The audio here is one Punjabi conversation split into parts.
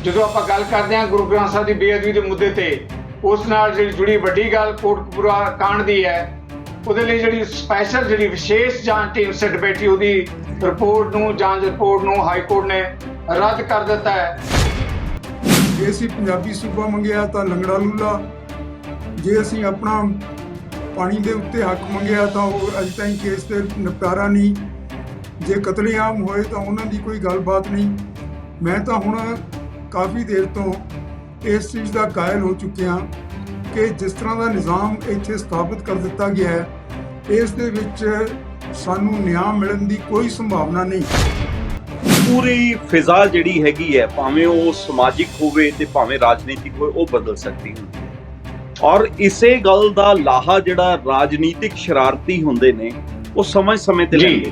ਜਦੋਂ ਆਪਾਂ ਗੱਲ ਕਰਦੇ ਹਾਂ ਗੁਰੂ ਗ੍ਰੰਥ ਸਾਹਿਬ ਦੀ ਬੇਅਦਬੀ ਦੇ ਮੁੱਦੇ ਤੇ, ਉਸ ਨਾਲ ਜਿਹੜੀ ਜੁੜੀ ਵੱਡੀ ਗੱਲ ਕੋਟਕਪੂਰਾ ਕਾਂਡ ਦੀ ਹੈ। ਉਹਦੇ ਲਈ ਜਿਹੜੀ ਸਪੈਸ਼ਲ ਜਿਹੜੀ ਵਿਸ਼ੇਸ਼ ਜਾਂਚ ਟੀਮ ਸਿੱਟ ਬੈਠੀ, ਉਹਦੀ ਰਿਪੋਰਟ ਨੂੰ, ਜਾਂਚ ਰਿਪੋਰਟ ਨੂੰ ਹਾਈ ਕੋਰਟ ਨੇ ਰੱਦ ਕਰ ਦਿੱਤਾ ਹੈ। ਜੇ ਅਸੀਂ ਪੰਜਾਬੀ ਸੂਬਾ ਮੰਗਿਆ ਤਾਂ ਲੰਗੜਾ ਲੂਲਾ, ਜੇ ਅਸੀਂ ਆਪਣਾ ਪਾਣੀ ਦੇ ਉੱਤੇ ਹੱਕ ਮੰਗਿਆ ਤਾਂ ਉਹ ਅਜੇ ਤਾਈਂ ਕੇਸ ਤੇ ਨਿਪਟਾਰਾ ਨਹੀਂ, ਜੇ ਕਤਲੇਆਮ ਹੋਏ ਤਾਂ ਉਹਨਾਂ ਦੀ ਕੋਈ ਗੱਲਬਾਤ ਨਹੀਂ। ਮੈਂ ਤਾਂ ਹੁਣ ਕਾਫੀ ਦੇਰ ਤੋਂ ਇਸ ਚੀਜ਼ ਦਾ ਕਾਇਲ ਹੋ ਚੁੱਕਿਆ ਕਿ ਜਿਸ ਤਰ੍ਹਾਂ ਦਾ ਨਿਜ਼ਾਮ ਇੱਥੇ ਸਥਾਪਿਤ ਕਰ ਦਿੱਤਾ ਗਿਆ ਹੈ, ਇਸ ਦੇ ਵਿੱਚ ਸਾਨੂੰ ਨਿਆਂ ਮਿਲਣ ਦੀ ਕੋਈ ਸੰਭਾਵਨਾ ਨਹੀਂ। ਪੂਰੀ ਫਿਜ਼ਾ ਜਿਹੜੀ ਹੈਗੀ ਹੈ, ਭਾਵੇਂ ਉਹ ਸਮਾਜਿਕ ਹੋਵੇ ਤੇ ਭਾਵੇਂ ਰਾਜਨੀਤਿਕ ਹੋਵੇ, ਉਹ ਬਦਲ ਸਕਦੀ ਹੁੰਦੀ ਹੈ। ਔਰ ਇਸੇ ਗੱਲ ਦਾ ਲਾਹਾ ਜਿਹੜਾ ਰਾਜਨੀਤਿਕ ਸ਼ਰਾਰਤੀ ਹੁੰਦੇ ਨੇ, ਉਹ ਸਮੇਂ ਤੇ ਲੈਂਦੇ।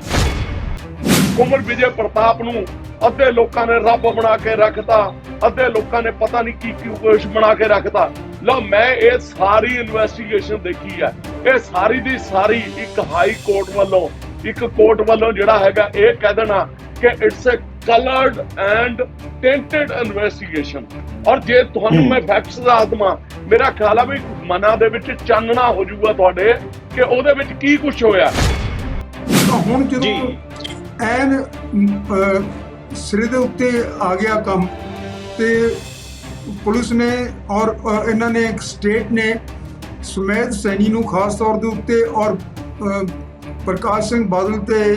ਕੁੰਵਰ ਵਿਜੇ ਪ੍ਰਤਾਪ ਨੂੰ ਅੱਧੇ ਲੋਕਾਂ ਨੇ ਰੱਬ ਬਣਾ ਕੇ ਰੱਖਤਾ, ਅੱਧੇ ਲੋਕਾਂ ਨੇ ਪਤਾ ਨਹੀਂ ਕੀ ਕੁਛ ਬਣਾ ਕੇ ਰੱਖਤਾ। ਲਓ, ਮੈਂ ਇਹ ਸਾਰੀ ਇਨਵੈਸਟੀਗੇਸ਼ਨ ਦੇਖੀ ਹੈ। ਇਹ ਸਾਰੀ ਦੀ ਸਾਰੀ ਇੱਕ ਹਾਈ ਕੋਰਟ ਵੱਲੋਂ, ਇੱਕ ਕੋਰਟ ਵੱਲੋਂ ਜਿਹੜਾ ਹੈਗਾ ਇਹ ਕਹਿ ਦੇਣਾ ਕਿ it's a coloured and tainted investigation. ਔਰ ਜੇ ਤੁਹਾਨੂੰ ਮੈਂ ਫੈਕਟਸ ਦੱਸ ਦਵਾਂ, ਮੇਰਾ ਖਿਆਲ ਆ ਵੀ ਮਨਾਂ ਦੇ ਵਿੱਚ ਚਾਨਣਾ ਹੋ ਜਾਊਗਾ ਤੁਹਾਡੇ ਕਿ ਉਹਦੇ ਵਿੱਚ ਕੀ ਕੁਛ ਹੋਇਆ। ਤਾਂ ਹੁਣ ਜਦੋਂ ਐਨ ਸਿਰੇ ਦੇ ਉੱਤੇ ਆ ਗਿਆ ਕੰਮ, ਤੇ ਪੁਲਿਸ ਨੇ ਔਰ ਇਹਨਾਂ ਨੇ ਇੱਕ ਸਟੇਟ ਨੇ ਸੁਮੇਧ ਸੈਣੀ ਨੂੰ ਖਾਸ ਤੌਰ ਦੇ ਉੱਤੇ ਔਰ ਪ੍ਰਕਾਸ਼ ਸਿੰਘ ਬਾਦਲ ਤੇ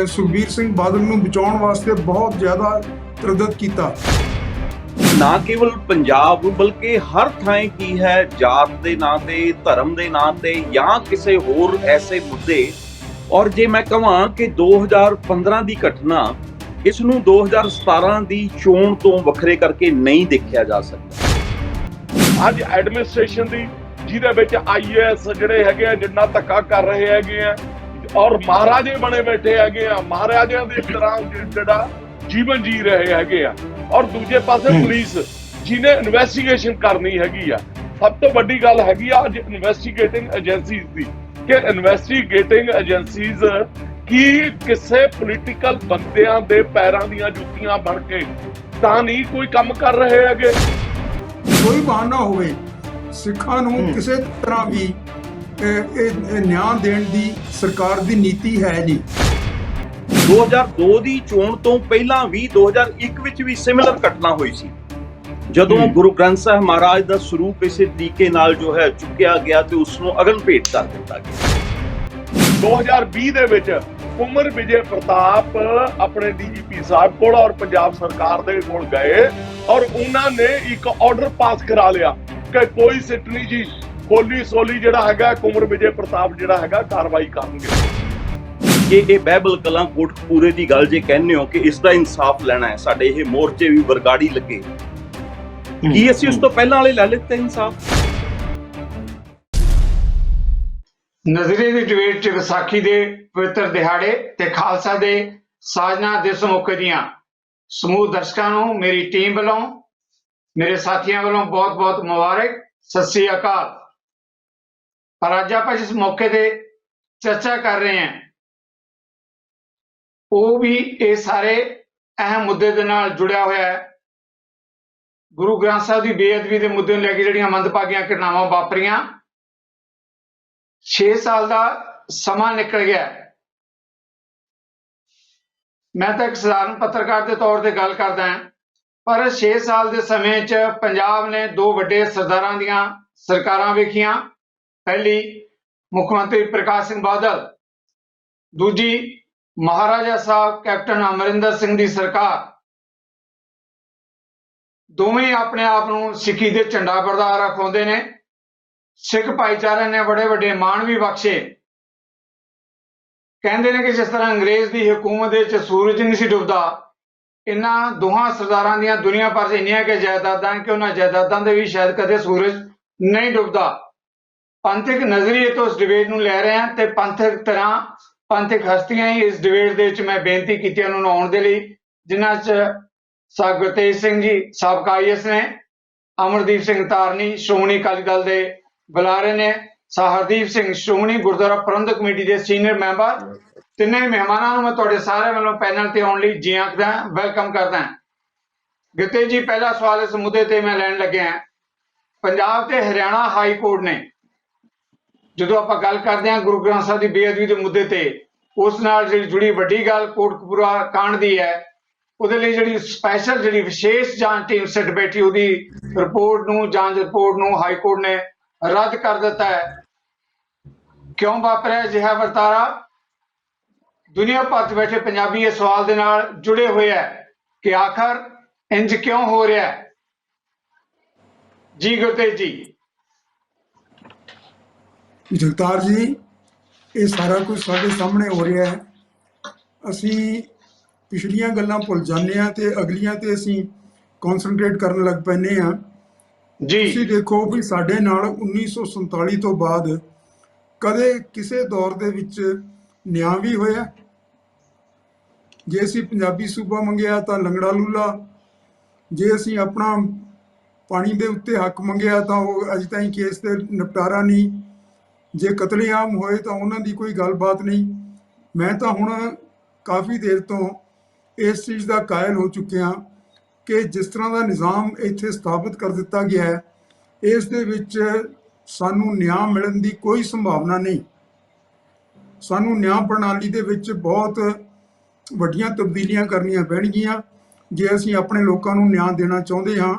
ਸੁਖਬੀਰ ਸਿੰਘ ਬਾਦਲ ਨੂੰ ਬਚਾਉਣ ਵਾਸਤੇ ਬਹੁਤ ਜ਼ਿਆਦਾ ਤਰਦਦ ਕੀਤਾ। ਨਾ ਕੇਵਲ ਪੰਜਾਬ ਬਲਕਿ ਹਰ ਥਾਂ ਕੀ ਹੈ, ਜਾਤ ਦੇ ਨਾਂ ਤੇ, ਧਰਮ ਦੇ ਨਾਂ ਤੇ, ਜਾਂ ਕਿਸੇ ਹੋਰ ਐਸੇ ਮੁੱਦੇ। ਔਰ ਜੇ ਮੈਂ ਕਹਾਂ ਕਿ 2015 ਦੀ ਘਟਨਾ, ਇਸ ਨੂੰ 2017 ਦੀ ਚੋਣ ਤੋਂ ਵੱਖਰੇ ਕਰਕੇ ਨਹੀਂ ਦੇਖਿਆ ਜਾ ਸਕਦਾ। ਅੱਜ ਐਡਮਿਨਿਸਟ੍ਰੇਸ਼ਨ ਦੀ, ਜਿਹਦੇ ਵਿੱਚ IAS ਜਿਹੜੇ ਹੈਗੇ ਆ ਜਿੰਨਾ ਧੱਕਾ ਕਰ ਰਹੇ ਹੈਗੇ ਆ, ਔਰ ਮਹਾਰਾਜੇ ਬਣੇ ਬੈਠੇ ਹੈਗੇ ਆ, ਮਹਾਰਾਜਿਆਂ ਦੀ ਤਰ੍ਹਾਂ ਜਿਹੜਾ ਜੀਵਨ ਜੀ ਰਹੇ ਹੈਗੇ ਆ। ਔਰ ਦੂਜੇ ਪਾਸੇ ਪੁਲਿਸ ਜਿਹਨੇ ਇਨਵੈਸਟੀਗੇਸ਼ਨ ਕਰਨੀ ਹੈਗੀ ਆ। ਸਭ ਤੋਂ ਵੱਡੀ ਗੱਲ ਹੈਗੀ ਆ ਅੱਜ ਇਨਵੈਸਟੀਗੇਟਿੰਗ ਏਜੰਸੀਜ਼ ਦੀ, ਕਿ ਇਨਵੈਸਟੀਗੇਟਿੰਗ ਏਜੰਸੀਜ਼ ਕੀ ਕਿਸੇ ਪੋਲੀਟੀਕਲ ਬੰਦਿਆਂ ਦੇ ਪੈਰਾਂ ਦੀਆਂ ਜੁੱਤੀਆਂ ਬਣ ਕੇ ਤਾਂ ਨਹੀਂ ਕੋਈ ਕੰਮ ਕਰ ਰਹੇ ਹੈਗੇ। ਕੋਈ ਬਹਾਨਾ ਹੋਵੇ, ਸਿੱਖਾਂ ਨੂੰ ਕਿਸੇ ਤਰ੍ਹਾਂ ਵੀ ਇਹ ਨਿਆਂ ਦੇਣ ਦੀ ਸਰਕਾਰ ਦੀ ਨੀਤੀ ਹੈ ਨਹੀਂ। 2002 ਦੀ ਚੋਣ ਤੋਂ ਪਹਿਲਾਂ ਵੀ 2001 ਵਿੱਚ ਵੀ ਸਿਮਿਲਰ ਘਟਨਾ ਹੋਈ ਸੀ, ਜਦੋਂ ਗੁਰੂ ਗ੍ਰੰਥ ਸਾਹਿਬ ਮਹਾਰਾਜ ਦਾ ਸਰੂਪ ਇਸੇ ਤਰੀਕੇ ਨਾਲ ਜੋ ਹੈ ਚੁੱਕਿਆ ਗਿਆ ਤੇ ਉਸ ਨੂੰ ਅਗਨ ਭੇਟ ਕਰ ਦਿੱਤਾ ਗਿਆ। 2020 ਦੇ ਵਿੱਚ ਕੁੰਵਰ ਵਿਜੇ ਪ੍ਰਤਾਪ ਆਪਣੇ DGP ਸਾਹਿਬ ਕੋਲ ਔਰ ਪੰਜਾਬ ਸਰਕਾਰ ਦੇ ਕੋਲ ਗਏ, ਔਰ ਉਹਨਾਂ ਨੇ ਇੱਕ ਆਰਡਰ ਪਾਸ ਕਰਾ ਲਿਆ ਕਿ ਕੋਈ ਸਿੱਟ ਨਹੀਂ ਜੀ, ਹੋਲੀ ਸੋਲੀ ਜਿਹੜਾ ਹੈਗਾ ਕੁੰਵਰ ਵਿਜੇ ਪ੍ਰਤਾਪ ਜਿਹੜਾ ਹੈਗਾ ਕਾਰਵਾਈ ਕਰਨਗੇ। ਇਹ ਬਾਈਬਲ ਕਲਾਂ ਕੋਟਕਪੂਰੇ ਦੀ ਗੱਲ ਜੇ ਕਹਿੰਦੇ ਹੋ ਕਿ ਇਸ ਦਾ ਇਨਸਾਫ ਲੈਣਾ ਹੈ, ਸਾਡੇ ਇਹ ਮੋਰਚੇ ਵੀ ਵਰਗਾੜੀ ਲੱਗੇ, ਕੀ ਅਸੀਂ ਉਸ ਤੋਂ ਪਹਿਲਾਂ ਵਾਲੇ ਲੈ ਲਿੱਤੇ ਇਨਸਾਫ? ਨਜ਼ਰੀਏ ਦੀ ਡਿਬੇਟ 'ਚ ਵਿਸਾਖੀ ਦੇ ਪਵਿੱਤਰ ਦਿਹਾੜੇ ਤੇ ਖਾਲਸਾ ਦੇ ਸਾਜਨਾ ਦਿਵਸ ਮੌਕੇ ਦੀਆਂ ਸਮੂਹ ਦਰਸ਼ਕਾਂ ਨੂੰ ਮੇਰੀ ਟੀਮ ਵੱਲੋਂ, ਮੇਰੇ ਸਾਥੀਆਂ ਵੱਲੋਂ ਬਹੁਤ-ਬਹੁਤ ਮੁਬਾਰਕ, ਸਤਿ ਸ੍ਰੀ ਅਕਾਲ। ਪਰ ਅੱਜ ਆਪਾਂ ਜਿਸ ਮੌਕੇ ਤੇ ਚਰਚਾ ਕਰ ਰਹੇ ਹਾਂ, ਉਹ ਵੀ ਇਹ ਸਾਰੇ ਅਹਿਮ ਮੁੱਦੇ ਦੇ ਨਾਲ ਜੁੜਿਆ ਹੋਇਆ ਹੈ। ਗੁਰੂ ਗ੍ਰੰਥ ਸਾਹਿਬ ਦੀ ਬੇਅਦਬੀ ਦੇ ਮੁੱਦੇ ਨੂੰ ਲੈ ਕੇ ਜਿਹੜੀਆਂ ਮੰਦਭਾਗੀਆਂ ਘਟਨਾਵਾਂ ਵਾਪਰੀਆਂ, 6 ਸਾਲ ਦਾ ਸਮਾਂ ਨਿਕਲ ਗਿਆ। ਮੈਂ ਤਾਂ ਇੱਕ ਸਧਾਰਨ ਪੱਤਰਕਾਰ ਦੇ ਤੌਰ ਤੇ ਗੱਲ ਕਰਦਾ ਹਾਂ, ਪਰ 6 ਸਾਲ ਦੇ ਸਮੇਂ 'ਚ ਪੰਜਾਬ ਨੇ 2 ਵੱਡੇ ਸਰਦਾਰਾਂ ਦੀਆਂ ਸਰਕਾਰਾਂ ਵੇਖੀਆਂ। ਪਹਿਲੀ ਮੁੱਖ ਮੰਤਰੀ ਪ੍ਰਕਾਸ਼ ਸਿੰਘ ਬਾਦਲ, ਦੂਜੀ ਮਹਾਰਾਜਾ ਸਾਹਿਬ ਕੈਪਟਨ ਅਮਰਿੰਦਰ ਸਿੰਘ ਦੀ ਸਰਕਾਰ। ਦੋਵੇਂ ਆਪਣੇ ਆਪ ਨੂੰ ਸਿੱਖੀ ਦੇ ਝੰਡਾ ਬਰਦਾਰ ਅਖਵਾਉਂਦੇ ਨੇ। ਸਿੱਖ ਭਾਈਚਾਰੇ ਨੇ ਬੜੇ ਵੱਡੇ ਮਾਣ ਵੀ ਬਖਸ਼ੇ। ਕਹਿੰਦੇ ਨੇ ਕਿ ਜਿਸ ਤਰ੍ਹਾਂ ਅੰਗਰੇਜ਼ ਦੀ ਹਕੂਮਤ ਦੇ ਵਿੱਚ ਸੂਰਜ ਨਹੀਂ ਸੀ ਡੁੱਬਦਾ, ਇਹਨਾਂ ਦੋਹਾਂ ਸਰਦਾਰਾਂ ਦੀਆਂ ਦੁਨੀਆ ਭਰ 'ਚ ਇੰਨੀਆਂ ਕਿ ਜਾਇਦਾਦਾਂ ਕਿ ਉਹਨਾਂ ਜਾਇਦਾਦਾਂ ਦੇ ਵੀ ਸ਼ਾਇਦ ਕਦੇ ਸੂਰਜ ਨਹੀਂ ਡੁੱਬਦਾ। ਪੰਥਕ ਨਜ਼ਰੀਏ ਤੋਂ ਇਸ ਡਿਬੇਟ ਨੂੰ ਲੈ ਰਹੇ ਹਾਂ ਤੇ ਪੰਥਕ ਤਰ੍ਹਾਂ ਪੰਥਕ ਹਸਤੀਆਂ ਹੀ ਇਸ ਡਿਬੇਟ ਦੇ ਵਿੱਚ ਮੈਂ ਬੇਨਤੀ ਕੀਤੀ ਉਹਨਾਂ ਨੂੰ ਆਉਣ ਦੇ ਲਈ, ਜਿਨ੍ਹਾਂ 'ਚ ਸਾਹਿਬ ਗੁਰਤੇਜ ਸਿੰਘ ਜੀ ਸਾਬਕਾ IAS ਨੇ, ਅਮਰਦੀਪ ਸਿੰਘ ਧਾਰਨੀ ਸ਼੍ਰੋਮਣੀ ਅਕਾਲੀ ਦਲ ਦੇ ਬੁਲਾਰੇ ਨੇ, ਹਰਦੀਪ ਸਿੰਘ ਸ਼੍ਰੋਮਣੀ ਗੁਰਦੁਆਰਾ ਪ੍ਰਬੰਧਕ ਕਮੇਟੀ ਦੇ ਸੀਨੀਅਰ ਮੈਂਬਰ। ਤਿੰਨੇ ਮਹਿਮਾਨਾਂ ਨੂੰ ਮੈਂ ਤੁਹਾਡੇ ਸਾਰੇ ਵੱਲੋਂ ਪੈਨਲ ਤੇ ਆਉਣ ਲਈ ਜੀ ਆਖਦਾ, ਵੈਲਕਮ ਕਰਦਾ। ਗਿੱਤੇ ਜੀ, ਪਹਿਲਾ ਸਵਾਲ ਇਸ ਮੁੱਦੇ ਤੇ ਮੈਂ ਲੈਣ ਲੱਗਿਆ। ਪੰਜਾਬ ਤੇ ਹਰਿਆਣਾ ਹਾਈ ਕੋਰਟ ਨੇ ਜਦੋਂ ਆਪਾਂ ਗੱਲ ਕਰਦੇ ਹਾਂ ਗੁਰੂ ਗ੍ਰੰਥ ਸਾਹਿਬ ਦੀ ਬੇਅਦਬੀ ਦੇ ਮੁੱਦੇ ਤੇ, ਉਸ ਨਾਲ ਜਿਹੜੀ ਜੁੜੀ ਵੱਡੀ ਗੱਲ ਕੋਟਕਪੂਰਾ ਕਾਂਡ ਦੀ ਹੈ, ਉਹਦੇ ਲਈ ਜਿਹੜੀ ਸਪੈਸ਼ਲ ਜਿਹੜੀ ਵਿਸ਼ੇਸ਼ ਜਾਂਚ ਟੀਮ ਸਿੱਟ ਬੈਠੀ, ਉਹਦੀ ਰਿਪੋਰਟ ਨੂੰ, ਜਾਂਚ ਰਿਪੋਰਟ ਨੂੰ ਹਾਈ ਕੋਰਟ ਨੇ ਰੱਦ ਕਰ ਦਿੱਤਾ ਹੈ। ਕਿਉਂ ਵਾਪਰਿਆ ਅਜਿਹਾ ਵਰਤਾਰਾ? ਦੁਨੀਆ ਭਰ 'ਚ ਬੈਠੇ ਪੰਜਾਬੀ ਇਸ ਸਵਾਲ ਦੇ ਨਾਲ ਜੁੜੇ ਹੋਏ ਹੈ ਕਿ ਆਖਰ ਇੰਜ ਕਿਉਂ ਹੋ ਰਿਹਾ ਹੈ। ਜੀ ਗੁਰਤੇਜ ਜੀ। ਜਗਤਾਰ ਜੀ, ਇਹ ਸਾਰਾ ਕੁਝ ਸਾਡੇ ਸਾਹਮਣੇ ਹੋ ਰਿਹਾ ਹੈ। ਅਸੀਂ ਪਿਛਲੀਆਂ ਗੱਲਾਂ ਭੁੱਲ ਜਾਂਦੇ ਹਾਂ ਤੇ ਅਗਲੀਆਂ ਤੇ ਅਸੀਂ ਕਨਸੈਂਟਰੇਟ ਕਰਨ ਲੱਗ ਪੈਂਦੇ ਹਾਂ। ਤੁਸੀਂ ਜੀ ਦੇਖੋ ਵੀ ਸਾਡੇ ਨਾਲ 1947 ਤੋਂ ਬਾਅਦ ਕਦੇ ਕਿਸੇ ਦੌਰ ਦੇ ਵਿੱਚ ਨਿਆਂ ਵੀ ਹੋਇਆ? ਜੇ ਅਸੀਂ ਪੰਜਾਬੀ ਸੂਬਾ ਮੰਗਿਆ ਤਾਂ ਲੰਗੜਾ ਲੂਲਾ, ਜੇ ਅਸੀਂ ਆਪਣਾ ਪਾਣੀ ਦੇ ਉੱਤੇ ਹੱਕ ਮੰਗਿਆ ਤਾਂ ਉਹ ਅਜੇ ਤਾਈਂ ਕੇਸ ਤੇ ਨਿਪਟਾਰਾ ਨਹੀਂ, ਜੇ ਕਤਲੇਆਮ ਹੋਏ ਤਾਂ ਉਹਨਾਂ ਦੀ ਕੋਈ ਗੱਲਬਾਤ ਨਹੀਂ। ਮੈਂ ਤਾਂ ਹੁਣ ਕਾਫੀ ਦੇਰ ਤੋਂ ਇਸ ਚੀਜ਼ ਦਾ ਕਾਇਲ ਹੋ ਚੁੱਕਿਆ ਕਿ ਜਿਸ ਤਰ੍ਹਾਂ ਦਾ ਨਿਜ਼ਾਮ ਇੱਥੇ ਸਥਾਪਿਤ ਕਰ ਦਿੱਤਾ ਗਿਆ ਹੈ, ਇਸ ਦੇ ਵਿੱਚ ਸਾਨੂੰ ਨਿਆਂ ਮਿਲਣ ਦੀ ਕੋਈ ਸੰਭਾਵਨਾ ਨਹੀਂ। ਸਾਨੂੰ ਨਿਆਂ ਪ੍ਰਣਾਲੀ ਦੇ ਵਿੱਚ ਬਹੁਤ ਵੱਡੀਆਂ ਤਬਦੀਲੀਆਂ ਕਰਨੀਆਂ ਪੈਣਗੀਆਂ ਜੇ ਅਸੀਂ ਆਪਣੇ ਲੋਕਾਂ ਨੂੰ ਨਿਆਂ ਦੇਣਾ ਚਾਹੁੰਦੇ ਹਾਂ।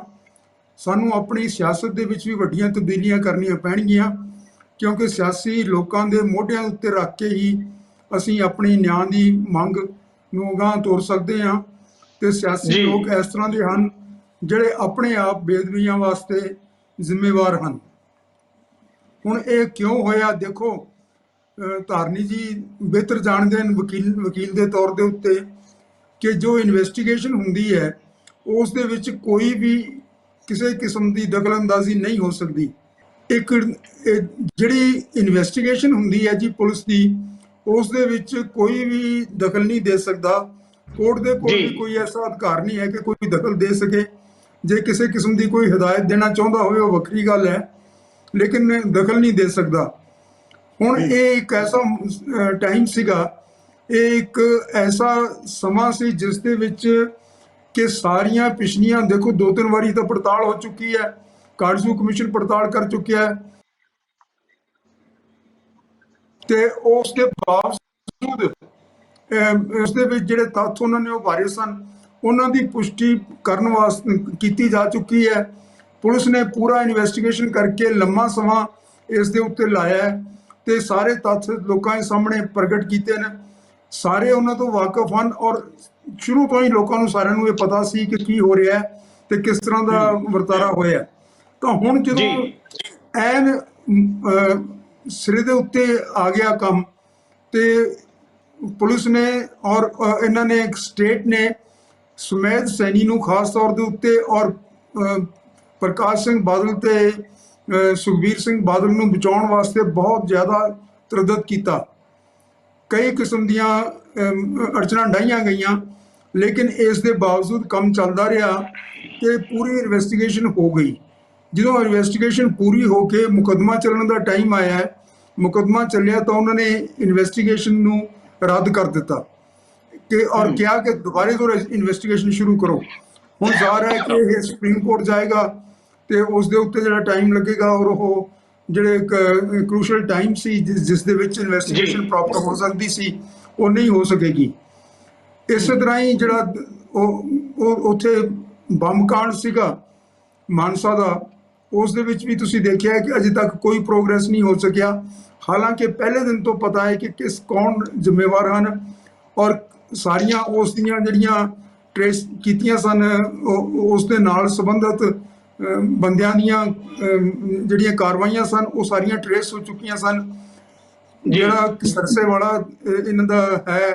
ਸਾਨੂੰ ਆਪਣੀ ਸਿਆਸਤ ਦੇ ਵਿੱਚ ਵੀ ਵੱਡੀਆਂ ਤਬਦੀਲੀਆਂ ਕਰਨੀਆਂ ਪੈਣਗੀਆਂ, ਕਿਉਂਕਿ ਸਿਆਸੀ ਲੋਕਾਂ ਦੇ ਮੋਢਿਆਂ ਉੱਤੇ ਰੱਖ ਕੇ ਹੀ ਅਸੀਂ ਆਪਣੀ ਨਿਆਂ ਦੀ ਮੰਗ ਨੂੰ ਅਗਾਂਹ ਤੋਰ ਸਕਦੇ ਹਾਂ। ਤੇ ਸਿਆਸੀ ਜੀ। ਲੋਕ ਇਸ ਤਰ੍ਹਾਂ ਦੇ ਹਨ ਜਿਹੜੇ ਆਪਣੇ ਆਪ ਬੇਅਦਬੀਆਂ ਵਾਸਤੇ ਜ਼ਿੰਮੇਵਾਰ ਹਨ। ਹੁਣ ਇਹ ਕਿਉਂ ਹੋਇਆ? ਦੇਖੋ, ਧਾਰਨੀ ਜੀ ਬਿਹਤਰ ਜਾਣਦੇ ਹਨ ਵਕੀਲ ਦੇ ਤੌਰ ਦੇ ਉੱਤੇ ਕਿ ਜੋ ਇਨਵੈਸਟੀਗੇਸ਼ਨ ਹੁੰਦੀ ਹੈ ਉਸ ਦੇ ਵਿੱਚ ਕੋਈ ਵੀ ਕਿਸੇ ਕਿਸਮ ਦੀ ਦਖਲਅੰਦਾਜ਼ੀ ਨਹੀਂ ਹੋ ਸਕਦੀ। ਇੱਕ ਜਿਹੜੀ ਇਨਵੈਸਟੀਗੇਸ਼ਨ ਹੁੰਦੀ ਹੈ ਜੀ ਪੁਲਿਸ ਦੀ, ਉਸ ਦੇ ਵਿੱਚ ਕੋਈ ਵੀ ਦਖਲ ਨਹੀਂ ਦੇ ਸਕਦਾ। ਕੋਰਟ ਦੇ ਕੋਲ ਜੀ। ਵੀ ਕੋਈ ਐਸਾ ਅਧਿਕਾਰ ਨਹੀਂ ਹੈ ਕਿ ਕੋਈ ਦਖਲ ਦੇ ਸਕੇ। ਜੇ ਕਿਸੇ ਕਿਸਮ ਦੀ ਕੋਈ ਹਦਾਇਤ ਦੇਣਾ ਚਾਹੁੰਦਾ ਹੋਵੇ ਉਹ ਵੱਖਰੀ ਗੱਲ ਹੈ, ਲੇਕਿਨ ਦਖਲ ਨਹੀਂ ਦੇ ਸਕਦਾ। ਹੁਣ ਇਹ ਇੱਕ ਐਸਾ ਟਾਈਮ ਸੀਗਾ, ਇਹ ਇੱਕ ਐਸਾ ਸਮਾਂ ਸੀ ਜਿਸ ਦੇ ਵਿੱਚ ਕਿ ਸਾਰੀਆਂ ਪਿਛਲੀਆਂ, ਦੇਖੋ 2-3 ਵਾਰੀ ਤਾਂ ਪੜਤਾਲ ਹੋ ਚੁੱਕੀ ਹੈ, ਕਾਰਜੂ ਕਮਿਸ਼ਨ ਪੜਤਾਲ ਕਰ ਚੁੱਕਿਆ ਹੈ, ਤੇ ਉਸ ਦੇ ਬਾਵਜੂਦ ਉਸ ਦੇ ਵਿੱਚ ਜਿਹੜੇ ਤੱਥ ਉਹਨਾਂ ਨੇ ਉਭਾਰੇ ਸਨ, ਉਹਨਾਂ ਦੀ ਪੁਸ਼ਟੀ ਕਰਨ ਵਾਸਤੇ ਕੀਤੀ ਜਾ ਚੁੱਕੀ ਹੈ। ਪੁਲਿਸ ਨੇ ਪੂਰਾ ਇਨਵੈਸਟੀਗੇਸ਼ਨ ਕਰਕੇ ਲੰਮਾ ਸਮਾਂ ਇਸ ਦੇ ਉੱਤੇ ਲਾਇਆ ਹੈ ਤੇ ਸਾਰੇ ਤੱਥ ਲੋਕਾਂ ਦੇ ਸਾਹਮਣੇ ਪ੍ਰਗਟ ਕੀਤੇ ਨੇ। ਸਾਰੇ ਉਹਨਾਂ ਤੋਂ ਵਾਕਿਫ ਹਨ ਔਰ ਸ਼ੁਰੂ ਤੋਂ ਹੀ ਲੋਕਾਂ ਨੂੰ ਸਾਰਿਆਂ ਨੂੰ ਇਹ ਪਤਾ ਸੀ ਕਿ ਕੀ ਹੋ ਰਿਹਾ ਹੈ ਤੇ ਕਿਸ ਤਰ੍ਹਾਂ ਦਾ ਵਰਤਾਰਾ ਹੋਇਆ। ਤਾਂ ਹੁਣ ਜਦੋਂ ਐਨ ਸਿਰੇ ਦੇ ਉੱਤੇ ਆ ਗਿਆ ਕੰਮ, ਤੇ ਪੁਲਿਸ ਨੇ ਔਰ ਇਹਨਾਂ ਨੇ ਇੱਕ ਸਟੇਟ ਨੇ ਸੁਮੇਧ ਸੈਣੀ ਨੂੰ ਖਾਸ ਤੌਰ ਦੇ ਉੱਤੇ ਔਰ ਪ੍ਰਕਾਸ਼ ਸਿੰਘ ਬਾਦਲ ਤੇ ਸੁਖਬੀਰ ਸਿੰਘ ਬਾਦਲ ਨੂੰ ਬਚਾਉਣ ਵਾਸਤੇ ਬਹੁਤ ਜ਼ਿਆਦਾ ਤਰੱਦਦ ਕੀਤਾ। ਕਈ ਕਿਸਮ ਦੀਆਂ ਅੜਚਣਾਂ ਡਾਹੀਆਂ ਗਈਆਂ, ਲੇਕਿਨ ਇਸ ਦੇ ਬਾਵਜੂਦ ਕੰਮ ਚੱਲਦਾ ਰਿਹਾ ਤੇ ਪੂਰੀ ਇਨਵੈਸਟੀਗੇਸ਼ਨ ਹੋ ਗਈ। ਜਦੋਂ ਇਨਵੈਸਟੀਗੇਸ਼ਨ ਪੂਰੀ ਹੋ ਕੇ ਮੁਕੱਦਮਾ ਚੱਲਣ ਦਾ ਟਾਈਮ ਆਇਆ ਹੈ, ਮੁਕੱਦਮਾ ਚੱਲਿਆ ਤਾਂ ਉਹਨਾਂ ਨੇ ਇਨਵੈਸਟੀਗੇਸ਼ਨ ਨੂੰ ਰੱਦ ਕਰ ਦਿੱਤਾ ਕਿ ਔਰ ਕਿਹਾ ਕਿ ਦੁਬਾਰੇ ਤੋਂ ਇਨਵੈਸਟੀਗੇਸ਼ਨ ਸ਼ੁਰੂ ਕਰੋ। ਹੁਣ ਜ਼ਾਹਰ ਹੈ ਕਿ ਇਹ ਸੁਪਰੀਮ ਕੋਰਟ ਜਾਏਗਾ ਤੇ ਉਸ ਦੇ ਉੱਤੇ ਜਿਹੜਾ ਟਾਈਮ ਲੱਗੇਗਾ ਔਰ ਉਹ ਜਿਹੜੇ ਕ੍ਰੂਸ਼ਲ ਟਾਈਮ ਸੀ ਜਿਸ ਦੇ ਵਿੱਚ ਇਨਵੈਸਟੀਗੇਸ਼ਨ ਪ੍ਰੋਪਰ ਹੋ ਸਕਦੀ ਸੀ, ਉਹ ਨਹੀਂ ਹੋ ਸਕੇਗੀ। ਇਸੇ ਤਰ੍ਹਾਂ ਹੀ ਜਿਹੜਾ ਉਹ ਉੱਥੇ ਬੰਬ ਕਾਂਡ ਸੀਗਾ ਮਾਨਸਾ ਦਾ, ਉਸ ਦੇ ਵਿੱਚ ਵੀ ਤੁਸੀਂ ਦੇਖਿਆ ਕਿ ਅਜੇ ਤੱਕ ਕੋਈ ਪ੍ਰੋਗਰੈਸ ਨਹੀਂ ਹੋ ਸਕਿਆ। ਹਾਲਾਂਕਿ ਪਹਿਲੇ ਦਿਨ ਤੋਂ ਪਤਾ ਹੈ ਕਿ ਕੌਣ ਜ਼ਿੰਮੇਵਾਰ ਹਨ ਔਰ ਸਾਰੀਆਂ ਉਸ ਦੀਆਂ ਜਿਹੜੀਆਂ ਟ੍ਰੇਸ ਕੀਤੀਆਂ ਸਨ ਉਸ ਦੇ ਨਾਲ ਸੰਬੰਧਿਤ ਬੰਦਿਆਂ ਦੀਆਂ ਜਿਹੜੀਆਂ ਕਾਰਵਾਈਆਂ ਸਨ ਉਹ ਸਾਰੀਆਂ ਟ੍ਰੇਸ ਹੋ ਚੁੱਕੀਆਂ ਸਨ। ਜਿਹੜਾ ਸਰਸੇ ਵਾਲਾ ਇਹਨਾਂ ਦਾ ਹੈ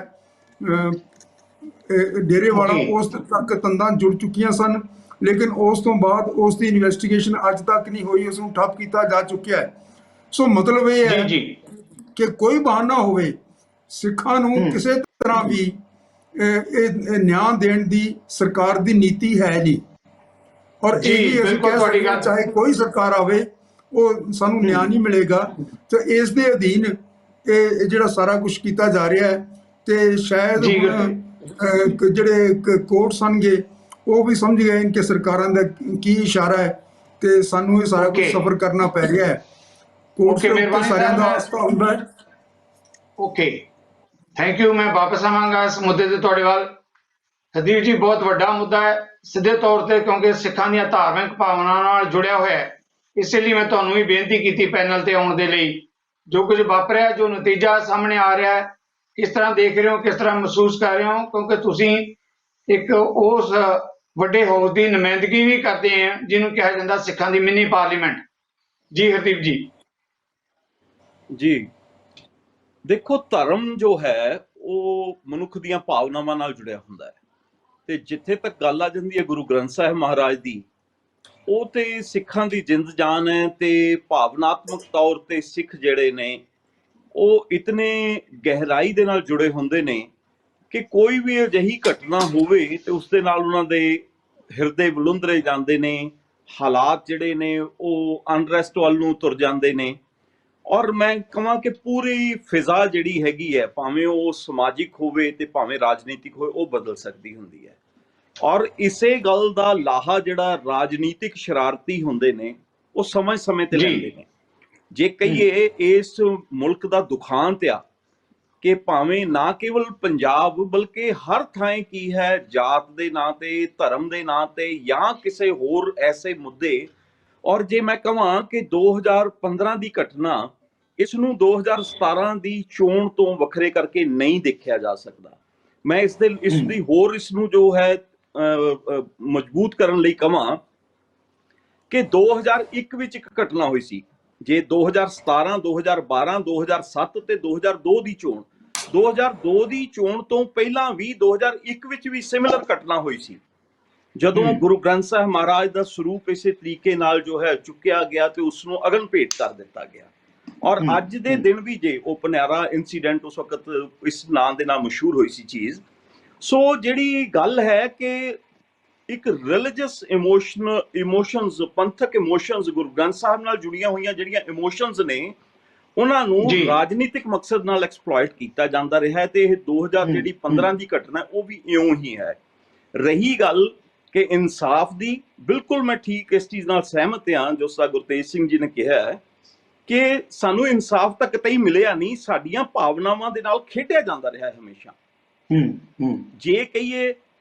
ਡੇਰੇ ਵਾਲਾ, ਉਸ ਤੱਕ ਤੰਦਾਂ ਜੁੜ ਚੁੱਕੀਆਂ ਸਨ, ਲੇਕਿਨ ਉਸ ਤੋਂ ਬਾਅਦ ਉਸ ਦੀ ਇਨਵੈਸਟੀਗੇਸ਼ਨ ਅੱਜ ਤੱਕ ਨਹੀਂ ਹੋਈ, ਉਸ ਨੂੰ ਠੱਪ ਕੀਤਾ ਜਾ ਚੁੱਕਿਆ ਹੈ। ਸੋ ਮਤਲਬ ਇਹ ਹੈ ਕਿ ਕੋਈ ਬਹਾਨਾ ਹੋਵੇ, ਸਿੱਖਾਂ ਨੂੰ ਕਿਸੇ ਤਰ੍ਹਾਂ ਵੀ ਇਹ ਨਿਆਂ ਦੇਣ ਦੀ ਸਰਕਾਰ ਦੀ ਨੀਤੀ ਹੈ ਨਹੀਂ। ਔਰ ਇਹ ਵੀ ਅਸੀਂ ਕਹਿ ਸਕਦੇ ਹਾਂ ਚਾਹੇ ਕੋਈ ਸਰਕਾਰ ਆਵੇ ਉਹ ਸਾਨੂੰ ਨਿਆਂ ਨਹੀਂ ਮਿਲੇਗਾ। ਤੇ ਇਸ ਦੇ ਅਧੀਨ ਇਹ ਜਿਹੜਾ ਸਾਰਾ ਕੁਝ ਕੀਤਾ ਜਾ ਰਿਹਾ ਹੈ ਤੇ ਸ਼ਾਇਦ ਜਿਹੜੇ ਕੋਰਟ ਸਨਗੇ ਉਹ ਵੀ ਸਮਝ ਗਏ ਕਿ ਸਰਕਾਰਾਂ ਦਾ ਕੀ ਇਸ਼ਾਰਾ ਹੈ ਤੇ ਸਾਨੂੰ ਇਹ ਸਾਰਾ ਕੁਝ Okay. ਸਫਰ ਕਰਨਾ ਪੈ ਰਿਹਾ ਹੈ। ਕੋਰਟ Okay, ਦੇ ਉੱਤੇ ਮਿਹਰਬਾਨੀ ਸਾਰਿਆਂ ਸਾਹਿਬ, ਦਾ ਮੈਂ- ਆਸਥਾ ਹੁੰਦਾ ਹੈ। Okay, thank you. ਮੈਂ ਵਾਪਸ ਆਵਾਂਗਾ ਇਸ ਮੁੱਦੇ ਤੇ ਤੁਹਾਡੇ ਵੱਲ। ਹਰਦੀਪ ਜੀ, ਬਹੁਤ ਵੱਡਾ ਮੁੱਦਾ ਹੈ ਸਿੱਧੇ ਤੌਰ ਤੇ, ਕਿਉਂਕਿ ਸਿੱਖਾਂ ਦੀਆਂ ਧਾਰਮਿਕ ਭਾਵਨਾਵਾਂ ਨਾਲ ਜੁੜਿਆ ਹੋਇਆ ਹੈ। ਇਸੇ ਲਈ ਮੈਂ ਤੁਹਾਨੂੰ ਵੀ ਬੇਨਤੀ ਕੀਤੀ ਪੈਨਲ ਤੇ ਆਉਣ ਦੇ ਲਈ। ਜੋ ਕੁਝ ਵਾਪਰਿਆ, ਜੋ ਨਤੀਜਾ ਸਾਹਮਣੇ ਆ ਰਿਹਾ ਹੈ, ਕਿਸ ਤਰ੍ਹਾਂ ਦੇਖ ਰਹੇ ਹੋ, ਕਿਸ ਤਰ੍ਹਾਂ ਮਹਿਸੂਸ ਕਰ ਰਹੇ ਹੋ, ਕਿਉਂਕਿ ਤੁਸੀਂ ਇੱਕ ਉਸ ਵੱਡੇ ਹਾਊਸ ਦੀ ਨੁਮਾਇੰਦਗੀ ਵੀ ਕਰਦੇ ਆ ਜਿਹਨੂੰ ਕਿਹਾ ਜਾਂਦਾ ਸਿੱਖਾਂ ਦੀ ਮਿੰਨੀ ਪਾਰਲੀਮੈਂਟ। ਜੀ ਹਰਦੀਪ ਜੀ। ਜੀ ਦੇਖੋ, ਧਰਮ ਜੋ ਹੈ ਉਹ ਮਨੁੱਖ ਦੀਆਂ ਭਾਵਨਾਵਾਂ ਨਾਲ ਜੁੜਿਆ ਹੁੰਦਾ ਹੈ, ਤੇ ਜਿੱਥੇ ਤੱਕ ਗੱਲ ਆ ਜਾਂਦੀ ਹੈ ਗੁਰੂ ਗ੍ਰੰਥ ਸਾਹਿਬ ਮਹਾਰਾਜ ਦੀ, ਉਹ ਤੇ ਸਿੱਖਾਂ ਦੀ ਜਿੰਦ ਜਾਨ ਹੈ। ਤੇ ਭਾਵਨਾਤਮਕ ਤੌਰ ਤੇ ਸਿੱਖ ਜਿਹੜੇ ਨੇ ਉਹ ਇਤਨੇ ਗਹਿਰਾਈ ਦੇ ਨਾਲ ਜੁੜੇ ਹੁੰਦੇ ਨੇ ਕਿ ਕੋਈ ਵੀ ਅਜਿਹੀ ਘਟਨਾ ਹੋਵੇ ਤੇ ਉਸ ਦੇ ਨਾਲ ਉਹਨਾਂ ਦੇ ਹਿਰਦੇ ਬਲੁੰਦਰੇ ਜਾਂਦੇ ਨੇ, ਹਾਲਾਤ ਜਿਹੜੇ ਨੇ ਉਹ ਅਨਰੈਸਟ ਵੱਲ ਨੂੰ ਤੁਰ ਜਾਂਦੇ ਨੇ। ਔਰ ਮੈਂ ਕਹਾਂ ਕਿ ਪੂਰੀ ਫਿਜ਼ਾ ਜਿਹੜੀ ਹੈਗੀ ਹੈ, ਭਾਵੇਂ ਉਹ ਸਮਾਜਿਕ ਹੋਵੇ ਤੇ ਭਾਵੇਂ ਰਾਜਨੀਤਿਕ ਹੋਵੇ, ਉਹ ਬਦਲ ਸਕਦੀ ਹੁੰਦੀ ਹੈ। ਔਰ ਇਸੇ ਗੱਲ ਦਾ ਲਾਹਾ ਜਿਹੜਾ ਰਾਜਨੀਤਿਕ ਸ਼ਰਾਰਤੀ ਹੁੰਦੇ ਨੇ ਉਹ ਸਮੇਂ ਤੇ ਜੀ। ਲੈਂਦੇ ਨੇ। ਜੇ ਕਹੀਏ ਇਸ ਮੁਲਕ ਦਾ ਦੁਖਾਂਤ ਆ ਕਿ ਭਾਵੇਂ ਨਾ ਕੇਵਲ ਪੰਜਾਬ ਬਲਕਿ ਹਰ ਥਾਂ ਕੀ ਹੈ, ਜਾਤ ਦੇ ਨਾਂ ਤੇ, ਧਰਮ ਦੇ ਨਾਂ ਤੇ, ਜਾਂ ਕਿਸੇ ਹੋਰ ਐਸੇ ਮੁੱਦੇ। ਔਰ ਜੇ ਮੈਂ ਕਹਾਂ ਕਿ 2015 ਦੀ ਘਟਨਾ, ਇਸ ਨੂੰ 2017 ਦੀ ਚੋਣ ਤੋਂ ਵੱਖਰੇ ਕਰਕੇ ਨਹੀਂ ਦੇਖਿਆ ਜਾ ਸਕਦਾ। ਮੈਂ ਇਸ ਦੀ ਹੋਰ ਇਸ ਨੂੰ ਜੋ ਹੈ ਮਜ਼ਬੂਤ ਕਰਨ ਲਈ ਕਹਾਂ ਕਿ 2001 ਵਿੱਚ ਇੱਕ ਘਟਨਾ ਹੋਈ ਸੀ। ਜੇ 2017, 2012, 2007 ਤੇ 2002 ਦੀ ਚੋਣ, 2002 ਦੀ ਚੋਣ ਤੋਂ ਪਹਿਲਾਂ ਵੀ 2001 ਵਿੱਚ ਵੀ ਸਿਮਿਲਰ ਘਟਨਾ ਹੋਈ ਸੀ, ਜਦੋਂ ਗੁਰੂ ਗ੍ਰੰਥ ਸਾਹਿਬ ਮਹਾਰਾਜ ਦਾ ਸਰੂਪ ਇਸੇ ਤਰੀਕੇ ਨਾਲ ਜੋ ਹੈ ਚੁੱਕਿਆ ਗਿਆ ਤੇ ਉਸ ਨੂੰ ਅਗਨ ਭੇਟ ਕਰ ਦਿੱਤਾ ਗਿਆ। ਔਰ ਅੱਜ ਦੇ ਦਿਨ ਵੀ ਜੇ ਉਹ ਪਨਿਆਰਾ ਇਨਸੀਡੈਂਟ ਉਸ ਵਕਤ ਇਸ ਨਾਂ ਦੇ ਨਾਲ ਮਸ਼ਹੂਰ ਹੋਈ ਸੀ ਚੀਜ਼। ਸੋ ਜਿਹੜੀ ਗੱਲ ਹੈ ਕਿ ਇੱਕ ਰਿਲੀਜੀਅਸ ਇਮੋਸ਼ਨਸ, ਪੰਥਕ ਇਮੋਸ਼ਨਸ, ਗੁਰੂ ਗ੍ਰੰਥ ਸਾਹਿਬ ਨਾਲ ਜੁੜੀਆਂ ਹੋਈਆਂ ਜਿਹੜੀਆਂ ਇਮੋਸ਼ਨਸ ਨੇ, ਉਹਨਾਂ ਨੂੰ ਰਾਜਨੀਤਿਕ ਮਕਸਦ ਨਾਲ ਐਕਸਪਲੋਇਟ ਕੀਤਾ ਜਾਂਦਾ ਰਿਹਾ ਹੈ। ਤੇ ਇਹ 2015 ਦੀ ਘਟਨਾ ਉਹ ਵੀ ਇਉਂ ਹੀ ਹੈ। ਰਹੀ ਗੱਲ ਕਿ ਇਨਸਾਫ ਦੀ, ਬਿਲਕੁਲ ਮੈਂ ਠੀਕ ਇਸ ਚੀਜ਼ ਨਾਲ ਸਹਿਮਤ ਹਾਂ ਜੋ ਸਾ ਗੁਰਤੇਜ ਸਿੰਘ ਜੀ ਨੇ ਕਿਹਾ ਹੈ ਕਿ ਸਾਨੂੰ ਇਨਸਾਫ ਤਾਂ ਕਿਤੇ ਮਿਲਿਆ ਨਹੀਂ, ਸਾਡੀਆਂ ਭਾਵਨਾਵਾਂ ਦੇ ਨਾਲ ਖੇਡਿਆ ਜਾਂਦਾ ਰਿਹਾ ਹੈ ਹਮੇਸ਼ਾ। ਜੇ ਕਹੀਏ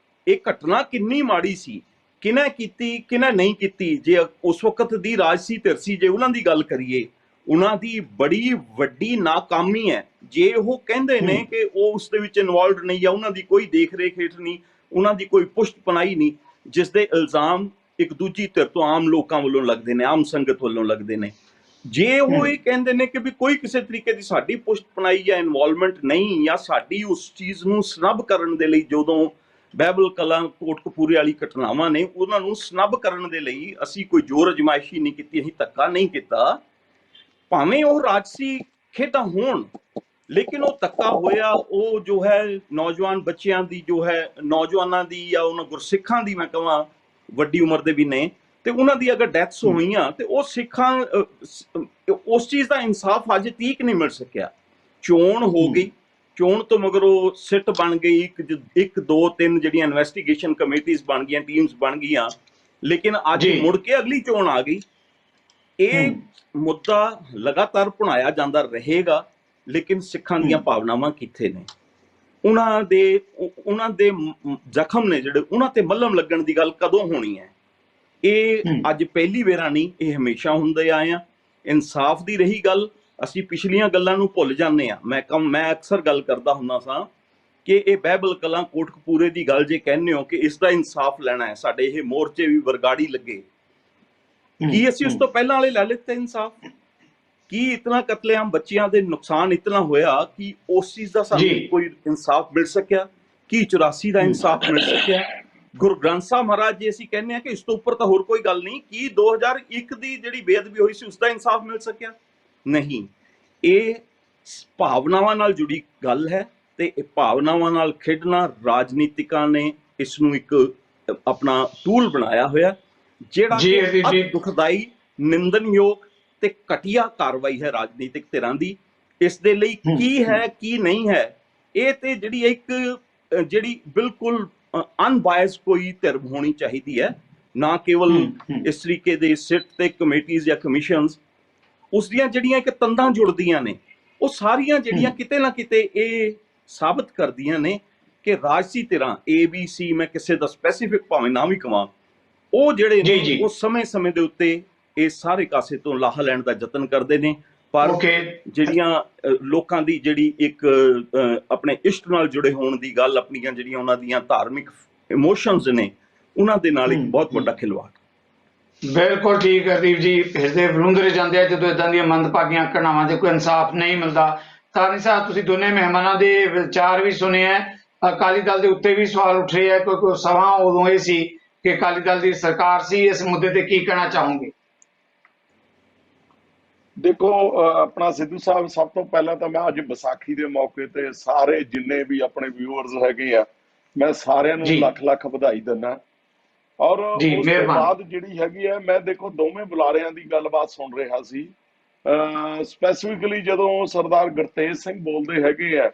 ਇਹ ਘਟਨਾ ਕਿੰਨੀ ਮਾੜੀ ਸੀ, ਕਿਹਨੇ ਕੀਤੀ ਕਿਹਨੇ ਨਹੀਂ ਕੀਤੀ, ਜੇ ਉਸ ਵਕਤ ਦੀ ਰਾਜਸੀ ਧਿਰ ਸੀ, ਜੇ ਉਹਨਾਂ ਦੀ ਗੱਲ ਕਰੀਏ, ਉਹਨਾਂ ਦੀ ਬੜੀ ਵੱਡੀ ਨਾਕਾਮੀ ਹੈ। ਜੇ ਉਹ ਕਹਿੰਦੇ ਨੇ ਕਿ ਉਹ ਉਸ ਦੇ ਵਿੱਚ ਇਨਵੋਲਵਡ ਨਹੀਂ, ਜਾਂ ਉਹਨਾਂ ਦੀ ਕੋਈ ਦੇਖ ਰੇਖ ਹੇਠ ਨਹੀਂ, ਉਹਨਾਂ ਦੀ ਕੋਈ ਪੁਸ਼ਟ ਪਨਾਈ ਨਹੀਂ, ਜਿਸ ਦੇ ਇਲਜ਼ਾਮ ਇੱਕ ਦੂਜੀ ਧਿਰ ਤੋਂ ਆਮ ਲੋਕਾਂ ਵੱਲੋਂ ਲੱਗਦੇ ਨੇ, ਆਮ ਸੰਗਤ ਵੱਲੋਂ ਲੱਗਦੇ ਨੇ। ਜੇ ਉਹ ਇਹ ਕਹਿੰਦੇ ਨੇ ਕਿ ਵੀ ਕੋਈ ਕਿਸੇ ਤਰੀਕੇ ਦੀ ਸਾਡੀ ਪੁਸ਼ਟ ਪਨਾਈ ਜਾਂ ਇਨਵੋਲਵਮੈਂਟ ਨਹੀਂ, ਜਾਂ ਸਾਡੀ ਉਸ ਚੀਜ਼ ਨੂੰ ਸਨੱਬ ਕਰਨ ਦੇ ਲਈ, ਜਦੋਂ ਬਹਿਬਲ ਕਲਾਂ ਕੋਟਕਪੂਰੇ ਵਾਲੀ ਘਟਨਾਵਾਂ ਨੇ, ਉਹਨਾਂ ਨੂੰ ਸਨੱਬ ਕਰਨ ਦੇ ਲਈ ਅਸੀਂ ਕੋਈ ਜ਼ੋਰ ਅਜਮਾਇਸ਼ੀ ਨਹੀਂ ਕੀਤੀ, ਅਸੀਂ ਧੱਕਾ ਨਹੀਂ ਕੀਤਾ, ਭਾਵੇਂ ਉਹ ਰਾਜਸੀ ਖੇਡਾਂ ਹੋਣ, ਲੇਕਿਨ ਉਹ ਧੱਕਾ ਹੋਇਆ ਉਹ ਜੋ ਹੈ ਨੌਜਵਾਨ ਬੱਚਿਆਂ ਦੀ, ਜੋ ਹੈ ਨੌਜਵਾਨਾਂ ਦੀ, ਜਾਂ ਉਹਨਾਂ ਗੁਰਸਿੱਖਾਂ ਦੀ ਮੈਂ ਕਹਾਂ ਵੱਡੀ ਉਮਰ ਦੇ ਵੀ ਨੇ, ਤੇ ਉਹਨਾਂ ਦੀ ਅਗਰ ਡੈਥਸ ਹੋਈਆਂ ਤੇ ਉਹ ਸਿੱਖਾਂ ਉਸ ਚੀਜ਼ ਦਾ ਇਨਸਾਫ ਅੱਜ ਤੀਕ ਨਹੀਂ ਮਿਲ ਸਕਿਆ। ਚੋਣ ਹੋ ਗਈ, ਚੋਣ ਤੋਂ ਮਗਰੋਂ ਸਿੱਟ ਬਣ ਗਈ, 1 2 3 ਜਿਹੜੀਆਂ ਇਨਵੈਸਟੀਗੇਸ਼ਨ ਕਮੇਟੀਆਂ ਬਣ ਗਈਆਂ, ਟੀਮਸ ਬਣ ਗਈਆਂ, ਲੇਕਿਨ ਅੱਜ ਮੁੜ ਕੇ ਅਗਲੀ ਚੋਣ ਆ ਗਈ। ਇਹ ਮੁੱਦਾ ਲਗਾਤਾਰ ਭੁਣਾਇਆ ਜਾਂਦਾ ਰਹੇਗਾ, ਲੇਕਿਨ ਸਿੱਖਾਂ ਦੀਆਂ ਭਾਵਨਾਵਾਂ ਕਿੱਥੇ ਨੇ, ਉਹਨਾਂ ਦੇ ਜ਼ਖਮ ਨੇ ਜਿਹੜੇ, ਉਹਨਾਂ ਤੇ ਮੱਲਮ ਲੱਗਣ ਦੀ ਗੱਲ ਕਦੋਂ ਹੋਣੀ ਹੈ? ਇਹ ਅੱਜ ਪਹਿਲੀ ਵੇਰਾ ਨਹੀਂ, ਇਹ ਹਮੇਸ਼ਾ ਹੁੰਦੇ ਆਏ ਆ। ਇਨਸਾਫ ਦੀ ਰਹੀ ਗੱਲ, ਅਸੀਂ ਪਿਛਲੀਆਂ ਗੱਲਾਂ ਨੂੰ ਭੁੱਲ ਜਾਂਦੇ ਆ। ਮੈਂ ਅਕਸਰ ਗੱਲ ਕਰਦਾ ਹੁੰਦਾ ਸਾਂ ਕਿ ਇਹ ਬਹਿਬਲ ਕਲਾਂ ਕੋਟਕਪੂਰੇ ਦੀ ਗੱਲ ਜੇ ਕਹਿੰਦੇ ਹੋ ਕਿ ਇਸ ਦਾ ਇਨਸਾਫ ਲੈਣਾ ਹੈ, ਸਾਡੇ ਇਹ ਮੋਰਚੇ ਵੀ ਵਰਗਾੜੀ ਲੱਗੇ, ਕੀ ਅਸੀਂ ਉਸ ਤੋਂ ਪਹਿਲਾਂ ਵਾਲੇ ਲੈ ਲਿੱਤੇ ਇਨਸਾਫ? ਕੀ ਇਤਨਾ ਕਤਲੇਆਮ, ਬੱਚਿਆਂ ਦੇ ਨੁਕਸਾਨ ਇਤਨਾ ਹੋਇਆ ਕਿ ਉਸ ਚੀਜ਼ ਦਾ ਸਾਨੂੰ ਕੋਈ ਇਨਸਾਫ ਮਿਲ ਸਕਿਆ? ਕੀ 84 ਦਾ ਇਨਸਾਫ ਮਿਲ ਸਕਿਆ? ਗੁਰੂ ਗ੍ਰੰਥ ਸਾਹਿਬ ਮਹਾਰਾਜ ਜੀ ਅਸੀਂ ਕਹਿੰਦੇ ਆ ਕਿ ਇਸ ਤੋਂ ਉੱਪਰ ਤਾਂ ਹੋਰ ਕੋਈ ਗੱਲ ਨਹੀਂ, ਕੀ 2001 ਦੀ ਜਿਹੜੀ ਬੇਅਦਬੀ ਹੋਈ ਸੀ ਉਸ ਦਾ ਇਨਸਾਫ ਮਿਲ ਸਕਿਆ? ਨਹੀਂ। ਇਹ ਭਾਵਨਾਵਾਂ ਨਾਲ ਜੁੜੀ ਗੱਲ ਹੈ, ਤੇ ਇਹ ਭਾਵਨਾਵਾਂ ਨਾਲ ਖੇਡਣਾ ਰਾਜਨੀਤਿਕਾਂ ਨੇ ਇਸ ਨੂੰ ਇੱਕ ਆਪਣਾ ਟੂਲ ਬਣਾਇਆ ਹੋਇਆ, ਜਿਹੜਾ ਕਿ ਦੁਖਦਾਈ, ਨਿੰਦਨਯੋਗ ਤੇ ਘਟੀਆ ਕਾਰਵਾਈ ਹੈ ਰਾਜਨੀਤਿਕ ਧਿਰਾਂ ਦੀ। ਇਸ ਦੇ ਲਈ ਕੀ ਹੈ ਕੀ ਨਹੀਂ ਹੈ, ਇਹ ਤੇ ਜਿਹੜੀ ਬਿਲਕੁਲ ਅਨਬਾਇਸ ਕੋਈ ਧਿਰ ਹੋਣੀ ਚਾਹੀਦੀ ਹੈ, ਨਾ ਕੇਵਲ ਇਸ ਤਰੀਕੇ ਦੇ ਸਿੱਟ ਤੇ ਕਮੇਟੀਜ਼ ਜਾਂ ਕਮਿਸ਼ਨਸ। ਉਸ ਦੀਆਂ ਜਿਹੜੀਆਂ ਇੱਕ ਤੰਦਾਂ ਜੁੜਦੀਆਂ ਨੇ, ਉਹ ਸਾਰੀਆਂ ਜਿਹੜੀਆਂ ਕਿਤੇ ਨਾ ਕਿਤੇ ਇਹ ਸਾਬਤ ਕਰਦੀਆਂ ਨੇ ਕਿ ਰਾਜਸੀ ਧਿਰਾਂ ABC, ਮੈਂ ਕਿਸੇ ਦਾ ਸਪੈਸੀਫਿਕ ਭਾਵੇਂ ਨਾ ਵੀ ਕਵਾਂ, ਉਹ ਜਿਹੜੇ ਨੇ ਉਹ ਸਮੇਂ ਦੇ ਉੱਤੇ ਇਹ ਸਾਰੇ ਕਾਸੇ ਤੋਂ ਲਾਹਾ ਲੈਣ ਦਾ ਯਤਨ ਕਰਦੇ ਨੇ। ਪਰ ਜਿਹੜੀਆਂ ਲੋਕਾਂ ਦੀ ਜਿਹੜੀ ਇੱਕ ਆਪਣੇ ਇਸ਼ਟ ਨਾਲ ਜੁੜੇ ਹੋਣ ਦੀ ਗੱਲ, ਆਪਣੀਆਂ ਜਿਹੜੀਆਂ ਉਹਨਾਂ ਦੀਆਂ ਧਾਰਮਿਕ ਇਮੋਸ਼ਨਸ ਨੇ, ਉਹਨਾਂ ਦੇ ਨਾਲ ਇੱਕ ਬਹੁਤ ਵੱਡਾ ਖਿਲਵਾੜ। ਬਿਲਕੁਲ ਠੀਕ ਹੈ ਦੀਪ ਜੀ, ਹਿਰਦੇ ਬਲੁੰਦਰੇ ਜਾਂਦੇ ਆ ਜਦੋਂ ਇਦਾਂ ਦੀਆਂ ਮੰਦਭਾਗੀਆਂ ਘਟਨਾਵਾਂ ਦੇ ਕੋਈ ਇਨਸਾਫ ਨਹੀਂ ਮਿਲਦਾ। ਤਾਰਨੀ ਸਾਹਿਬ, ਤੁਸੀਂ ਦੋਨੇ ਮਹਿਮਾਨਾਂ ਦੇ ਵਿਚਾਰ ਵੀ ਸੁਣੇ ਹੈ, ਅਕਾਲੀ ਦਲ ਦੇ ਉੱਤੇ ਵੀ ਸਵਾਲ ਉੱਠ ਰਹੇ ਹੈ, ਕਿਉਂਕਿ ਸਮਾਂ ਉਦੋਂ ਇਹ ਸੀ ਕਿ ਅਕਾਲੀ ਦਲ ਦੀ ਸਰਕਾਰ ਸੀ। ਇਸ ਮੁੱਦੇ ਤੇ ਕੀ ਕਹਿਣਾ ਚਾਹੋਗੇ? ਦੇਖੋ ਆਪਣਾ ਸਿੱਧੂ ਸਾਹਿਬ, ਸਭ ਤੋਂ ਪਹਿਲਾਂ ਤਾਂ ਮੈਂ ਅੱਜ ਵਿਸਾਖੀ ਦੇ ਮੌਕੇ ਤੇ ਸਾਰੇ ਜਿੰਨੇ ਵੀ ਆਪਣੇ ਵਿਊਅਰਸ ਹੈਗੇ ਆ, ਮੈਂ ਸਾਰਿਆਂ ਨੂੰ ਲੱਖ ਲੱਖ ਵਧਾਈ ਦਿੰਦਾ। ਔਰ ਉਸ ਤੋਂ ਬਾਅਦ ਜਿਹੜੀ ਹੈਗੀ ਆ, ਮੈਂ ਦੇਖੋ ਦੋਵੇਂ ਬੁਲਾਰਿਆਂ ਦੀ ਗੱਲਬਾਤ ਸੁਣ ਰਿਹਾ ਸੀ। ਸਪੈਸੀਫਿਕਲੀ ਜਦੋਂ ਸਰਦਾਰ ਗੁਰਤੇਜ ਸਿੰਘ ਬੋਲਦੇ ਹੈਗੇ ਆ,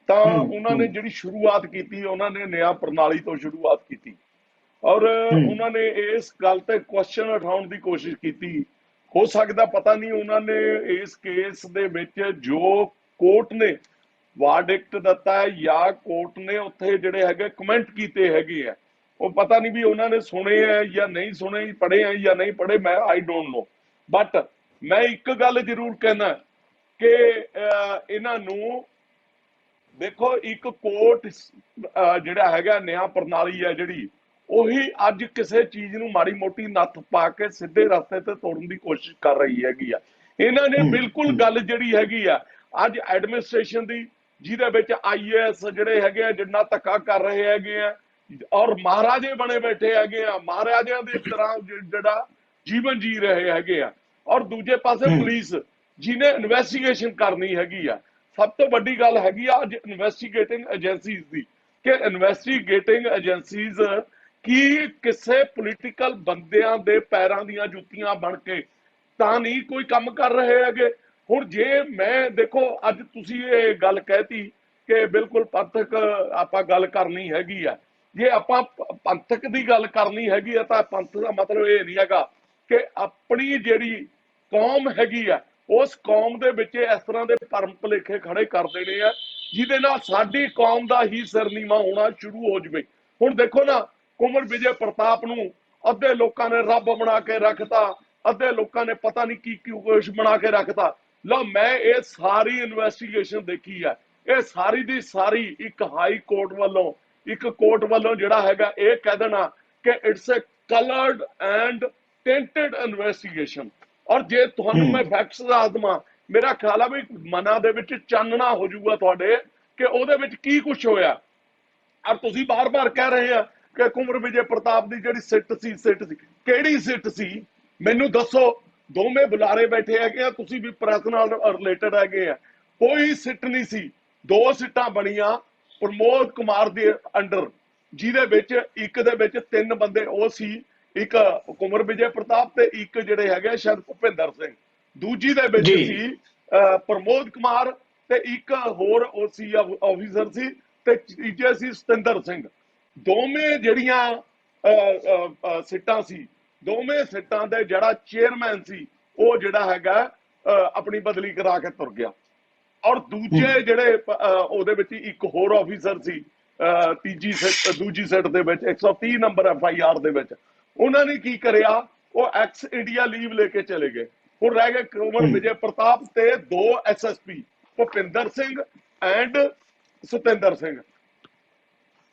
ਤਾਂ ਉਹਨਾਂ ਨੇ ਜਿਹੜੀ ਸ਼ੁਰੂਆਤ ਕੀਤੀ, ਉਹਨਾਂ ਨੇ ਨਿਆਂ ਪ੍ਰਣਾਲੀ ਤੋਂ ਸ਼ੁਰੂਆਤ ਕੀਤੀ ਔਰ ਉਹਨਾਂ ਨੇ ਇਸ ਗੱਲ ਤੇ ਕੁਐਸਚਨ ਉਠਾਉਣ ਦੀ ਕੋਸ਼ਿਸ਼ ਕੀਤੀ। ਹੋ ਸਕਦਾ ਪਤਾ ਨਹੀਂ ਉਹਨਾਂ ਨੇ ਇਸ ਕੇਸ ਦੇ ਵਿੱਚ ਜੋ ਕੋਰਟ ਨੇ ਵਾਰਡਿਕਟ ਦਿੱਤਾ ਹੈ ਜਾਂ ਕੋਰਟ ਨੇ ਉੱਥੇ ਜਿਹੜੇ ਹੈਗੇ ਕਮੈਂਟ ਕੀਤੇ ਹੈਗੇ ਆ, ਉਹ ਪਤਾ ਨਹੀਂ ਵੀ ਉਹਨਾਂ ਨੇ ਸੁਣੇ ਹੈ ਜਾਂ ਨਹੀਂ ਸੁਣੇ, ਪੜ੍ਹੇ ਹੈ ਜਾਂ ਨਹੀਂ ਪੜ੍ਹੇ, ਮੈਂ ਆਈ ਡੋਂਟ ਨੋ। ਬਟ ਮੈਂ ਇੱਕ ਗੱਲ ਜ਼ਰੂਰ ਕਹਿਣਾ ਕਿ ਇਹਨਾਂ ਨੂੰ ਦੇਖੋ, ਇੱਕ ਕੋਰਟ ਜਿਹੜਾ ਹੈਗਾ ਨਿਆਂ ਪ੍ਰਣਾਲੀ ਹੈ ਜਿਹੜੀ, ਉਹੀ ਅੱਜ ਕਿਸੇ ਚੀਜ਼ ਨੂੰ ਮਾੜੀ ਮੋਟੀ ਨੱਥ ਪਾ ਕੇ ਸਿੱਧੇ ਰਸਤੇ ਤੇ ਤੋੜਨ ਦੀ ਕੋਸ਼ਿਸ਼ ਕਰ ਰਹੀ ਹੈਗੀ ਆ। ਇਹਨਾਂ ਨੇ ਬਿਲਕੁਲ ਗੱਲ ਜਿਹੜੀ ਹੈਗੀ ਆ ਅੱਜ ਐਡਮਿਨਿਸਟ੍ਰੇਸ਼ਨ ਦੀ, ਜਿਹਦੇ ਵਿੱਚ IAS ਜਿਹੜੇ ਹੈਗੇ ਆ ਜਿੰਨਾ ਧੱਕਾ ਕਰ ਰਹੇ ਹੈਗੇ ਆ ਔਰ ਮਹਾਰਾਜੇ ਬਣੇ ਬੈਠੇ ਹੈਗੇ ਆ, ਮਹਾਰਾਜਿਆਂ ਦੀ ਤਰ੍ਹਾਂ ਜਿਹੜਾ ਜੀਵਨ ਜੀ ਰਹੇ ਹੈਗੇ ਆ, ਔਰ ਦੂਜੇ ਪਾਸੇ ਪੁਲਿਸ ਜਿਹਨੇ ਇਨਵੈਸਟੀਗੇਸ਼ਨ ਕਰਨੀ ਹੈਗੀ ਆ। ਸਭ ਤੋਂ ਵੱਡੀ ਗੱਲ ਹੈਗੀ ਆ ਅੱਜ ਇਨਵੈਸਟੀਗੇਟਿੰਗ ਏਜੰਸੀਜ਼ ਦੀ, ਕਿ ਇਨਵੈਸਟੀਗੇਟਿੰਗ ਏਜੰਸੀਜ਼ ਕੀ ਕਿਸੇ ਪੋਲੀਟੀਕਲ ਬੰਦਿਆਂ ਦੇ ਪੈਰਾਂ ਦੀਆਂ ਜੁੱਤੀਆਂ ਬਣ ਕੇ ਤਾਂ ਨਹੀਂ ਕੋਈ ਕੰਮ ਕਰ ਰਹੇ ਹੈਗੇ। ਹੁਣ ਜੇ ਮੈਂ ਦੇਖੋ, ਅੱਜ ਤੁਸੀਂ ਇਹ ਗੱਲ ਕਹਿਤੀ ਕਿ ਬਿਲਕੁਲ ਪੰਥਕ ਆਪਾਂ ਗੱਲ ਕਰਨੀ ਹੈਗੀ ਆ, ਜੇ ਆਪਾਂ ਪੰਥਕ ਦੀ ਗੱਲ ਕਰਨੀ ਹੈਗੀ ਆ ਤਾਂ ਪੰਥ ਦਾ ਮਤਲਬ ਇਹ ਨਹੀਂ ਹੈਗਾ ਕਿ ਆਪਣੀ ਜਿਹੜੀ ਕੌਮ ਹੈਗੀ ਆ ਉਸ ਕੌਮ ਦੇ ਵਿੱਚ ਇਸ ਤਰ੍ਹਾਂ ਦੇ ਭਰਮ ਭੁਲੇਖੇ ਖੜੇ ਕਰ ਦੇਣੇ ਆ ਜਿਹਦੇ ਨਾਲ ਸਾਡੀ ਕੌਮ ਦਾ ਹੀ ਸਿਰ ਨੀਵਾਂ ਹੋਣਾ ਸ਼ੁਰੂ ਹੋ ਜਾਵੇ। ਹੁਣ ਦੇਖੋ ਨਾ, ਕੁੰਵਰ ਵਿਜੇ ਪ੍ਰਤਾਪ ਨੂੰ ਅੱਧੇ ਲੋਕਾਂ ਨੇ ਰੱਬ ਬਣਾ ਕੇ ਰੱਖਤਾ, ਅੱਧੇ ਲੋਕਾਂ ਨੇ ਪਤਾ ਨਹੀਂ ਕੀ ਕੁਛ ਬਣਾ ਕੇ ਰੱਖਤਾ। ਲਓ, ਮੈਂ ਇਹ ਸਾਰੀ ਇਨਵੈਸਟੀਗੇਸ਼ਨ ਦੇਖੀ ਆ, ਇਹ ਸਾਰੀ ਦੀ ਸਾਰੀ ਇੱਕ ਹਾਈ ਕੋਰਟ ਵੱਲੋਂ, ਇੱਕ ਕੋਰਟ ਵੱਲੋਂ ਜਿਹੜਾ ਹੈਗਾ ਇਹ ਕਹਿ ਦੇਣਾ ਕਿ it's a coloured and tainted investigation. ਔਰ ਜੇ ਤੁਹਾਨੂੰ ਮੈਂ ਫੈਕਟਸ ਦੱਸ ਦੇਵਾਂ, ਮੇਰਾ ਖਿਆਲ ਆ ਵੀ ਮਨਾਂ ਦੇ ਵਿੱਚ ਚਾਨਣਾ ਹੋ ਜਾਊਗਾ ਤੁਹਾਡੇ ਕਿ ਉਹਦੇ ਵਿੱਚ ਕੀ ਕੁਛ ਹੋਇਆ। ਔਰ ਤੁਸੀਂ ਬਾਰ-ਬਾਰ ਕਹਿ ਰਹੇ ਆ ਕਿ ਕੁੰਵਰ ਵਿਜੇ ਪ੍ਰਤਾਪ ਦੀ ਜਿਹੜੀ ਸਿੱਟ ਸੀ, ਕਿਹੜੀ ਸਿੱਟ ਸੀ ਮੈਨੂੰ ਦੱਸੋ। ਦੋਵੇਂ ਬੁਲਾਰੇ ਬੈਠੇ ਹੈਗੇ ਆ, ਤੁਸੀਂ ਵੀ ਪ੍ਰੈਸ ਨਾਲ ਰਿਲੇਟਡ ਹੈਗੇ ਆ, ਕੋਈ ਸਿੱਟ ਨਹੀਂ ਸੀ। 2 ਸਿੱਟਾਂ ਬਣੀਆਂ ਪ੍ਰਮੋਦ ਕੁਮਾਰ ਦੇ ਅੰਡਰ, ਜਿਹਦੇ ਵਿੱਚ ਇੱਕ ਦੇ ਵਿੱਚ 3 ਬੰਦੇ ਉਹ ਸੀ, ਇੱਕ ਕੁੰਵਰ ਵਿਜੇ ਪ੍ਰਤਾਪ ਤੇ ਇੱਕ ਜਿਹੜੇ ਹੈਗੇ ਸ਼ਾਇਦ ਭੁਪਿੰਦਰ ਸਿੰਘ, ਦੂਜੀ ਦੇ ਵਿੱਚ ਸੀ ਪ੍ਰਮੋਦ ਕੁਮਾਰ ਤੇ ਇੱਕ ਹੋਰ ਉਹ ਸੀ ਆਫੀਸਰ ਸੀ ਤੇ ਤੀਜੇ ਸੀ ਸਤਿੰਦਰ ਸਿੰਘ। ਦੋਵੇਂ ਜਿਹੜੀਆਂ ਸਿੱਟਾਂ ਸੀ, ਦੋਵੇਂ ਸਿੱਟਾਂ ਦੇ ਜਿਹੜਾ ਚੇਅਰਮੈਨ ਸੀ ਉਹ ਜਿਹੜਾ ਹੈਗਾ ਆਪਣੀ ਬਦਲੀ ਕਰਾ ਕੇ ਤੁਰ ਗਿਆ। ਔਰ ਦੂਜੇ ਜਿਹੜੇ ਉਹਦੇ ਵਿੱਚ ਇੱਕ ਹੋਰ ਆਫੀਸਰ ਸੀ ਦੂਜੀ ਸਿੱਟ ਦੇ ਵਿੱਚ 130 ਨੰਬਰ FIR ਦੇ ਵਿੱਚ, ਉਹਨਾਂ ਨੇ ਕੀ ਕਰਿਆ, ਉਹ ਐਕਸ ਇੰਡੀਆ ਲੀਵ ਲੈ ਕੇ ਚਲੇ ਗਏ। ਹੁਣ ਰਹਿ ਗਏ ਕੁੰਵਰ ਵਿਜੇ ਪ੍ਰਤਾਪ ਤੇ 2 SSP ਭੁਪਿੰਦਰ ਸਿੰਘ ਐਂਡ ਸਤਿੰਦਰ ਸਿੰਘ।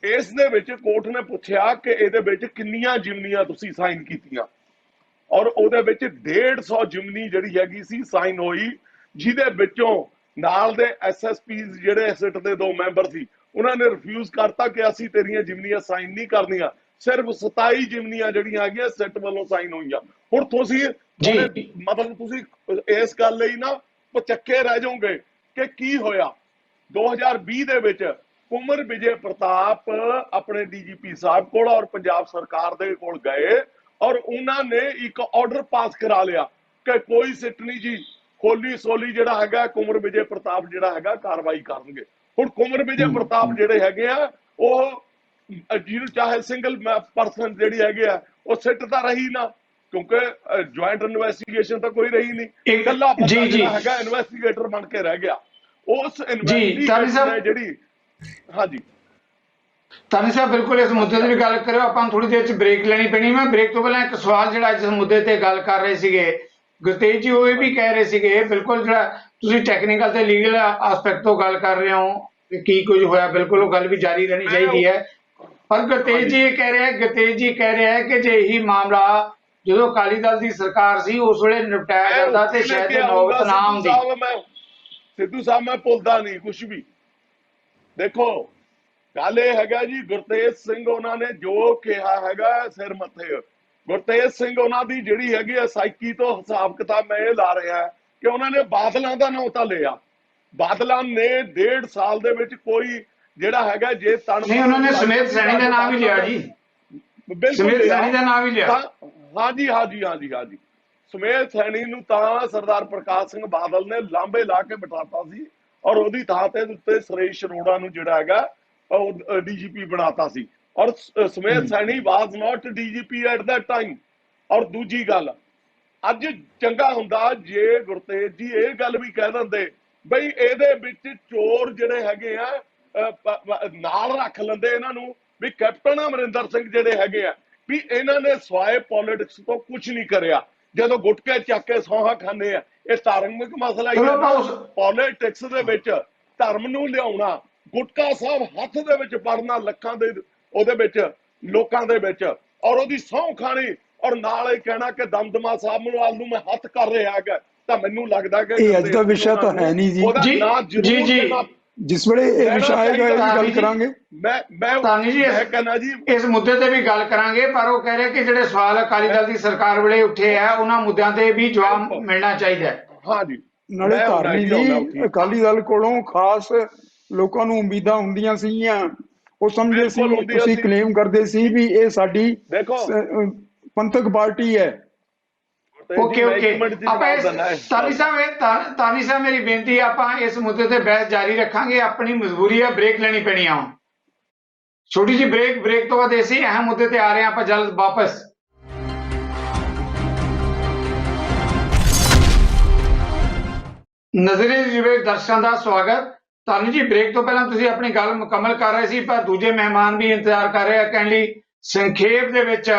ਇਸ ਦੇ ਵਿੱਚ ਕੋਰਟ ਨੇ ਪੁੱਛਿਆ ਕਿ ਇਹਦੇ ਵਿੱਚ ਕਿੰਨੀਆਂ ਜਿਮਨੀਆਂ ਤੁਸੀਂ ਸਾਈਨ ਕੀਤੀਆਂ, ਔਰ ਉਹਦੇ ਵਿੱਚ 150 ਜਿਮਨੀ ਜਿਹੜੀ ਹੈਗੀ ਸੀ ਸਾਈਨ ਹੋਈ, ਜਿਹਦੇ ਵਿੱਚੋਂ ਨਾਲ ਦੇ SSPs ਜਿਹੜੇ ਸਿੱਟ ਦੇ 2 ਮੈਂਬਰ ਸੀ ਉਹਨਾਂ ਨੇ ਰਿਫਿਊਜ਼ ਕਰਤਾ ਕਿ ਅਸੀਂ ਤੇਰੀਆਂ ਜਿਮਨੀਆਂ ਸਾਈਨ ਨਹੀਂ ਕਰਨੀਆਂ। ਸਿਰਫ 27 ਜਿਮਨੀਆਂ ਜਿਹੜੀਆਂ ਹੈਗੀਆਂ ਸਿੱਟ ਵੱਲੋਂ ਸਾਈਨ ਹੋਈਆਂ। ਹੁਣ ਤੁਸੀਂ ਮਤਲਬ ਤੁਸੀਂ ਇਸ ਗੱਲ ਲਈ ਨਾ ਪਚੱਕੇ ਰਹਿ ਜਾਓਗੇ ਕਿ ਕੀ ਹੋਇਆ। 2020 ਦੇ ਵਿੱਚ ਕੁੰਵਰ ਵਿਜੇ ਪ੍ਰਤਾਪ ਆਪਣੇ DGP ਸਾਹਿਬ ਕੋਲ ਔਰ ਪੰਜਾਬ ਸਰਕਾਰ ਦੇ ਕੋਲ ਗਏ ਔਰ ਉਹਨਾਂ ਨੇ ਇੱਕ ਆਰਡਰ ਪਾਸ ਕਰਾ ਲਿਆ ਕਿ ਕੋਈ ਸਿੱਟ ਨਹੀਂ ਜੀ, ਹੋਲੀ ਸੋਲੀ ਜਿਹੜਾ ਹੈਗਾ ਕੁੰਵਰ ਵਿਜੇ ਪ੍ਰਤਾਪ ਜਿਹੜਾ ਹੈਗਾ ਕਾਰਵਾਈ ਕਰਨਗੇ। ਹੁਣ ਕੁੰਵਰ ਵਿਜੇ ਪ੍ਰਤਾਪ ਜਿਹੜੇ ਹੈਗੇ ਆ ਉਹ ਜਿਹਨੂੰ ਚਾਹੇ ਸਿੰਗਲ ਪਰਸਨ ਜਿਹੜੀ ਹੈਗੇ ਆ ਉਹ ਸਿੱਟ ਤਾਂ ਰਹੀ ਨਾ, ਕਿਉਂਕਿ ਜੁਆਇੰਟ ਇਨਵੈਸਟੀਗੇਸ਼ਨ ਤਾਂ ਕੋਈ ਰਹੀ ਨਹੀਂ, ਇਕੱਲਾ ਬੰਦਾ ਜਿਹੜਾ ਹੈਗਾ ਇਨਵੈਸਟੀਗੇਟਰ ਬਣ ਕੇ ਰਹਿ ਗਿਆ। ਉਸ ਇਨਵੈਸਟੀਗੇਸ਼ਨ ਨੇ ਜਿਹੜੀ ਹਾਂਜੀ ਤਾਨੀ ਸਾਹਿਬ ਬਿਲਕੁਲ ਇਸ ਮੁੱਦੇ ਤੇ ਵੀ ਗੱਲ ਕਰਿਓ। ਆਪਾਂ ਨੂੰ ਥੋੜੀ ਦੇਰ ਚ ਬ੍ਰੇਕ ਲੈਣੀ ਪੈਣੀ। ਮੈਂ ਬ੍ਰੇਕ ਤੋਂ ਪਹਿਲਾਂ ਇੱਕ ਸਵਾਲ ਜਿਹੜਾ ਜਿਸ ਮੁੱਦੇ ਤੇ ਗੱਲ ਕਰ ਰਹੇ ਸੀਗੇ ਗੁਰਤੇਜ ਜੀ, ਉਹ ਇਹ ਵੀ ਕਹਿ ਰਹੇ ਸੀਗੇ ਬਿਲਕੁਲ ਜਿਹੜਾ ਤੁਸੀਂ ਟੈਕਨੀਕਲ ਤੇ ਲੀਗਲ ਐਸਪੈਕਟ ਤੋਂ ਗੱਲ ਕਰ ਰਹੇ ਹੋ ਕਿ ਕੀ ਕੁਝ ਹੋਇਆ, ਬਿਲਕੁਲ ਉਹ ਗੱਲ ਵੀ ਜਾਰੀ ਰਹਿਣੀ ਚਾਹੀਦੀ ਹੈ। ਪਰ ਗੁਰਤੇਜ ਜੀ ਇਹ ਕਹਿ ਰਿਹਾ ਹੈ ਕਿ ਜੇ ਇਹੀ ਮਾਮਲਾ ਜਦੋਂ ਅਕਾਲੀ ਦਲ ਦੀ ਸਰਕਾਰ ਸੀ ਉਸ ਵੇਲੇ ਨਿਪਟਾਇਆ ਜਾਂਦਾ ਤੇ ਸ਼ਾਇਦ ਇਹ ਨੌਬਤ ਨਾ ਆਉਂਦੀ। ਸਿੱਧੂ ਸਾਹਿਬ ਮੈਂ ਭੁੱਲਦਾ ਨਹੀਂ ਕੁਝ ਵੀ। ਦੇਖੋ ਗੱਲ ਇਹ ਹੈਗਾ ਜੀ, ਗੁਰਤੇਜ ਸਿੰਘ ਉਹਨਾਂ ਨੇ ਜੋ ਕਿਹਾ ਹੈਗਾ ਸਿਰ ਮੱਥੇ। ਗੁਰਤੇਜ ਸਿੰਘ ਉਹਨਾਂ ਦੀ ਜਿਹੜੀ ਹੈਗੀ ਆ ਸਾਈਕੀ ਤੋਂ ਹਿਸਾਬ ਕਿਤਾਬ ਮੈਂ ਇਹ ਲਾ ਰਿਹਾ ਕਿ ਉਹਨਾਂ ਨੇ ਬਾਦਲਾਂ ਦਾ ਨਾਂ ਤਾਂ ਲਿਆ। ਬਾਦਲਾਂ ਨੇ 1.5 ਸਾਲ ਦੇ ਵਿੱਚ ਕੋਈ ਜਿਹੜਾ ਹੈਗਾ ਜੇ ਤਣ ਨਹੀਂ, ਉਹਨਾਂ ਨੇ ਸੁਮੇਧ ਸੈਣੀ ਦਾ ਨਾਮ ਵੀ ਲਿਆ ਜੀ। ਸੁਮੇਧ ਸੈਣੀ ਦਾ ਨਾਮ ਵੀ ਲਿਆ। ਹਾਂਜੀ ਹਾਂਜੀ ਹਾਂਜੀ ਹਾਂਜੀ ਸੁਮੇਧ ਸੈਣੀ ਨੂੰ ਤਾਂ ਸਰਦਾਰ ਪ੍ਰਕਾਸ਼ ਸਿੰਘ ਬਾਦਲ ਨੇ ਲਾਂਬੇ ਲਾ ਕੇ ਬਿਠਾਤਾ ਸੀ ਔਰ ਉਹਦੀ ਥਾਂ ਤੇ ਉੱਤੇ ਸੁਰੇਸ਼ ਅਰੋੜਾ ਨੂੰ ਜਿਹੜਾ ਹੈਗਾ ਉਹ ਡੀਜੀਪੀ ਬਣਾਤਾ ਸੀ। ਔਰ ਸੁਮੇਧ ਸੈਣੀ ਵਾਜ਼ ਨਾਟ ਡੀਜੀਪੀ ਐਟ that ਟਾਈਮ। ਔਰ ਦੂਜੀ ਗੱਲ, ਅੱਜ ਚੰਗਾ ਹੁੰਦਾ ਜੇ ਗੁਰਤੇਜ ਜੀ ਇਹ ਗੱਲ ਵੀ ਕਹਿ ਦਿੰਦੇ ਬਈ ਇਹਦੇ ਵਿੱਚ ਚੋਰ ਜਿਹੜੇ ਹੈਗੇ ਆ ਨਾਲ ਰੱਖ ਲੈਂਦੇ ਇਹਨਾਂ ਨੂੰ, ਵੀ ਕੈਪਟਨ ਅਮਰਿੰਦਰ ਸਿੰਘ ਜਿਹੜੇ ਹੈਗੇ ਆ ਵੀ ਇਹਨਾਂ ਨੇ ਸਵਾਏ ਪੋਲਿਟਿਕਸ ਤੋਂ ਕੁਝ ਨਹੀਂ ਕਰਿਆ। ਜਦੋਂ ਗੁਟਕੇ ਚੱਕ ਕੇ ਸੌਹਾਂ ਖਾਂਦੇ ਆ, ਇਹ ਧਾਰਮਿਕ ਮਸਲਾ ਹੀ ਹੈ। ਪੋਲਿਟਿਕਸ ਦੇ ਵਿੱਚ ਧਰਮ ਨੂੰ ਲਿਆਉਣਾ, ਗੁਟਕਾ ਸਾਹਿਬ ਹੱਥ ਦੇ ਵਿੱਚ ਪੜਨਾ ਲੱਖਾਂ ਦੇ ਉਹਦੇ ਵਿੱਚ ਲੋਕਾਂ ਦੇ ਵਿੱਚ, ਔਰ ਉਹਦੀ ਸਹੁੰ ਖਾਣੀ, ਔਰ ਨਾਲ ਇਹ ਕਹਿਣਾ ਕਿ ਦਮਦਮਾ ਸਾਹਿਬ ਨੂੰ ਮੈਂ ਹੱਥ ਕਰ ਰਿਹਾ ਹੈਗਾ, ਤਾਂ ਮੈਨੂੰ ਲੱਗਦਾ ਕਿ ਇਹ ਅੱਜ ਦਾ ਵਿਸ਼ਾ ਤਾਂ ਹੈ ਨਹੀਂ ਜੀ। ਜੀ ਜਿਸ ਵੇਲੇ ਇਹ ਵਿਸ਼ਾ ਆਏਗਾ ਇਹ ਗੱਲ ਕਰਾਂਗੇ। ਮੈਂ ਕਹਿੰਦਾ ਜੀ ਇਸ ਮੁੱਦੇ ਤੇ ਵੀ ਗੱਲ ਕਰਾਂਗੇ, ਪਰ ਉਹ ਕਹਿ ਰਹੇ ਕਿ ਜਿਹੜੇ ਸਵਾਲ ਅਕਾਲੀ ਦਲ ਦੀ ਸਰਕਾਰ ਵੇਲੇ ਉੱਠੇ ਆ ਉਹਨਾਂ ਮੁੱਦਿਆਂ ਤੇ ਵੀ ਜਵਾਬ ਮਿਲਣਾ ਚਾਹੀਦਾ ਹੈ। ਹਾਂਜੀ, ਨਾਲੇ ਧਾਰਨੀ ਜੀ ਅਕਾਲੀ ਦਲ ਕੋਲੋਂ ਖਾਸ ਲੋਕਾਂ ਨੂੰ ਉਮੀਦਾਂ ਹੁੰਦੀਆਂ ਸੀਗੀਆਂ। ਉਹ ਸਮਝਦੇ ਸੀ, ਤੁਸੀਂ ਕਲੇਮ ਕਰਦੇ ਸੀ ਵੀ ਇਹ ਸਾਡੀ ਪੰਥਕ ਪਾਰਟੀ ਹੈ। ਓਕੇ ਤਾਨੀ ਸਾਹਿਬ ਮੇਰੀ ਬੇਨਤੀ ਹੈ, ਆਪਾਂ ਇਸ ਮੁੱਦੇ ਤੇ ਬਹਿਸ ਜਾਰੀ ਰੱਖਾਂਗੇ। ਆਪਣੀ ਮਜਬੂਰੀ ਹੈ, ਬ੍ਰੇਕ ਲੈਣੀ ਪੈਣੀ ਆ ਹੁਣ, ਛੋਟੀ ਜੀ ਬ੍ਰੇਕ ਤੋਂ ਬਾਅਦ ਇਸੇ ਅਹਿਮ ਮੁੱਦੇ ਤੇ ਆ ਰਹੇ ਹਾਂ ਆਪਾਂ ਜਲਦ ਵਾਪਸ। ਨਜ਼ਰੇ ਰਿਵੇਟ ਦਰਸ਼ਕਾਂ ਦਾ ਸਵਾਗਤ। ਤਾਨੀ ਜੀ ਬ੍ਰੇਕ ਤੋਂ ਪਹਿਲਾਂ ਤੁਸੀਂ ਆਪਣੀ ਗੱਲ ਮੁਕੰਮਲ ਕਰ ਰਹੇ ਸੀ, ਪਰ ਦੂਜੇ ਮਹਿਮਾਨ ਵੀ ਇੰਤਜ਼ਾਰ ਕਰ ਰਹੇ ਆ ਕਹਿਣ ਲਈ। ਸੰਖੇਪ ਦੇ ਵਿੱਚ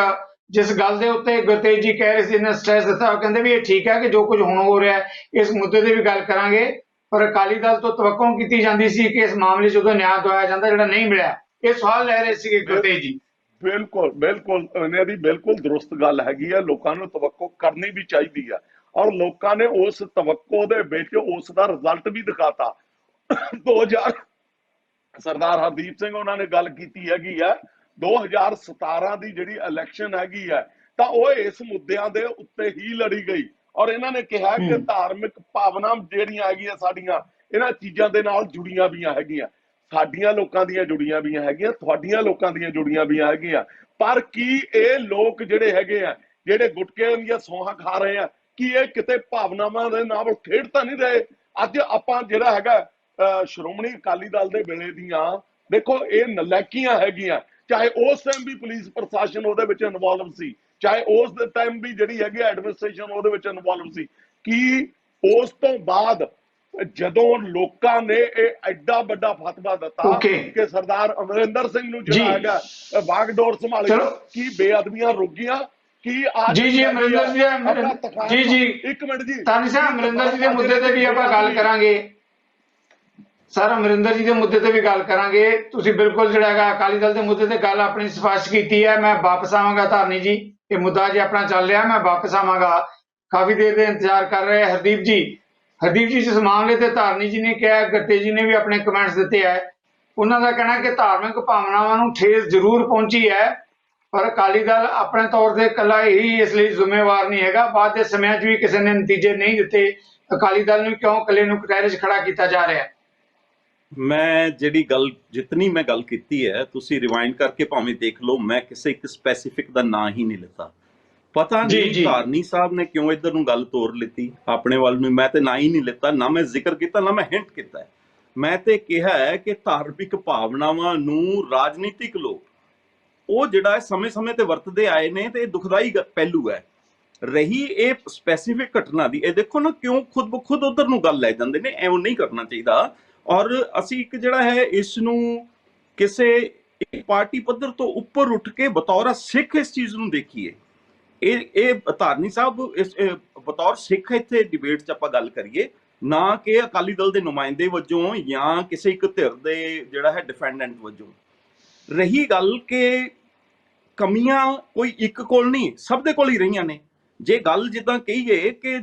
ਜਿਸ ਗੱਲ ਦੇ ਉੱਤੇ ਗੁਰਤੇਜ ਜੀ ਕਹਿ ਰਹੇ ਸੀ, ਇਹਨੇ ਸਟ੍ਰੈਸ ਦਿੱਤਾ, ਉਹ ਕਹਿੰਦੇ ਵੀ ਇਹ ਠੀਕ ਹੈ ਕਿ ਜੋ ਕੁਝ ਹੁਣ ਹੋ ਰਿਹਾ ਹੈ ਇਸ ਮੁੱਦੇ ਤੇ ਵੀ ਗੱਲ ਕਰਾਂਗੇ। ਪਰ ਅਕਾਲੀ ਦਲ ਤੋਂ ਤਵੱਕੋਂ ਕੀਤੀ ਜਾਂਦੀ ਸੀ ਕਿ ਇਸ ਮਾਮਲੇ 'ਚ ਉਦੋਂ ਨਿਆਂ ਦਵਾਇਆ ਜਾਂਦਾ ਜਿਹੜਾ ਨਹੀਂ ਮਿਲਿਆ। ਇਹ ਸਵਾਲ ਲੈ ਰਹੇ ਸੀਗੇ ਗੁਰਤੇਜ ਜੀ। ਬਿਲਕੁਲ ਇਹਨਾਂ ਦੀ ਬਿਲਕੁਲ ਦਰੁਸਤ ਗੱਲ ਹੈਗੀ ਆ। ਲੋਕਾਂ ਨੂੰ ਤਵੱਕੋ ਕਰਨੀ ਵੀ ਚਾਹੀਦੀ ਆ, ਔਰ ਲੋਕਾਂ ਨੇ ਉਸ ਤਵੱਕੋ ਦੇ ਵਿੱਚ ਉਸ ਦਾ ਰਿਜ਼ਲਟ ਵੀ ਦਿਖਾਤਾ। 2000 ਸਰਦਾਰ ਹਰਦੀਪ ਸਿੰਘ ਉਹਨਾਂ ਨੇ ਗੱਲ ਕੀਤੀ ਹੈਗੀ ਆ 2017 ਦੀ ਜਿਹੜੀ ਇਲੈਕਸ਼ਨ ਹੈਗੀ ਹੈ ਤਾਂ ਉਹ ਇਸ ਮੁੱਦਿਆਂ ਦੇ ਉੱਤੇ ਹੀ ਲੜੀ ਗਈ। ਔਰ ਇਹਨਾਂ ਨੇ ਕਿਹਾ ਕਿ ਧਾਰਮਿਕ ਭਾਵਨਾ ਜਿਹੜੀਆਂ ਹੈਗੀਆਂ ਸਾਡੀਆਂ ਇਹਨਾਂ ਚੀਜ਼ਾਂ ਦੇ ਨਾਲ ਜੁੜੀਆਂ ਵੀਆਂ ਹੈਗੀਆਂ, ਸਾਡੀਆਂ ਲੋਕਾਂ ਦੀਆਂ ਜੁੜੀਆਂ ਵੀਆਂ ਹੈਗੀਆਂ, ਤੁਹਾਡੀਆਂ ਲੋਕਾਂ ਦੀਆਂ ਜੁੜੀਆਂ ਵੀਆਂ ਹੈਗੀਆਂ। ਪਰ ਕੀ ਇਹ ਲੋਕ ਜਿਹੜੇ ਹੈਗੇ ਆ ਜਿਹੜੇ ਗੁਟਕੇ ਦੀਆਂ ਸੌਹਾਂ ਖਾ ਰਹੇ ਆ, ਕੀ ਇਹ ਕਿਤੇ ਭਾਵਨਾਵਾਂ ਦੇ ਨਾਲ ਖੇਡ ਤਾਂ ਨਹੀਂ ਰਹੇ? ਅੱਜ ਆਪਾਂ ਜਿਹੜਾ ਹੈਗਾ ਸ਼੍ਰੋਮਣੀ ਅਕਾਲੀ ਦਲ ਦੇ ਵੇਲੇ ਦੀਆਂ ਦੇਖੋ ਇਹ ਨਲਾਇਕੀਆਂ ਹੈਗੀਆਂ, ਚਾਹੇ ਉਸ ਟਾਈਮ ਵੀ ਪੁਲਿਸ ਪ੍ਰਸ਼ਾਸਨ ਉਹਦੇ ਵਿੱਚ ਇਨਵੋਲਵ ਸੀ, ਚਾਹੇ ਉਸ ਦੇ ਟਾਈਮ ਵੀ ਜਿਹੜੀ ਹੈਗੀ ਐਡਮਿਨਿਸਟ੍ਰੇਸ਼ਨ ਉਹਦੇ ਵਿੱਚ ਇਨਵੋਲਵ ਸੀ। ਕੀ ਉਸ ਤੋਂ ਬਾਅਦ ਜਦੋਂ ਲੋਕਾਂ ਨੇ ਇਹ ਐਡਾ ਵੱਡਾ ਫਤਵਾ ਦਿੱਤਾ ਕਿ ਸਰਦਾਰ ਅਮਰਿੰਦਰ ਸਿੰਘ ਨੂੰ ਜਿਹੜਾ ਹੈਗਾ ਬਾਗਡੋਰ ਸੰਭਾਲੇ, ਕੀ ਬੇਅਦਬੀਆਂ ਰੁਕ ਗਈਆਂ? ਕੀ ਅਮਰਿੰਦਰ ਜੀ ਇੱਕ ਮਿੰਟ ਜੀ ਤਾਨੀ ਸਾਹਿਬ ਅਮਰਿੰਦਰ ਜੀ ਦੇ ਮੁੱਦੇ ਤੇ ਵੀ ਆਪਾਂ ਗੱਲ ਕਰਾਂਗੇ। ਸਰ ਅਮਰਿੰਦਰ ਜੀ ਦੇ ਮੁੱਦੇ ਤੇ ਵੀ ਗੱਲ ਕਰਾਂਗੇ। ਤੁਸੀਂ ਬਿਲਕੁਲ ਜਿਹੜਾ ਹੈਗਾ ਅਕਾਲੀ ਦਲ ਦੇ ਮੁੱਦੇ ਤੇ ਗੱਲ ਆਪਣੀ ਸਪਸ਼ਟ ਕੀਤੀ ਹੈ। ਮੈਂ ਵਾਪਸ ਆਵਾਂਗਾ ਧਾਰਨੀ ਜੀ, ਇਹ ਮੁੱਦਾ ਜੇ ਆਪਣਾ ਚੱਲ ਰਿਹਾ, ਮੈਂ ਵਾਪਸ ਆਵਾਂਗਾ। ਕਾਫੀ ਦੇਰ ਦੇ ਇੰਤਜ਼ਾਰ ਕਰ ਰਹੇ ਹਰਦੀਪ ਜੀ ਜਿਸ ਮਾਮਲੇ ਤੇ ਧਾਰਨੀ ਜੀ ਨੇ ਕਿਹਾ, ਗੁਰਤੇਜ ਜੀ ਨੇ ਵੀ ਆਪਣੇ ਕਮੈਂਟਸ ਦਿੱਤੇ ਹੈ। ਉਹਨਾਂ ਦਾ ਕਹਿਣਾ ਕਿ ਧਾਰਮਿਕ ਭਾਵਨਾਵਾਂ ਨੂੰ ਠੇਸ ਜ਼ਰੂਰ ਪਹੁੰਚੀ ਹੈ, ਪਰ ਅਕਾਲੀ ਦਲ ਆਪਣੇ ਤੌਰ ਤੇ ਇਕੱਲਾ ਹੀ ਇਸ ਲਈ ਜ਼ਿੰਮੇਵਾਰ ਨਹੀਂ ਹੈਗਾ। ਬਾਅਦ ਦੇ ਸਮਿਆਂ 'ਚ ਵੀ ਕਿਸੇ ਨੇ ਨਤੀਜੇ ਨਹੀਂ ਦਿੱਤੇ। ਅਕਾਲੀ ਦਲ ਨੂੰ ਕਿਉਂ ਇਕੱਲੇ ਨੂੰ ਕਟਹਿਰੇ 'ਚ ਖੜਾ ਕੀਤਾ ਜਾ ਰਿਹਾ ਹੈ? ਮੈਂ ਜਿਹੜੀ ਗੱਲ ਜਿਤਨੀ ਮੈਂ ਗੱਲ ਕੀਤੀ ਹੈ ਤੁਸੀਂ ਰਿਵਾਈਂਡ ਕਰਕੇ ਭਾਵੇਂ ਦੇਖ ਲਓ, ਮੈਂ ਕਿਸੇ ਇੱਕ ਸਪੈਸੀਫਿਕ ਦਾ ਨਾਂ ਹੀ ਨਹੀਂ ਲਿੱਤਾ। ਪਤਾ ਨਹੀਂ ਧਾਰਨੀ ਸਾਹਿਬ ਨੇ ਕਿਉਂ ਇੱਧਰ ਨੂੰ ਗੱਲ ਤੋਰ ਲਿੱਤੀ ਆਪਣੇ ਵੱਲ ਨੂੰ। ਮੈਂ ਤੇ ਨਾਂ ਹੀ ਨਹੀਂ ਲਿੱਤਾ, ਨਾ ਮੈਂ ਜ਼ਿਕਰ ਕੀਤਾ, ਨਾ ਮੈਂ ਹਿੰਟ ਕੀਤਾ। ਮੈਂ ਤੇ ਕਿਹਾ ਹੈ ਕਿ ਧਾਰਮਿਕ ਭਾਵਨਾਵਾਂ ਨੂੰ ਰਾਜਨੀਤਿਕ ਲੋਕ ਉਹ ਜਿਹੜਾ ਸਮੇਂ-ਸਮੇਂ ਤੇ ਵਰਤਦੇ ਆਏ ਨੇ ਤੇ ਇਹ ਦੁਖਦਾਈ ਪਹਿਲੂ ਹੈ। ਰਹੀ ਇਹ ਸਪੈਸੀਫਿਕ ਘਟਨਾ ਦੀ, ਇਹ ਦੇਖੋ ਨਾ ਕਿਉਂ ਖੁਦ ਬਖੁਦ ਉਧਰ ਨੂੰ ਗੱਲ ਲੈ ਜਾਂਦੇ ਨੇ, ਐਵੇਂ ਨਹੀਂ ਕਰਨਾ ਚਾਹੀਦਾ। ਔਰ ਅਸੀਂ ਇੱਕ ਜਿਹੜਾ ਹੈ ਇਸ ਨੂੰ ਕਿਸੇ ਇੱਕ ਪਾਰਟੀ ਪੱਧਰ ਤੋਂ ਉੱਪਰ ਉੱਠ ਕੇ ਬਤੌਰ ਸਿੱਖ ਇਸ ਚੀਜ਼ ਨੂੰ ਦੇਖੀਏ। ਇਹ ਧਾਰਨੀ ਸਾਹਿਬ ਇਸ ਬਤੌਰ ਸਿੱਖ ਇੱਥੇ ਡਿਬੇਟ 'ਚ ਆਪਾਂ ਗੱਲ ਕਰੀਏ, ਨਾ ਕਿ ਅਕਾਲੀ ਦਲ ਦੇ ਨੁਮਾਇੰਦੇ ਵਜੋਂ ਜਾਂ ਕਿਸੇ ਇੱਕ ਧਿਰ ਦੇ ਜਿਹੜਾ ਹੈ ਡਿਫੈਂਡੈਂਟ ਵਜੋਂ। ਰਹੀ ਗੱਲ ਕਿ ਕਮੀਆਂ ਕੋਈ ਇੱਕ ਕੋਲ ਨਹੀਂ, ਸਭ ਦੇ ਕੋਲ ਹੀ ਰਹੀਆਂ ਨੇ। ਜੇ ਗੱਲ ਜਿੱਦਾਂ ਕਹੀਏ ਕਿ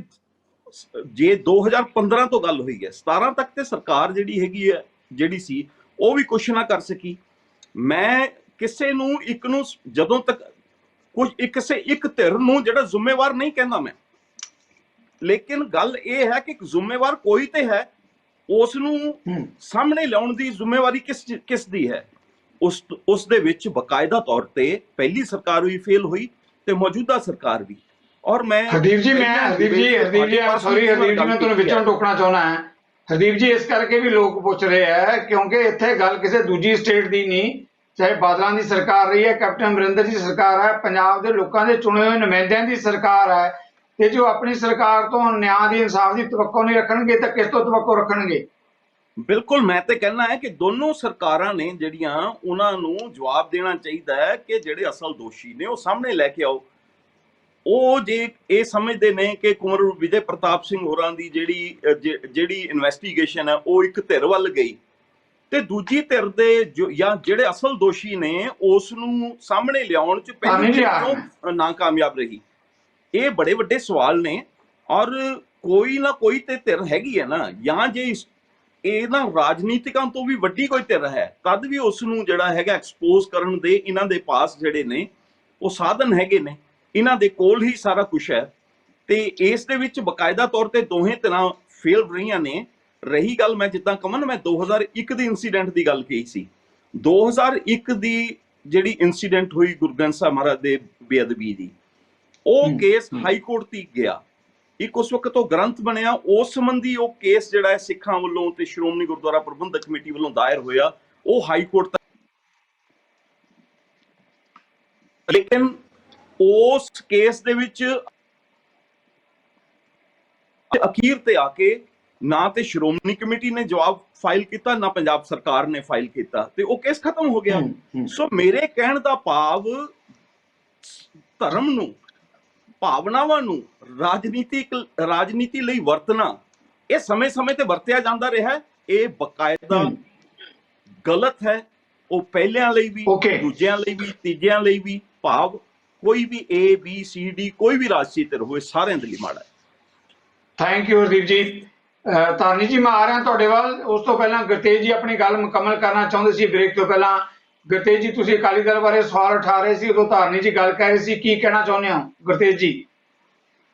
ਜੇ 2015 ਤੋਂ ਗੱਲ ਹੋਈ ਹੈ, 17 ਤੱਕ ਤੇ ਸਰਕਾਰ ਜਿਹੜੀ ਸੀ ਉਹ ਵੀ ਕੁਛ ਨਾ ਕਰ ਸਕੀ। ਮੈਂ ਕਿਸੇ ਨੂੰ ਇੱਕ ਨੂੰ ਜਦੋਂ ਤੱਕ ਕਿਸੇ ਇੱਕ ਧਿਰ ਨੂੰ ਜਿਹੜਾ ਜ਼ਿੰਮੇਵਾਰ ਨਹੀਂ ਕਹਿੰਦਾ ਮੈਂ, ਲੇਕਿਨ ਗੱਲ ਇਹ ਹੈ ਕਿ ਜ਼ਿੰਮੇਵਾਰ ਕੋਈ ਤੇ ਹੈ, ਉਸ ਨੂੰ ਸਾਹਮਣੇ ਲਿਆਉਣ ਦੀ ਜ਼ਿੰਮੇਵਾਰੀ ਕਿਸ ਦੀ ਹੈ। ਉਸ ਦੇ ਵਿੱਚ ਬਕਾਇਦਾ ਤੌਰ ਤੇ ਪਹਿਲੀ ਸਰਕਾਰ ਵੀ ਫੇਲ ਹੋਈ ਤੇ ਮੌਜੂਦਾ ਸਰਕਾਰ ਵੀ। ਔਰ ਮੈਂ ਹਰਦੀਪ ਜੀ ਸੌਰੀ ਹਰਦੀਪ ਜੀ, ਮੈਂ ਤੁਹਾਨੂੰ ਵਿੱਚੋਂ ਟੋਕਣਾ ਚਾਹੁੰਦਾ ਹਾਂ। ਹਰਦੀਪ ਜੀ, ਇਸ ਕਰਕੇ ਵੀ ਲੋਕ ਪੁੱਛ ਰਹੇ ਹੈ ਕਿਉਂਕਿ ਇੱਥੇ ਗੱਲ ਕਿਸੇ ਦੂਜੀ ਸਟੇਟ ਦੀ ਨਹੀਂ, ਚਾਹੇ ਬਾਦਲਾਂ ਦੀ ਸਰਕਾਰ ਰਹੀ ਹੈ, ਕੈਪਟਨ ਅਮਰਿੰਦਰ ਦੀ ਸਰਕਾਰ ਹੈ, ਪੰਜਾਬ ਦੇ ਲੋਕਾਂ ਦੇ ਚੁਣੇ ਹੋਏ ਨੁਮਾਇੰਦਿਆਂ ਦੀ ਸਰਕਾਰ ਹੈ, ਤੇ ਜੋ ਆਪਣੀ ਸਰਕਾਰ ਤੋਂ ਨਿਆਂ ਦੀ ਇਨਸਾਫ ਦੀ ਤਵੱਕੋ ਨਹੀਂ ਰੱਖਣਗੇ ਤਾਂ ਕਿਸ ਤੋਂ ਤਵੱਕੋ ਰੱਖਣਗੇ? ਬਿਲਕੁਲ, ਮੈਂ ਤੇ ਕਹਿਣਾ ਹੈ ਕਿ ਦੋਨੋਂ ਸਰਕਾਰਾਂ ਨੇ ਜਿਹੜੀਆਂ ਉਹਨਾਂ ਨੂੰ ਜਵਾਬ ਦੇਣਾ ਚਾਹੀਦਾ ਹੈ ਕਿ ਜਿਹੜੇ ਅਸਲ ਦੋਸ਼ੀ ਨੇ ਉਹ ਸਾਹਮਣੇ ਲੈ ਕੇ ਆਓ। ਉਹ ਜੇ ਇਹ ਸਮਝਦੇ ਨੇ ਕਿ ਕੁੰਵਰ ਵਿਜੇ ਪ੍ਰਤਾਪ ਸਿੰਘ ਹੋਰਾਂ ਦੀ ਜਿਹੜੀ ਇਨਵੈਸਟੀਗੇਸ਼ਨ ਹੈ ਉਹ ਇੱਕ ਧਿਰ ਵੱਲ ਗਈ ਤੇ ਦੂਜੀ ਧਿਰ ਦੇ ਜਾਂ ਜਿਹੜੇ ਅਸਲ ਦੋਸ਼ੀ ਨੇ ਉਸ ਨੂੰ ਸਾਹਮਣੇ ਲਿਆਉਣ ਚ ਪਹਿਲੀ ਕਿਉਂ ਨਾਕਾਮਯਾਬ ਰਹੀ, ਇਹ ਬੜੇ ਵੱਡੇ ਸਵਾਲ ਨੇ। ਔਰ ਕੋਈ ਨਾ ਕੋਈ ਤੇ ਧਿਰ ਹੈਗੀ ਹੈ ਨਾ, ਜਾਂ ਜੇ ਇਹ ਨਾ ਰਾਜਨੀਤਿਕਾਂ ਤੋਂ ਵੀ ਵੱਡੀ ਕੋਈ ਧਿਰ ਹੈ ਤਦ ਵੀ ਉਸ ਨੂੰ ਜਿਹੜਾ ਹੈਗਾ ਐਕਸਪੋਜ਼ ਕਰਨ ਦੇ ਇਹਨਾਂ ਦੇ ਪਾਸ ਜਿਹੜੇ ਨੇ ਉਹ ਸਾਧਨ ਹੈਗੇ ਨੇ, ਇਹਨਾਂ ਦੇ ਕੋਲ ਹੀ ਸਾਰਾ ਕੁਝ ਹੈ। ਤੇ ਇਸ ਦੇ ਵਿੱਚ ਬਕਾਇਦਾ ਤੌਰ ਤੇ ਦੋਹੇ ਧਿਰਾਂ ਫੇਲ ਰਹੀਆਂ ਨੇ। ਰਹੀ ਗੱਲ, ਮੈਂ ਜਿੱਦਾਂ ਕਮਨ ਮੈਂ 2001 ਦੀ ਇਨਸੀਡੈਂਟ ਦੀ ਗੱਲ ਕਹੀ ਸੀ, 2001 ਦੀ ਜਿਹੜੀ ਇਨਸੀਡੈਂਟ ਹੋਈ ਗੁਰੂ ਗ੍ਰੰਥ ਸਾਹਿਬ ਮਹਾਰਾਜ ਦੇ ਬੇਅਦਬੀ ਦੀ, ਉਹ ਕੇਸ ਹਾਈ ਕੋਰਟ ਤੱਕ ਗਿਆ। ਇੱਕ ਉਸ ਵਕਤ ਉਹ ਗ੍ਰੰਥ ਬਣਿਆ, ਉਸ ਸੰਬੰਧੀ ਉਹ ਕੇਸ ਜਿਹੜਾ ਹੈ ਸਿੱਖਾਂ ਵੱਲੋਂ ਤੇ ਸ਼੍ਰੋਮਣੀ ਗੁਰਦੁਆਰਾ ਪ੍ਰਬੰਧਕ ਕਮੇਟੀ ਵੱਲੋਂ ਦਾਇਰ ਹੋਇਆ, ਉਹ ਹਾਈ ਕੋਰਟ ਤੱਕ। ਲੇਕਿਨ ਉਸ ਕੇਸ ਦੇ ਵਿੱਚ ਅਖੀਰ ਤੇ ਆ ਕੇ ਨਾ ਤੇ ਸ਼੍ਰੋਮਣੀ ਕਮੇਟੀ ਨੇ ਜਵਾਬ ਫਾਈਲ ਕੀਤਾ, ਨਾ ਪੰਜਾਬ ਸਰਕਾਰ ਨੇ ਫਾਈਲ ਕੀਤਾ, ਤੇ ਉਹ ਕੇਸ ਖਤਮ ਹੋ ਗਿਆ। ਸੋ ਮੇਰੇ ਕਹਿਣ ਦਾ ਭਾਵ ਧਰਮ ਨੂੰ, ਭਾਵਨਾਵਾਂ ਨੂੰ ਰਾਜਨੀਤੀ ਲਈ ਵਰਤਣਾ ਇਹ ਸਮੇਂ-ਸਮੇਂ ਤੇ ਵਰਤਿਆ ਜਾਂਦਾ ਰਿਹਾ। ਇਹ ਬਕਾਇਦਾ ਗਲਤ ਹੈ, ਉਹ ਪਹਿਲਿਆਂ ਲਈ ਵੀ, ਦੂਜਿਆਂ ਲਈ ਵੀ, ਤੀਜਿਆਂ ਲਈ ਵੀ। ਭਾਵ ਕੋਈ ਵੀ ABCD ਕੋਈ ਵੀ ਰਾਜਸੀ ਧਿਰ ਹੋਵੇ, ਸਾਰਿਆਂ ਦੇ ਲਈ ਮਾੜਾ ਹੈ। ਥੈਂਕ ਯੂ ਹਰਦੀਪ ਜੀ। ਧਾਰਨੀ ਜੀ, ਮੈਂ ਆ ਰਿਹਾ ਤੁਹਾਡੇ ਵੱਲ। ਉਸ ਤੋਂ ਪਹਿਲਾਂ ਗੁਰਤੇਜ ਜੀ ਆਪਣੀ ਗੱਲ ਮੁਕੰਮਲ ਕਰਨਾ ਚਾਹੁੰਦੇ ਸੀ ਬ੍ਰੇਕ ਤੋਂ ਪਹਿਲਾਂ। ਗੁਰਤੇਜ ਜੀ, ਤੁਸੀਂ ਅਕਾਲੀ ਦਲ ਬਾਰੇ ਸਵਾਲ ਉਠਾ ਰਹੇ ਸੀ, ਉਦੋਂ ਧਾਰਨੀ ਜੀ ਗੱਲ ਕਰ ਰਹੇ ਸੀ, ਕੀ ਕਹਿਣਾ ਚਾਹੁੰਦੇ ਹੋ ਗੁਰਤੇਜ ਜੀ?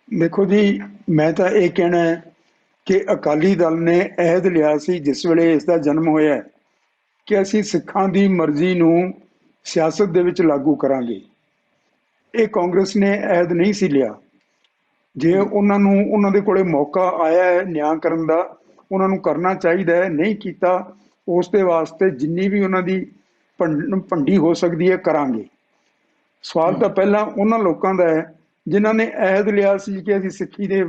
ਦੇਖੋ ਜੀ, ਮੈਂ ਤਾਂ ਇਹ ਕਹਿਣਾ ਹੈ ਕਿ ਅਕਾਲੀ ਦਲ ਨੇ ਅਹਿਦ ਲਿਆ ਸੀ ਜਿਸ ਵੇਲੇ ਇਸ ਦਾ ਜਨਮ ਹੋਇਆ ਕਿ ਅਸੀਂ ਸਿੱਖਾਂ ਦੀ ਮਰਜ਼ੀ ਨੂੰ ਸਿਆਸਤ ਦੇ ਵਿੱਚ ਲਾਗੂ ਕਰਾਂਗੇ। ਇਹ ਕਾਂਗਰਸ ਨੇ ਅਹਿਦ ਨਹੀਂ ਸੀ ਲਿਆ। ਜੇ ਉਹਨਾਂ ਦੇ ਕੋਲੇ ਮੌਕਾ ਆਇਆ ਹੈ ਨਿਆਂ ਕਰਨ ਦਾ, ਉਹਨਾਂ ਨੂੰ ਕਰਨਾ ਚਾਹੀਦਾ ਹੈ। ਨਹੀਂ ਕੀਤਾ, ਉਸ ਦੇ ਵਾਸਤੇ ਜਿੰਨੀ ਵੀ ਉਹਨਾਂ ਦੀ ਭੰਡੀ ਹੋ ਸਕਦੀ ਹੈ ਕਰਾਂਗੇ। ਸਵਾਲ ਤਾਂ ਪਹਿਲਾਂ ਉਹਨਾਂ ਲੋਕਾਂ ਦਾ ਹੈ ਜਿਨ੍ਹਾਂ ਨੇ ਅਹਿਦ ਲਿਆ ਸੀ ਕਿ ਅਸੀਂ ਸਿੱਖੀ ਦੇ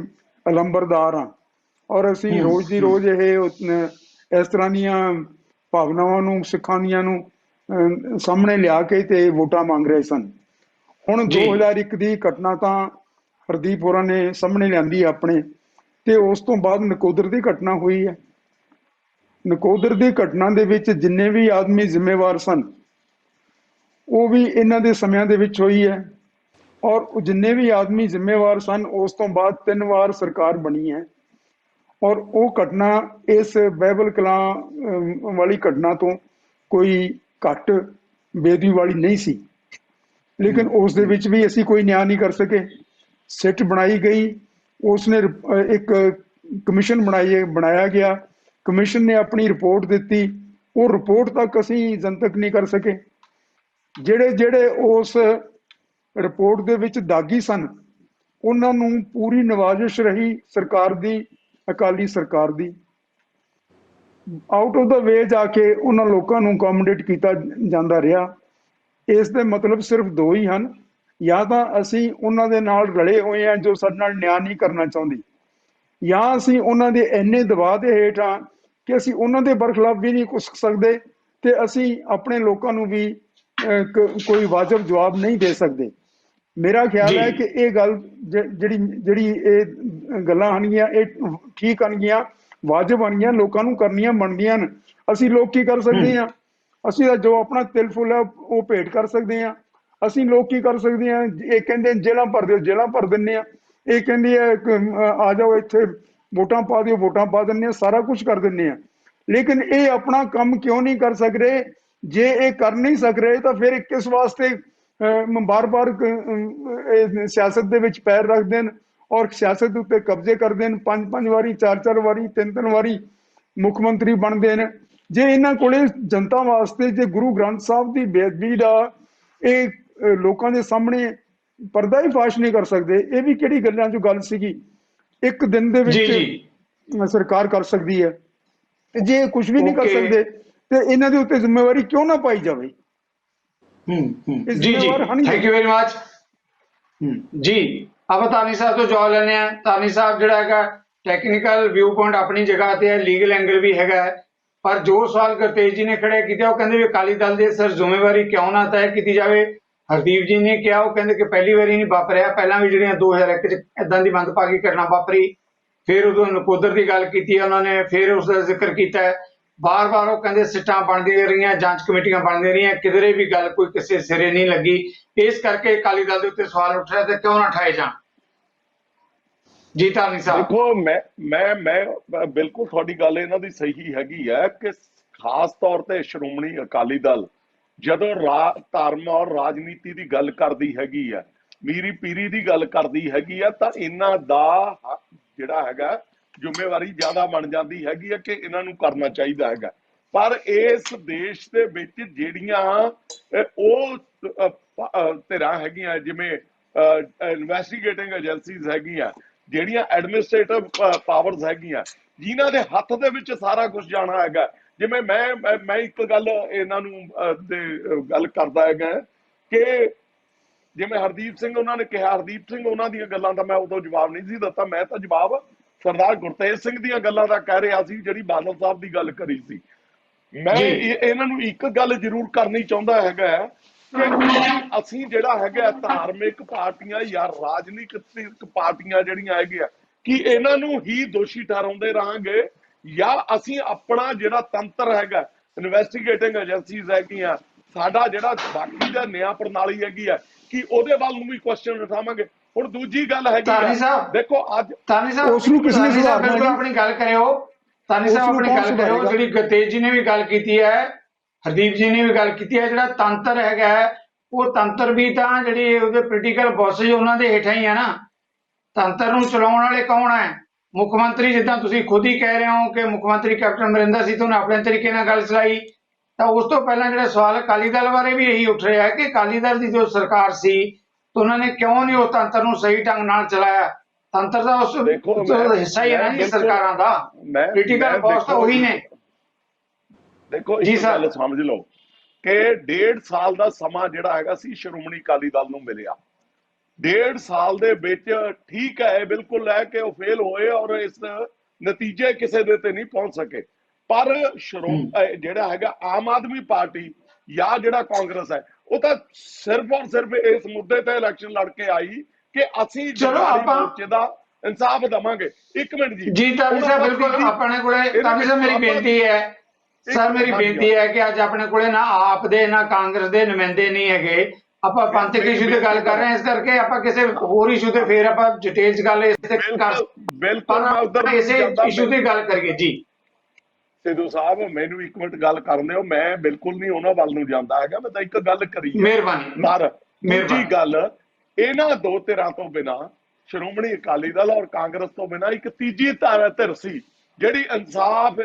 ਅਲੰਬਰਦਾਰ ਹਾਂ ਔਰ ਅਸੀਂ ਰੋਜ਼ ਦੀ ਰੋਜ਼ ਇਸ ਤਰ੍ਹਾਂ ਦੀਆਂ ਭਾਵਨਾਵਾਂ ਨੂੰ, ਸਿੱਖਾਂ ਦੀਆਂ ਨੂੰ ਸਾਹਮਣੇ ਲਿਆ ਕੇ ਤੇ ਵੋਟਾਂ ਮੰਗ ਰਹੇ ਸਨ। ਹੁਣ 2001 ਦੀ ਘਟਨਾ ਤਾਂ ਹਰਦੀਪ ਹੋਰਾਂ ਨੇ ਸਾਹਮਣੇ ਲਿਆਂਦੀ ਆਪਣੇ, ਤੇ ਉਸ ਤੋਂ ਬਾਅਦ ਨਕੋਦਰ ਦੀ ਘਟਨਾ ਹੋਈ ਹੈ। ਨਕੋਦਰ ਦੀ ਘਟਨਾ ਦੇ ਵਿੱਚ ਜਿੰਨੇ ਵੀ ਆਦਮੀ ਜ਼ਿੰਮੇਵਾਰ ਸਨ ਉਹ ਵੀ ਇਹਨਾਂ ਦੇ ਸਮਿਆਂ ਦੇ ਵਿੱਚ ਹੋਈ ਹੈ, ਔਰ ਜਿੰਨੇ ਵੀ ਆਦਮੀ ਜ਼ਿੰਮੇਵਾਰ ਸਨ ਉਸ ਤੋਂ ਬਾਅਦ 3 ਵਾਰ ਸਰਕਾਰ ਬਣੀ ਹੈ। ਔਰ ਉਹ ਘਟਨਾ ਇਸ ਬਾਈਬਲ ਕਲਾਂ ਵਾਲੀ ਘਟਨਾ ਤੋਂ ਕੋਈ ਘੱਟ ਬੇਦੀ ਵਾਲੀ ਨਹੀਂ ਸੀ, ਲੇਕਿਨ ਉਸ ਦੇ ਵਿੱਚ ਵੀ ਅਸੀਂ ਕੋਈ ਨਿਆਂ ਨਹੀਂ ਕਰ ਸਕੇ। ਸਿੱਟ ਬਣਾਈ ਗਈ, ਉਸਨੇ ਇੱਕ ਕਮਿਸ਼ਨ ਬਣਾਇਆ ਗਿਆ, ਕਮਿਸ਼ਨ ਨੇ ਆਪਣੀ ਰਿਪੋਰਟ ਦਿੱਤੀ, ਉਹ ਰਿਪੋਰਟ ਤੱਕ ਅਸੀਂ ਜਨਤਕ ਨਹੀਂ ਕਰ ਸਕੇ। ਜਿਹੜੇ ਉਸ ਰਿਪੋਰਟ ਦੇ ਵਿੱਚ ਦਾਗੀ ਸਨ ਉਹਨਾਂ ਨੂੰ ਪੂਰੀ ਨਵਾਜ਼ਿਸ਼ ਰਹੀ ਸਰਕਾਰ ਦੀ, ਅਕਾਲੀ ਸਰਕਾਰ ਦੀ। ਆਊਟ ਆਫ ਦਾ ਵੇ ਜਾ ਕੇ ਉਹਨਾਂ ਲੋਕਾਂ ਨੂੰ ਅਕੋਮੋਡੇਟ ਕੀਤਾ ਜਾਂਦਾ ਰਿਹਾ ਇਸ ਦੇ ਮਤਲਬ ਸਿਰਫ ਦੋ ਹੀ ਹਨ, ਜਾਂ ਤਾਂ ਅਸੀਂ ਉਹਨਾਂ ਦੇ ਨਾਲ ਰਲੇ ਹੋਏ ਹਾਂ ਜੋ ਸਾਡੇ ਨਾਲ ਨਿਆਂ ਨਹੀਂ ਕਰਨਾ ਚਾਹੁੰਦੀ, ਜਾਂ ਅਸੀਂ ਉਹਨਾਂ ਦੇ ਇੰਨੇ ਦਬਾਅ ਦੇ ਹੇਠ ਹਾਂ ਕਿ ਅਸੀਂ ਉਹਨਾਂ ਦੇ ਬਰਖਲਾਫ ਵੀ ਨਹੀਂ ਕੁਛ ਸਕਦੇ ਤੇ ਅਸੀਂ ਆਪਣੇ ਲੋਕਾਂ ਨੂੰ ਵੀ ਕੋਈ ਵਾਜਬ ਜਵਾਬ ਨਹੀਂ ਦੇ ਸਕਦੇ। ਮੇਰਾ ਖਿਆਲ ਹੈ ਜੀ। ਕਿ ਇਹ ਗੱਲ ਜਿਹੜੀ ਇਹ ਗੱਲਾਂ ਹਨਗੀਆਂ ਇਹ ਠੀਕ ਹਨਗੀਆਂ, ਵਾਜਬ ਹਨਗੀਆਂ, ਲੋਕਾਂ ਨੂੰ ਕਰਨੀਆਂ ਬਣਦੀਆਂ ਨੇ। ਅਸੀਂ ਲੋਕ ਕੀ ਕਰ ਸਕਦੇ ਹਾਂ? ਅਸੀਂ ਤਾਂ ਜੋ ਆਪਣਾ ਤਿਲ ਫੁੱਲ ਹੈ ਉਹ ਭੇਟ ਕਰ ਸਕਦੇ ਹਾਂ। ਅਸੀਂ ਲੋਕ ਕੀ ਕਰ ਸਕਦੇ ਹਾਂ? ਇਹ ਕਹਿੰਦੇ ਜੇਲ੍ਹਾਂ ਭਰ ਦਿਓ, ਜੇਲ੍ਹਾਂ ਭਰ ਦਿੰਦੇ ਆ। ਇਹ ਕਹਿੰਦੀ ਹੈ ਆ ਜਾਓ ਇੱਥੇ ਵੋਟਾਂ ਪਾ ਦਿਓ, ਵੋਟਾਂ ਪਾ ਦਿੰਦੇ ਆ, ਸਾਰਾ ਕੁਝ ਕਰ ਦਿੰਦੇ ਆ। ਲੇਕਿਨ ਇਹ ਆਪਣਾ ਕੰਮ ਕਿਉਂ ਨਹੀਂ ਕਰ ਸਕ ਰਹੇ? ਜੇ ਇਹ ਕਰ ਨਹੀਂ ਸਕ ਰਹੇ ਤਾਂ ਫਿਰ ਕਿਸ ਵਾਸਤੇ ਬਾਰ-ਬਾਰ ਸਿਆਸਤ ਦੇ ਵਿੱਚ ਪੈਰ ਰੱਖਦੇ ਨੇ ਔਰ ਸਿਆਸਤ ਦੇ ਉੱਤੇ ਕਬਜ਼ੇ ਕਰਦੇ ਨੇ? 5-5 ਵਾਰੀ, 4-4 ਵਾਰੀ, 3-3 ਵਾਰੀ ਮੁੱਖ ਮੰਤਰੀ ਬਣਦੇ ਨੇ। ਜੇ ਇਹਨਾਂ ਕੋਲੇ ਜਨਤਾ ਵਾਸਤੇ ਜੇ ਗੁਰੂ ਗ੍ਰੰਥ ਸਾਹਿਬ ਦੀ ਬੇਅਦਬੀ ਦਾ ਇਹ ਲੋਕਾਂ ਦੇ ਸਾਹਮਣੇ ਪਰਦਾ ਹੀ ਫਾਸ਼ ਨਹੀਂ ਕਰ ਸਕਦੇ, ਇਹ ਵੀ ਕਿਹੜੀ ਗੱਲਾਂ 'ਚੋਂ ਗੱਲ ਸੀਗੀ? ਇੱਕ ਦਿਨ ਦੇ ਵਿੱਚ ਸਰਕਾਰ ਕਰ ਸਕਦੀ ਹੈ ਤੇ ਜੇ ਕੁਝ ਵੀ ਨਹੀਂ ਕਰ ਸਕਦੇ ਤੇ ਇਹਨਾਂ ਦੇ ਉੱਤੇ ਜ਼ਿੰਮੇਵਾਰੀ ਕਿਉਂ ਨਾ ਪਾਈ ਜਾਵੇ? जी जी, थैंक यू वेरी मच जी। ਆਪਾਂ ਤਾਨੀ ਸਾਹਿਬ ਤੋਂ ਜਵਾਬ ਲੈਣੇ ਆ। ਤਾਨੀ ਸਾਹਿਬ ਜਿਹੜਾ ਹੈਗਾ ਟੈਕਨੀਕਲ ਵਿਊ ਪੁਆਇੰਟ ਆਪਣੀ ਜਗ੍ਹਾ ਤੇ ਹੈ, ਲੀਗਲ ਐਂਗਲ ਵੀ ਹੈਗਾ, ਪਰ ਜੋ ਸਵਾਲ ਗੁਰਤੇਜ ਜੀ ਨੇ ਖੜੇ ਕੀਤੇ ਉਹ ਕਹਿੰਦੇ ਵੀ ਅਕਾਲੀ ਦਲ ਦੇ ਸਰ ਜ਼ਿੰਮੇਵਾਰੀ ਕਿਉਂ ਨਾ ਤੈਅ ਕੀਤੀ ਜਾਵੇ। ਹਰਦੀਪ ਜੀ ਨੇ ਕਿਹਾ, ਉਹ ਕਹਿੰਦੇ ਕਿ ਪਹਿਲੀ ਵਾਰੀ ਨਹੀਂ ਵਾਪਰਿਆ, ਪਹਿਲਾਂ ਵੀ ਜਿਹੜੀਆਂ 2001 ਚ ਇਦਾਂ ਦੀ ਮੰਦਭਾਗੀ ਘਟਨਾ ਵਾਪਰੀ, ਫਿਰ ਉਦੋਂ ਨਕੋਦਰ ਦੀ ਗੱਲ ਕੀਤੀ ਹੈ ਉਹਨਾਂ ਨੇ, ਫਿਰ ਉਸ ਦਾ ਜ਼ਿਕਰ ਕੀਤਾ ਹੈ। ਬਾਰ-ਬਾਰ ਉਹ ਕਹਿੰਦੇ ਸਿੱਟਾਂ ਬਣਦੀਆਂ ਰਹੀਆਂ, ਜਾਂਚ ਕਮੇਟੀਆਂ ਬਣਦੀਆਂ ਰਹੀਆਂ, ਕਿਧਰੇ ਵੀ ਗੱਲ ਕੋਈ ਕਿਸੇ ਸਿਰੇ ਨਹੀਂ ਲੱਗੀ। ਇਸ ਕਰਕੇ ਅਕਾਲੀ ਦਲ ਦੇ ਉੱਤੇ ਸਵਾਲ ਉੱਠ ਰਿਹਾ ਤੇ ਕਿਉਂ ਨਾ ਉਠਾਏ ਜਾਣ। ਜੀ ਧਾਰਨੀ ਸਾਹਿਬ। ਦੇਖੋ, ਮੈਂ ਬਿਲਕੁਲ ਤੁਹਾਡੀ ਗੱਲ ਇਹਨਾਂ ਦੀ ਸਹੀ ਹੈਗੀ ਹੈ ਕਿ ਖਾਸ ਤੌਰ ਤੇ ਸ਼੍ਰੋਮਣੀ ਅਕਾਲੀ ਦਲ ਜਦੋਂ ਧਰਮ ਔਰ ਰਾਜਨੀਤੀ ਦੀ ਗੱਲ ਕਰਦੀ ਹੈਗੀ ਆ, ਮੀਰੀ ਪੀਰੀ ਦੀ ਗੱਲ ਕਰਦੀ ਹੈਗੀ ਆ, ਤਾਂ ਇਹਨਾਂ ਦਾ ਜਿਹੜਾ ਹੈਗਾ ਜ਼ਿੰਮੇਵਾਰੀ ਜ਼ਿਆਦਾ ਬਣ ਜਾਂਦੀ ਹੈਗੀ ਹੈ ਕਿ ਇਹਨਾਂ ਨੂੰ ਕਰਨਾ ਚਾਹੀਦਾ ਹੈਗਾ। ਪਰ ਇਸ ਦੇਸ਼ ਦੇ ਵਿੱਚ ਜਿਹੜੀਆਂ ਉਹ ਧਿਰਾਂ ਹੈਗੀਆਂ, ਜਿਵੇਂ ਇਨਵੈਸਟੀਗੇਟਿੰਗ ਏਜੰਸੀਜ਼ ਹੈਗੀਆਂ, ਜਿਹੜੀਆਂ ਐਡਮਿਨਿਸਟ੍ਰੇਟਿਵ ਪਾਵਰਸ ਹੈਗੀਆਂ, ਜਿਨ੍ਹਾਂ ਦੇ ਹੱਥ ਦੇ ਵਿੱਚ ਸਾਰਾ ਕੁਝ ਜਾਣਾ ਹੈਗਾ। ਜਿਵੇਂ ਮੈਂ ਇੱਕ ਗੱਲ ਇਹਨਾਂ ਨੂੰ ਗੱਲ ਕਰਦਾ ਹੈਗਾ ਕਿ ਜਿਵੇਂ ਹਰਦੀਪ ਸਿੰਘ ਉਹਨਾਂ ਨੇ ਕਿਹਾ, ਹਰਦੀਪ ਸਿੰਘ ਉਹਨਾਂ ਦੀਆਂ ਗੱਲਾਂ ਦਾ ਮੈਂ ਉਦੋਂ ਜਵਾਬ ਨਹੀਂ ਸੀ ਦਿੱਤਾ, ਮੈਂ ਤਾਂ ਜਵਾਬ ਸਰਦਾਰ ਗੁਰਤੇਜ ਸਿੰਘ ਦੀਆਂ ਗੱਲਾਂ ਦਾ ਕਹਿ ਰਿਹਾ ਸੀ, ਜਿਹੜੀ ਬਾਦਲ ਸਾਹਿਬ ਦੀ ਗੱਲ ਕਰੀ ਸੀ। ਮੈਂ ਇਹਨਾਂ ਨੂੰ ਇੱਕ ਗੱਲ ਜ਼ਰੂਰ ਕਰਨੀ ਚਾਹੁੰਦਾ ਹੈਗਾ ਕਿ ਅਸੀਂ ਜਿਹੜਾ ਹੈਗਾ ਧਾਰਮਿਕ ਪਾਰਟੀਆਂ ਜਾਂ ਰਾਜਨੀਤਿਕ ਪਾਰਟੀਆਂ ਜਿਹੜੀਆਂ ਹੈਗੀਆਂ, ਕਿ ਇਹਨਾਂ ਨੂੰ ਹੀ ਦੋਸ਼ੀ ਠਹਿਰਾਉਂਦੇ ਰਹਾਂਗੇ ਜਾਂ ਅਸੀਂ ਆਪਣਾ ਜਿਹੜਾ ਤੰਤਰ ਹੈਗਾ, ਇਨਵੈਸਟੀਗੇਟਿੰਗ ਏਜੰਸੀਜ਼ ਹੈਗੀਆਂ, ਸਾਡਾ ਜਿਹੜਾ ਬਾਕੀ ਦਾ ਨਿਆਂ ਪ੍ਰਣਾਲੀ ਹੈਗੀ ਆ, ਕਿ ਉਹਦੇ ਵੱਲ ਨੂੰ ਵੀ ਕੁਐਸਚਨ ਉਠਾਵਾਂਗੇ। ਹੁਣ ਦੂਜੀ ਗੱਲ ਹੈਗੀ ਦੇਖੋ, ਅੱਜ ਤਾਨੀ ਸਾਹਿਬ ਉਸ ਨੂੰ ਕਿਸੇ ਨੇ ਬਿਲਕੁਲ ਆਪਣੀ ਗੱਲ ਕਰਿਓ। ਤਾਨੀ ਸਾਹਿਬ ਆਪਣੀ ਗੱਲ ਕਰਿਓ। ਜਿਹੜੀ ਗੁਰਤੇਜ ਜੀ ਨੇ ਵੀ ਗੱਲ ਕੀਤੀ ਹੈ, ਹਰਦੀਪ ਜੀ ਨੇ ਵੀ ਗੱਲ ਕੀਤੀ ਹੈ, ਜਿਹੜਾ ਤੰਤਰ ਹੈਗਾ ਉਹ ਤੰਤਰ ਵੀ ਤਾਂ ਜਿਹੜੀ ਉਹਦੇ ਪੋਲੀਟੀਕਲ ਬੌਸੇਜ ਉਹਨਾਂ ਦੇ ਹੇਠਾਂ ਹੀ ਹੈ ਨਾ। ਤੰਤਰ ਨੂੰ ਚਲਾਉਣ ਵਾਲੇ ਕੌਣ ਹੈ? ਮੁੱਖ ਮੰਤਰੀ। ਜਿੱਦਾਂ ਤੁਸੀਂ ਖੁਦ ਹੀ ਕਹਿ ਰਹੇ ਹੋ ਕਿ ਮੁੱਖ ਮੰਤਰੀ ਕੈਪਟਨ ਅਮਰਿੰਦਰ ਸਿੰਘ ਤੋਂ ਆਪਣੇ ਤਰੀਕੇ ਨਾਲ ਗੱਲ ਚਲਾਈ, ਤਾਂ ਉਸ ਤੋਂ ਪਹਿਲਾਂ ਜਿਹੜਾ ਸਵਾਲ ਅਕਾਲੀ ਦਲ ਬਾਰੇ ਵੀ ਇਹੀ ਉੱਠ ਰਿਹਾ ਹੈ ਕਿ ਅਕਾਲੀ ਦਲ ਦੀ ਜੋ ਸਰਕਾਰ ਸੀ ਤਾਂ ਉਹਨਾਂ ਨੇ ਕਿਉਂ ਨਹੀਂ ਉਹ ਤੰਤਰ ਨੂੰ ਸਹੀ ਢੰਗ ਨਾਲ ਚਲਾਇਆ। ਤੰਤਰ ਦਾ ਉਸ ਹਿੱਸਾ ਹੀ ਹੈ ਨਾ ਜੀ ਸਰਕਾਰਾਂ ਦਾ, ਪੋਲੀਟੀਕਲ ਬੌਸ ਤਾਂ ਉਹੀ ਨੇ। ਦੇਖੋ ਇਹ ਗੱਲ ਸਮਝ ਲਓ ਕਿ 1.5 ਸਾਲ ਦਾ ਸਮਾਂ ਜਿਹੜਾ ਹੈਗਾ ਸੀ ਸ਼੍ਰੋਮਣੀ ਅਕਾਲੀ ਦਲ ਨੂੰ ਮਿਲਿਆ। 1.5 ਸਾਲ ਦੇ ਵਿੱਚ ਠੀਕ ਹੈ, ਬਿਲਕੁਲ ਹੈ ਕਿ ਉਹ ਫੇਲ ਹੋਏ ਔਰ ਇਸ ਨਤੀਜੇ ਕਿਸੇ ਦੇ ਤੇ ਨਹੀਂ ਪਹੁੰਚ ਸਕੇ, ਪਰ ਜਿਹੜਾ ਹੈਗਾ ਆਮ ਆਦਮੀ ਪਾਰਟੀ ਜਾਂ ਜਿਹੜਾ ਕਾਂਗਰਸ ਹੈ, ਉਹ ਤਾਂ ਸਿਰਫ ਔਰ ਸਿਰਫ ਇਸ ਮੁੱਦੇ ਤੇ ਇਲੈਕਸ਼ਨ ਲੜ ਕੇ ਆਈ ਕਿ ਅਸੀਂ ਮੋਰਚੇ ਦਾ ਇਨਸਾਫ ਦਵਾਂਗੇ। ਇੱਕ ਮਿੰਟ ਜੀ ਤਾਨੀ ਸਾਹਿਬ, ਬਿਲਕੁਲ ਆਪਣੇ ਕੋਲੇ ਤਾਨੀ ਸਾਹਿਬ ਮੇਰੀ ਬੇਨਤੀ ਹੈ ਸਰ, ਮੇਰੀ ਬੇਨਤੀ ਹੈ ਕਿ ਅੱਜ ਆਪਣੇ ਕੋਲੇ ਨਾ ਆਪ ਦੇ ਨਾ ਕਾਂਗਰਸ ਦੇ ਨੁਮਾਇੰਦੇ ਨਹੀਂ ਹੈਗੇ। ਆਪਾਂ ਪੰਥਕ ਇਸ਼ੂ ਤੇ ਗੱਲ ਕਰ ਰਹੇ ਹਾਂ, ਇਸ ਕਰਕੇ ਆਪਾਂ ਕਿਸੇ ਹੋਰ ਇਸ਼ੂ ਤੇ ਫੇਰ ਆਪਾਂ ਡਿਟੇਲ ਚ ਗੱਲ ਇਸੇ ਇਸ਼ੂ ਤੇ ਗੱਲ ਕਰੀਏ। ਜੀ ਸਿੱਧੂ ਸਾਹਿਬ, ਮੈਨੂੰ ਇੱਕ ਮਿੰਟ ਗੱਲ ਕਰਨ ਦਿਓ। ਮੈਂ ਬਿਲਕੁਲ ਨਹੀਂ ਉਹਨਾਂ ਵੱਲ ਨੂੰ ਜਾਂਦਾ ਹੈਗਾ, ਮੈਂ ਤਾਂ ਇੱਕ ਗੱਲ ਕਰੀ। ਮਿਹਰਬਾਨੀ। ਪਰ ਦੂਜੀ ਗੱਲ, ਇਹਨਾਂ ਦੋ ਧਿਰਾਂ ਤੋਂ ਬਿਨਾਂ, ਸ਼੍ਰੋਮਣੀ ਅਕਾਲੀ ਦਲ ਔਰ ਕਾਂਗਰਸ ਤੋਂ ਬਿਨਾਂ ਇੱਕ ਤੀਜੀ ਧਿਰ ਸੀ ਜਿਹੜੀ ਇਨਸਾਫ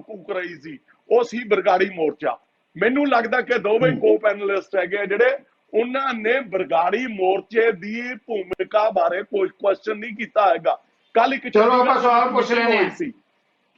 ਕੂਕ ਰਹੀ ਸੀ, ਉਹ ਸੀ ਬਰਗਾੜੀ ਮੋਰਚਾ। ਮੈਨੂੰ ਲੱਗਦਾ ਕਿ ਦੋਵੇਂ ਕੋ ਪੈਨਲਿਸਟ ਹੈਗੇ ਜਿਹੜੇ ਉਹਨਾਂ ਨੇ ਬਰਗਾੜੀ ਮੋਰਚੇ ਦੀ ਭੂਮਿਕਾ ਬਾਰੇ ਕੋਈ ਕੁਐਸਚਨ ਨਹੀਂ ਕੀਤਾ ਹੈਗਾ। ਕੱਲ ਇੱਕ ਸਵਾਲ ਪੁੱਛ ਰਹੇ ਨੇ ਸੀ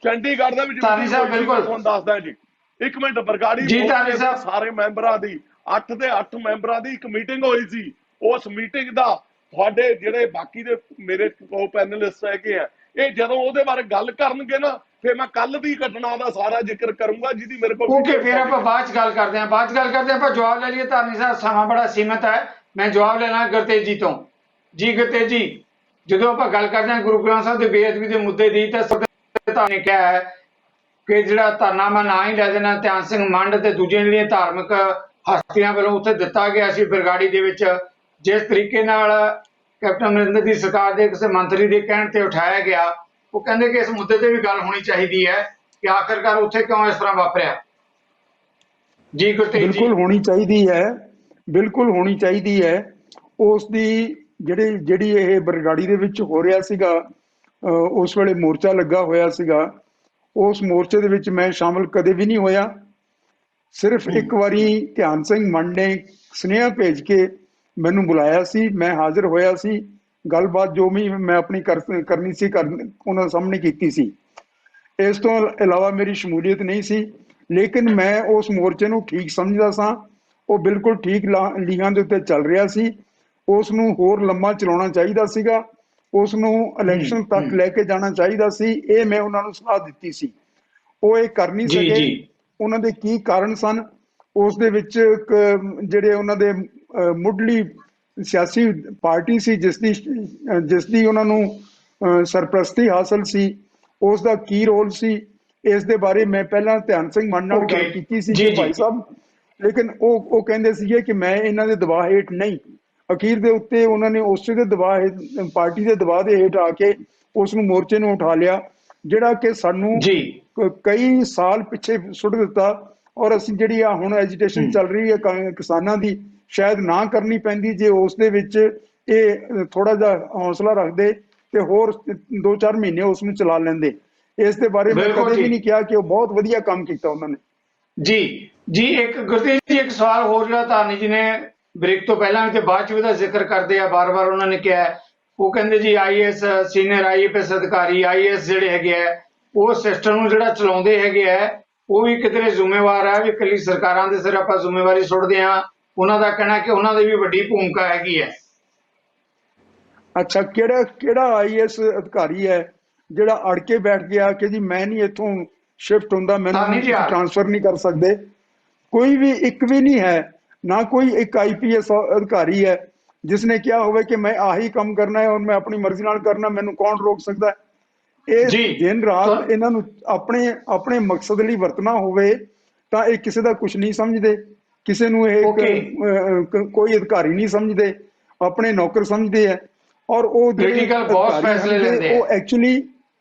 ਚੰਡੀਗੜ੍ਹ ਦੇ ਵਿੱਚ, ਤੁਹਾਨੂੰ ਦੱਸਦਾ ਜੀ। ਇੱਕ ਮਿੰਟ, ਬਰਗਾੜੀ ਮੋਰਚੇ ਦੇ ਸਾਰੇ ਮੈਂਬਰਾਂ ਦੀ 8 ਦੇ 8 ਮੈਂਬਰਾਂ ਦੀ ਇੱਕ ਮੀਟਿੰਗ ਹੋਈ ਸੀ। ਉਸ ਮੀਟਿੰਗ ਦਾ ਤੁਹਾਡੇ ਜਿਹੜੇ ਬਾਕੀ ਦੇ ਮੇਰੇ ਕੋ ਪੈਨਲਿਸਟ ਹੈਗੇ ਆ, ਇਹ ਜਦੋਂ ਉਹਦੇ ਬਾਰੇ ਗੱਲ ਕਰਨਗੇ ਨਾ, ਫਿਰ ਮੈਂ ਕੱਲ ਦੀ ਘਟਨਾ ਦਾ ਸਾਰਾ ਜ਼ਿਕਰ ਕਰੂੰਗਾ ਜਿਹਦੀ ਮੇਰੇ ਕੋਲ ਓਕੇ, ਫਿਰ ਆਪਾਂ ਬਾਅਦ ਚ ਗੱਲ ਕਰਦੇ ਹਾਂ, ਆਪਾਂ ਜਵਾਬ ਲੈ ਲਈਏ। ਧਾਰਨੀ ਸਾਹਿਬ ਸਮਾਂ ਬੜਾ ਸੀਮਤ ਹੈ, ਮੈਂ ਜਵਾਬ ਲੈਣਾ ਗੁਰਤੇਜ ਜੀ ਤੋਂ। ਜੀ ਗੁਰਤੇਜ ਜੀ, ਜਦੋਂ ਆਪਾਂ ਗੱਲ ਕਰਦੇ ਹਾਂ ਗੁਰੂ ਗ੍ਰੰਥ ਸਾਹਿਬ ਦੇ ਬੇਅਦਬੀ ਦੇ ਮੁੱਦੇ ਦੀ, ਤਾਂ ਸਰਕਾਰ ਨੇ ਕਿਹਾ ਹੈ ਕਿ ਜਿਹੜਾ ਧਰਨਾ ਮੈਂ ਨਾ ਹੀ ਲੈ ਦੇਣਾ, ਧਿਆਨ ਸਿੰਘ ਮੰਡ ਤੇ ਦੂਜੀਆਂ ਜਿਹੜੀਆਂ ਧਾਰਮਿਕ ਹਸਤੀਆਂ ਵੱਲੋਂ ਉੱਥੇ ਦਿੱਤਾ ਗਿਆ ਸੀ ਬਰਗਾੜੀ ਦੇ ਵਿੱਚ, ਜਿਸ ਤਰੀਕੇ ਨਾਲ ਕੈਪਟਨ ਅਮਰਿੰਦਰ ਦੀ ਸਰਕਾਰ ਦੇ ਕਿਸੇ ਮੰਤਰੀ ਦੇ ਕਹਿਣ ਤੇ ਉਠਾਇਆ ਗਿਆ, ਉਹ ਕਹਿੰਦੇ ਕਿ ਇਸ ਮੁੱਦੇ ਤੇ ਵੀ ਗੱਲ ਹੋਣੀ ਚਾਹੀਦੀ ਹੈ ਕਿ ਆਖਿਰਕਾਰ ਉੱਥੇ ਕਿਉਂ ਇਸ ਤਰ੍ਹਾਂ ਵਾਪਰਿਆ। ਜੀ ਗੁਰਤੇਜ ਜੀ। ਬਿਲਕੁਲ ਹੋਣੀ ਚਾਹੀਦੀ ਹੈ, ਬਿਲਕੁਲ ਹੋਣੀ ਚਾਹੀਦੀ ਹੈ। ਉਸ ਦੀ ਜਿਹੜੀ ਇਹ ਬਰਗਾੜੀ ਦੇ ਵਿੱਚ ਹੋ ਰਿਹਾ ਸੀਗਾ, ਉਸ ਵੇਲੇ ਮੋਰਚਾ ਲੱਗਾ ਹੋਇਆ ਸੀਗਾ, ਉਸ ਮੋਰਚੇ ਦੇ ਵਿੱਚ ਮੈਂ ਸ਼ਾਮਲ ਕਦੇ ਵੀ ਨਹੀਂ ਹੋਇਆ। ਸਿਰਫ ਇੱਕ ਵਾਰੀ ਧਿਆਨ ਸਿੰਘ ਮੰਡ ਨੇ ਸੁਨੇਹਾ ਭੇਜ ਕੇ ਮੈਨੂੰ ਬੁਲਾਇਆ ਸੀ, ਮੈਂ ਹਾਜ਼ਰ ਹੋਇਆ ਸੀ, ਗੱਲਬਾਤ ਜੋ ਵੀ ਮੈਂ ਆਪਣੀ ਕਰਨੀ ਸੀ ਉਹਨਾਂ ਸਾਹਮਣੇ ਕੀਤੀ ਸੀ। ਇਸ ਤੋਂ ਇਲਾਵਾ ਮੇਰੀ ਸ਼ਮੂਲੀਅਤ ਨਹੀਂ ਸੀ, ਲੇਕਿਨ ਮੈਂ ਉਸ ਮੋਰਚੇ ਨੂੰ ਠੀਕ ਸਮਝਦਾ ਸਾਂ। ਉਹ ਬਿਲਕੁਲ ਠੀਕ ਲੀਹਾਂ ਦੇ ਉੱਤੇ ਚੱਲ ਰਿਹਾ ਸੀ। ਉਸ ਨੂੰ ਹੋਰ ਲੰਮਾ ਚਲਾਉਣਾ ਚਾਹੀਦਾ ਸੀਗਾ, ਉਸ ਨੂੰ ਇਲੈਕਸ਼ਨ ਤੱਕ ਲੈ ਕੇ ਜਾਣਾ ਚਾਹੀਦਾ ਸੀ। ਇਹ ਮੈਂ ਉਹਨਾਂ ਨੂੰ ਸਲਾਹ ਦਿੱਤੀ ਸੀ, ਉਹ ਇਹ ਕਰ ਨਹੀਂ ਸਕੇ। ਉਹਨਾਂ ਦੇ ਕੀ ਕਾਰਨ ਸਨ, ਉਸ ਦੇ ਵਿੱਚ ਜਿਹੜੇ ਉਹਨਾਂ ਦੇ ਮੁੱਢਲੀ ਸਿਆਸੀ ਪਾਰਟੀ ਸੀ ਜਿਸ ਦੀ ਉਹਨਾਂ ਨੂੰ ਸਰਪ੍ਰਸਤੀ ਹਾਸਲ ਸੀ, ਉਸ ਦਾ ਕੀ ਰੋਲ ਸੀ, ਇਸ ਦੇ ਬਾਰੇ ਮੈਂ ਪਹਿਲਾਂ ਧਿਆਨ ਸਿੰਘ ਮੰਡ ਨਾਲ ਗੱਲ ਕੀਤੀ ਸੀ ਕਿ ਭਾਈ ਸਾਹਿਬ, ਲੇਕਿਨ ਉਹ ਕਹਿੰਦੇ ਸੀਗੇ ਕਿ ਮੈਂ ਇਹਨਾਂ ਦੇ ਦਬਾਅ ਹੇਠ ਨਹੀਂ। ਅਖੀਰ ਦੇ ਉੱਤੇ ਉਹਨਾਂ ਨੇ ਉਸੇ ਦੇ ਦਬਾਅ, ਪਾਰਟੀ ਦੇ ਦਬਾਅ ਦੇ ਹੇਠ ਆ ਕੇ ਉਸ ਨੂੰ ਮੋਰਚੇ ਨੂੰ ਉਠਾ ਲਿਆ, ਜਿਹੜਾ ਕਿ ਸਾਨੂੰ ਕਈ ਸਾਲ ਪਿੱਛੇ ਸੁੱਟ ਦਿੱਤਾ। ਔਰ ਅਸੀਂ ਜਿਹੜੀ ਆ ਹੁਣ ਐਜੀਟੇਸ਼ਨ ਚੱਲ ਰਹੀ ਹੈ ਕਿਸਾਨਾਂ ਦੀ, ਸ਼ਾਇਦ ਨਾ ਕਰਨੀ ਪੈਂਦੀ ਜੇ ਉਸ ਦੇ ਵਿੱਚ ਇਹ ਥੋੜਾ ਜਿਹਾ ਹੌਸਲਾ ਰੱਖਦੇ ਤੇ ਹੋਰ 2-4 ਮਹੀਨੇ ਉਸ ਨੂੰ ਚਲਾ ਲੈਂਦੇ। ਇਸ ਦੇ ਬਾਰੇ ਮੈਂ ਕਦੇ ਵੀ ਨਹੀਂ ਕਿਹਾ ਕਿ ਉਹ ਬਹੁਤ ਵਧੀਆ ਕੰਮ ਕੀਤਾ ਉਹਨਾਂ ਨੇ। ਜੀ ਇੱਕ ਗੁਰਤੇਜ ਜੀ, ਇੱਕ ਸਵਾਲ ਹੋਰ ਜਿਹੜਾ ਧਾਰਨੀ ਜੀ ਨੇ ਬ੍ਰੇਕ ਤੋਂ ਪਹਿਲਾਂ ਵੀ ਤੇ ਬਾਅਦ ਚ ਉਹਦਾ ਜ਼ਿਕਰ ਕਰਦੇ ਆ, ਬਾਰ-ਬਾਰ ਉਹਨਾਂ ਨੇ ਕਿਹਾ, ਉਹ ਕਹਿੰਦੇ ਜੀ IAS ਸੀਨੀਅਰ IAS ਅਧਿਕਾਰੀ, IAS ਜਿਹੜੇ ਹੈਗੇ ਆ, ਉਹ ਸਿਸਟਮ ਨੂੰ ਜਿਹੜਾ ਚਲਾਉਂਦੇ ਹੈਗੇ ਆ, ਉਹ ਵੀ ਕਿਤੇ ਜ਼ਿੰਮੇਵਾਰ ਹੈ, ਵੀ ਇਕੱਲੀ ਸਰਕਾਰਾਂ ਦੇ ਸਿਰ ਆਪਾਂ ਜ਼ਿੰਮੇਵਾਰੀ ਸੁੱਟਦੇ ਹਾਂ। ਉਹਨਾਂ ਦਾ ਕਹਿਣਾ ਕਿ ਉਹਨਾਂ ਦੀ ਵੀ ਵੱਡੀ ਭੂਮਿਕਾ ਹੈਗੀ ਹੈ। ਅੱਛਾ, ਕਿਹੜਾ IAS ਅਧਿਕਾਰੀ ਹੈ ਜਿਹੜਾ ਅੜ ਕੇ ਬੈਠ ਗਿਆ ਕਿ ਜੀ ਮੈਂ ਨਹੀਂ ਇੱਥੋਂ ਸ਼ਿਫਟ ਹੁੰਦਾ, ਮੈਨੂੰ ਟ੍ਰਾਂਸਫਰ ਨਹੀਂ ਕਰ ਸਕਦੇ? ਕੋਈ ਵੀ ਇੱਕ ਵੀ ਨਹੀਂ ਹੈ, ਨਾ ਕੋਈ ਇੱਕ IPS ਅਧਿਕਾਰੀ ਹੈ ਜਿਸਨੇ ਕਿਹਾ ਹੋਵੇ ਕਿ ਮੈਂ ਆਹੀ ਕੰਮ ਕਰਨਾ ਹੈ ਔਰ ਮੈਂ ਆਪਣੀ ਮਰਜ਼ੀ ਨਾਲ ਕਰਨਾ, ਮੈਨੂੰ ਕੌਣ ਰੋਕ ਸਕਦਾ ਹੈ? ਇਹ ਦਿਨ ਰਾਤ ਇਹਨਾਂ ਨੂੰ ਆਪਣੇ ਮਕਸਦ ਲਈ ਵਰਤਣਾ ਹੋਵੇ ਤਾਂ ਇਹ ਕਿਸੇ ਦਾ ਕੁਝ ਨਹੀਂ ਸਮਝਦੇ, ਕਿਸੇ ਨੂੰ ਇਹ ਕੋਈ ਅਧਿਕਾਰੀ ਨਹੀਂ ਸਮਝਦੇ, ਆਪਣੇ ਨੌਕਰ ਸਮਝਦੇ ਹੈ। ਔਰ ਉਹ ਜਿਹੜੇ ਉਹ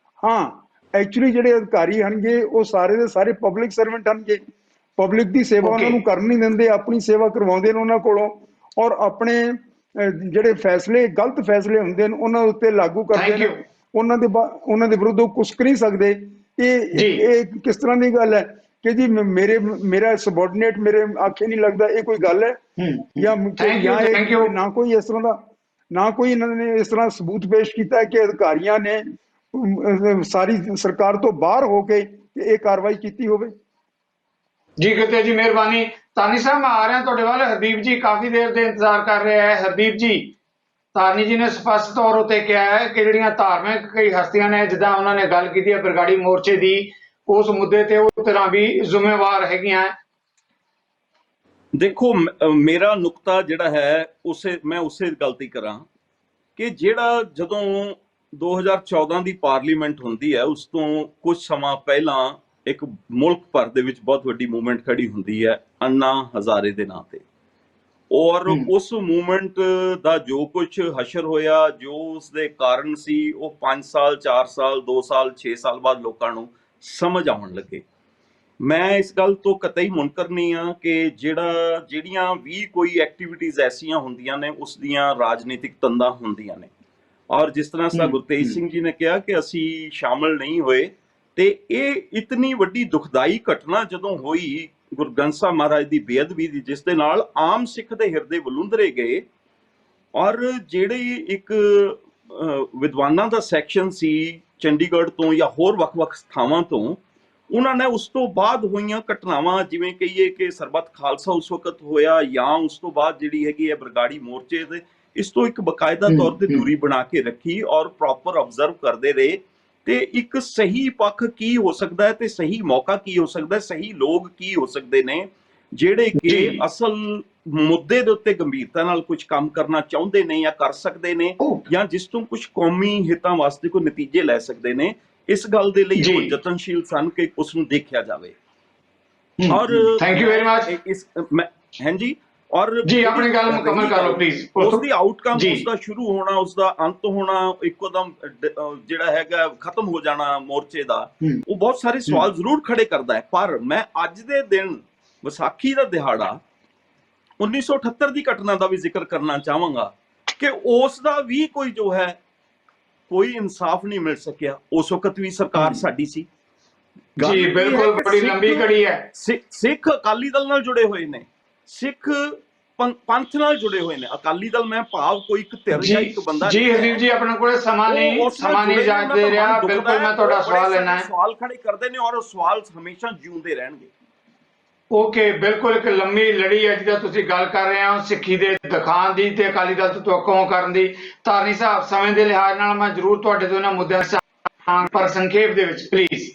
ਐਕਚੁਅਲੀ ਜਿਹੜੇ ਅਧਿਕਾਰੀ ਹਨਗੇ ਉਹ ਸਾਰੇ ਦੇ ਸਾਰੇ ਪਬਲਿਕ ਸਰਵੈਂਟ ਹਨਗੇ। ਪਬਲਿਕ ਦੀ ਸੇਵਾ ਉਹਨਾਂ ਨੂੰ ਕਰਨ ਨਹੀਂ ਦਿੰਦੇ, ਆਪਣੀ ਸੇਵਾ ਕਰਵਾਉਂਦੇ ਨੇ ਉਹਨਾਂ ਕੋਲੋਂ, ਔਰ ਆਪਣੇ ਜਿਹੜੇ ਫੈਸਲੇ, ਗਲਤ ਫੈਸਲੇ ਹੁੰਦੇ ਨੇ ਉਹਨਾਂ ਉੱਤੇ ਲਾਗੂ ਕਰਦੇ ਨੇ, ਉਹਨਾਂ ਦੇ ਵਿਰੁੱਧ ਉਹ ਕੁਛ ਨਹੀਂ ਸਕਦੇ। ਇਹ ਕਿਸ ਤਰ੍ਹਾਂ ਦੀ ਗੱਲ ਹੈ ਕਿ ਜੀ ਮੇਰਾ ਸਬਆਰਡੀਨੇਟ ਮੇਰੇ ਆਖੇ ਨਹੀਂ ਲੱਗਦਾ, ਇਹ ਕੋਈ ਗੱਲ ਹੈ? ਜਾਂ ਨਾ ਕੋਈ ਇਸ ਤਰ੍ਹਾਂ ਦਾ, ਨਾ ਕੋਈ ਇਹਨਾਂ ਨੇ ਇਸ ਤਰ੍ਹਾਂ ਸਬੂਤ ਪੇਸ਼ ਕੀਤਾ ਕਿ ਅਧਿਕਾਰੀਆਂ ਨੇ ਸਾਰੀ ਸਰਕਾਰ ਤੋਂ ਬਾਹਰ ਹੋ ਕੇ ਇਹ ਕਾਰਵਾਈ ਕੀਤੀ ਹੋਵੇ। ਜੀ ਗੁਰਤੇਜ ਜੀ, ਮਿਹਰਬਾਨੀ। ਧਾਰਨੀ ਸਾਹਿਬ, ਮੈਂ ਆ ਰਿਹਾ ਤੁਹਾਡੇ ਵੱਲ। ਹਰਦੀਪ ਜੀ ਕਾਫੀ ਦੇਰ ਦੇ ਇੰਤਜ਼ਾਰ ਕਰ ਰਿਹਾ ਹੈ। ਹਰਦੀਪ ਜੀ, ਧਾਰਨੀ ਜੀ ਨੇ ਸਪਸ਼ਟ ਤੌਰ ਉੱਤੇ ਕਿਹਾ ਹੈ ਕਿ ਜਿਹੜੀਆਂ ਧਾਰਮਿਕ ਕਈ ਹਸਤੀਆਂ ਨੇ, ਜਿੱਦਾਂ ਉਹਨਾਂ ਨੇ ਗੱਲ ਕੀਤੀ ਹੈ ਬਰਗਾੜੀ ਮੋਰਚੇ ਦੀ, ਉਸ ਮੁੱਦੇ ਤੇ ਉਹ ਤਰ੍ਹਾਂ ਵੀ ਜ਼ਿੰਮੇਵਾਰ ਹੈਗੀਆਂ। ਦੇਖੋ, ਮੇਰਾ ਨੁਕਤਾ ਜਿਹੜਾ ਹੈ ਮੈਂ ਉਸੇ ਗਲਤੀ ਕਰਾਂ ਕਿ ਜਿਹੜਾ ਜਦੋਂ 2014 ਦੀ ਪਾਰਲੀਮੈਂਟ ਹੁੰਦੀ ਹੈ, ਉਸ ਤੋਂ ਕੁਝ ਸਮਾਂ ਪਹਿਲਾਂ ਇੱਕ ਮੁਲਕ ਭਰ ਦੇ ਵਿੱਚ ਬਹੁਤ ਵੱਡੀ ਮੂਵਮੈਂਟ ਖੜੀ ਹੁੰਦੀ ਹੈ ਅੰਨਾ ਹਜ਼ਾਰੇ ਦੇ ਨਾਂ ਤੇ, ਔਰ ਉਸ ਮੂਵਮੈਂਟ ਦਾ ਜੋ ਕੁਝ ਹਸ਼ਰ ਹੋਇਆ, ਜੋ ਉਸਦੇ ਕਾਰਨ ਸੀ, ਉਹ 5 ਸਾਲ 4 ਸਾਲ 2 ਸਾਲ 6 ਸਾਲ ਬਾਅਦ ਲੋਕਾਂ ਨੂੰ ਸਮਝ ਆਉਣ ਲੱਗੇ। ਮੈਂ ਇਸ ਗੱਲ ਤੋਂ ਕਤਈ ਮੁਨਕਰ ਨਹੀਂ ਹਾਂ ਕਿ ਜਿਹੜੀਆਂ ਵੀ ਕੋਈ ਐਕਟੀਵਿਟੀਜ਼ ਐਸੀਆਂ ਹੁੰਦੀਆਂ ਨੇ ਉਸ ਦੀਆਂ ਰਾਜਨੀਤਿਕ ਤੰਦਾਂ ਹੁੰਦੀਆਂ ਨੇ, ਔਰ ਜਿਸ ਤਰ੍ਹਾਂ ਸਾ ਗੁਰਤੇਜ ਸਿੰਘ ਜੀ ਨੇ ਕਿਹਾ ਕਿ ਅਸੀਂ ਸ਼ਾਮਲ ਨਹੀਂ ਹੋਏ, ਤੇ ਇਹ ਇਤਨੀ ਵੱਡੀ ਦੁਖਦਾਈ ਘਟਨਾ ਜਦੋਂ ਹੋਈ ਗੁਰੂ ਗ੍ਰੰਥ ਸਾਹਿਬ ਮਹਾਰਾਜ ਦੀ ਬੇਅਦਬੀ ਦੀ, ਜਿਸ ਦੇ ਨਾਲ ਆਮ ਸਿੱਖ ਦੇ ਹਿਰਦੇ ਵਲੂੰਦਰੇ ਗਏ, ਔਰ ਜਿਹੜੀ ਇੱਕ ਵਿਦਵਾਨਾਂ ਦਾ ਸੈਕਸ਼ਨ ਸੀ ਚੰਡੀਗੜ੍ਹ ਤੋਂ ਜਾਂ ਹੋਰ ਵੱਖ-ਵੱਖ ਥਾਵਾਂ ਤੋਂ, ਉਹਨਾਂ ਨੇ ਉਸ ਤੋਂ ਬਾਅਦ ਹੋਈਆਂ ਘਟਨਾਵਾਂ, ਜਿਵੇਂ ਕਹੀਏ ਕਿ ਸਰਬੱਤ ਖਾਲਸਾ ਉਸ ਵਕਤ ਹੋਇਆ, ਜਾਂ ਉਸ ਤੋਂ ਬਾਅਦ ਜਿਹੜੀ ਹੈਗੀ ਹੈ ਬਰਗਾੜੀ ਮੋਰਚੇ ਦੇ, ਇਸ ਤੋਂ ਇੱਕ ਬਕਾਇਦਾ ਤੌਰ ਤੇ ਦੂਰੀ ਬਣਾ ਕੇ ਰੱਖੀ ਔਰ ਪ੍ਰੋਪਰ ਆਬਜ਼ਰਵ ਕਰਦੇ ਰਹੇ ਤੇ ਇੱਕ ਸਹੀ ਪੱਖ ਕੀ ਹੋ ਸਕਦਾ ਹੈ ਤੇ ਸਹੀ ਮੌਕਾ ਕੀ ਹੋ ਸਕਦਾ ਹੈ, ਸਹੀ ਲੋਕ ਕੀ ਹੋ ਸਕਦੇ ਨੇ ਜਿਹੜੇ ਕਿ ਅਸਲ ਮੁੱਦੇ ਦੇ ਉੱਤੇ ਗੰਭੀਰਤਾ ਨਾਲ ਕੁਝ ਕੰਮ ਕਰਨਾ ਚਾਹੁੰਦੇ ਨੇ ਜਾਂ ਕਰ ਸਕਦੇ ਨੇ, ਜਾਂ ਜਿਸ ਤੋਂ ਕੁਝ ਕੌਮੀ ਹਿੱਤਾਂ ਵਾਸਤੇ ਕੋਈ ਨਤੀਜੇ ਲੈ ਸਕਦੇ ਨੇ। ਇਸ ਗੱਲ ਦੇ ਲਈ ਉਹ ਯਤਨਸ਼ੀਲ ਸਨ ਕਿ ਉਸ ਨੂੰ ਦੇਖਿਆ ਜਾਵੇ। ਔਰ ਥੈਂਕ ਯੂ ਵੈਰੀ ਮਚ। ਹਾਂਜੀ, ਔਰ ਜੀ ਆਪਣੀ ਗੱਲ ਮੁਕੰਮਲ ਕਰ ਲਓ ਪਲੀਜ਼। ਉਸ ਦੀ ਆਊਟਕਮ, ਉਸ ਦਾ ਸ਼ੁਰੂ ਹੋਣਾ, ਉਸ ਦਾ ਅੰਤ ਹੋਣਾ, ਇੱਕੋਦਮ ਜਿਹੜਾ ਹੈਗਾ ਖਤਮ ਹੋ ਜਾਣਾ ਮੋਰਚੇ ਦਾ, ਉਹ ਬਹੁਤ ਸਾਰੇ ਸਵਾਲ ਜ਼ਰੂਰ ਖੜੇ ਕਰਦਾ ਹੈ। ਪਰ ਮੈਂ ਅੱਜ ਦੇ ਦਿਨ ਵਿਸਾਖੀ ਦਾ ਦਿਹਾੜਾ 1978 ਦੀ ਘਟਨਾ ਦਾ ਵੀ ਜ਼ਿਕਰ ਕਰਨਾ ਚਾਹਾਂਗਾ ਕਿ ਉਸ ਦਾ ਵੀ ਕੋਈ ਜੋ ਹੈ ਕੋਈ ਇਨਸਾਫ ਨਹੀਂ ਮਿਲ ਸਕਿਆ। ਉਸ ਵਕਤ ਵੀ ਸਰਕਾਰ ਸਾਡੀ ਸੀ। ਜੀ ਬਿਲਕੁਲ, ਬੜੀ ਲੰਬੀ ਕੜੀ ਹੈ। ਸਿੱਖ ਅਕਾਲੀ ਦਲ ਨਾਲ ਜੁੜੇ ਹੋਏ ਨੇ, ਸਿੱਖ ਪੰਥ ਨਾਲ ਜੁੜੇ ਹੋਏ ਨੇ। ਅਕਾਲੀ ਦਲ ਮੈਂ ਭਾਵ ਕੋਈ ਇੱਕ ਧਿਰ ਜਾਂ ਇੱਕ ਬੰਦਾ ਜੀ ਹਰਦੀਪ ਜੀ ਆਪਣੇ ਕੋਲੇ ਸਮਾਂ ਨਹੀਂ ਇਜਾਜ਼ਤ ਦੇ ਰਿਹਾ। ਬਿਲਕੁਲ ਮੈਂ ਤੁਹਾਡਾ ਸਵਾਲ ਲੈਣਾ ਹੈ। ਸਵਾਲ ਖੜੇ ਕਰਦੇ ਨੇ ਔਰ ਉਹ ਸਵਾਲ ਹਮੇਸ਼ਾ ਜਿਉਂਦੇ ਰਹਿਣਗੇ। ਓਕੇ, ਬਿਲਕੁਲ ਇੱਕ ਲੰਮੀ ਲੜੀ ਹੈ ਜਿਹਦਾ ਤੁਸੀਂ ਗੱਲ ਕਰ ਰਹੇ ਹੋ, ਸਿੱਖੀ ਦੇ ਦਿਖਾਉਣ ਦੀ ਤੇ ਅਕਾਲੀ ਦਲ ਤੋਂ ਤਵੱਕੋਂ ਕਰਨ ਦੀ। ਧਾਰਨੀ ਸਾਹਿਬ, ਸਮੇਂ ਦੇ ਲਿਹਾਜ਼ ਨਾਲ ਮੈਂ ਜ਼ਰੂਰ ਤੁਹਾਡੇ ਤੋਂ ਇਹਨਾਂ ਮੁੱਦਿਆਂ ਪਰ ਸੰਖੇਪ ਦੇ ਵਿੱਚ ਪਲੀਜ਼।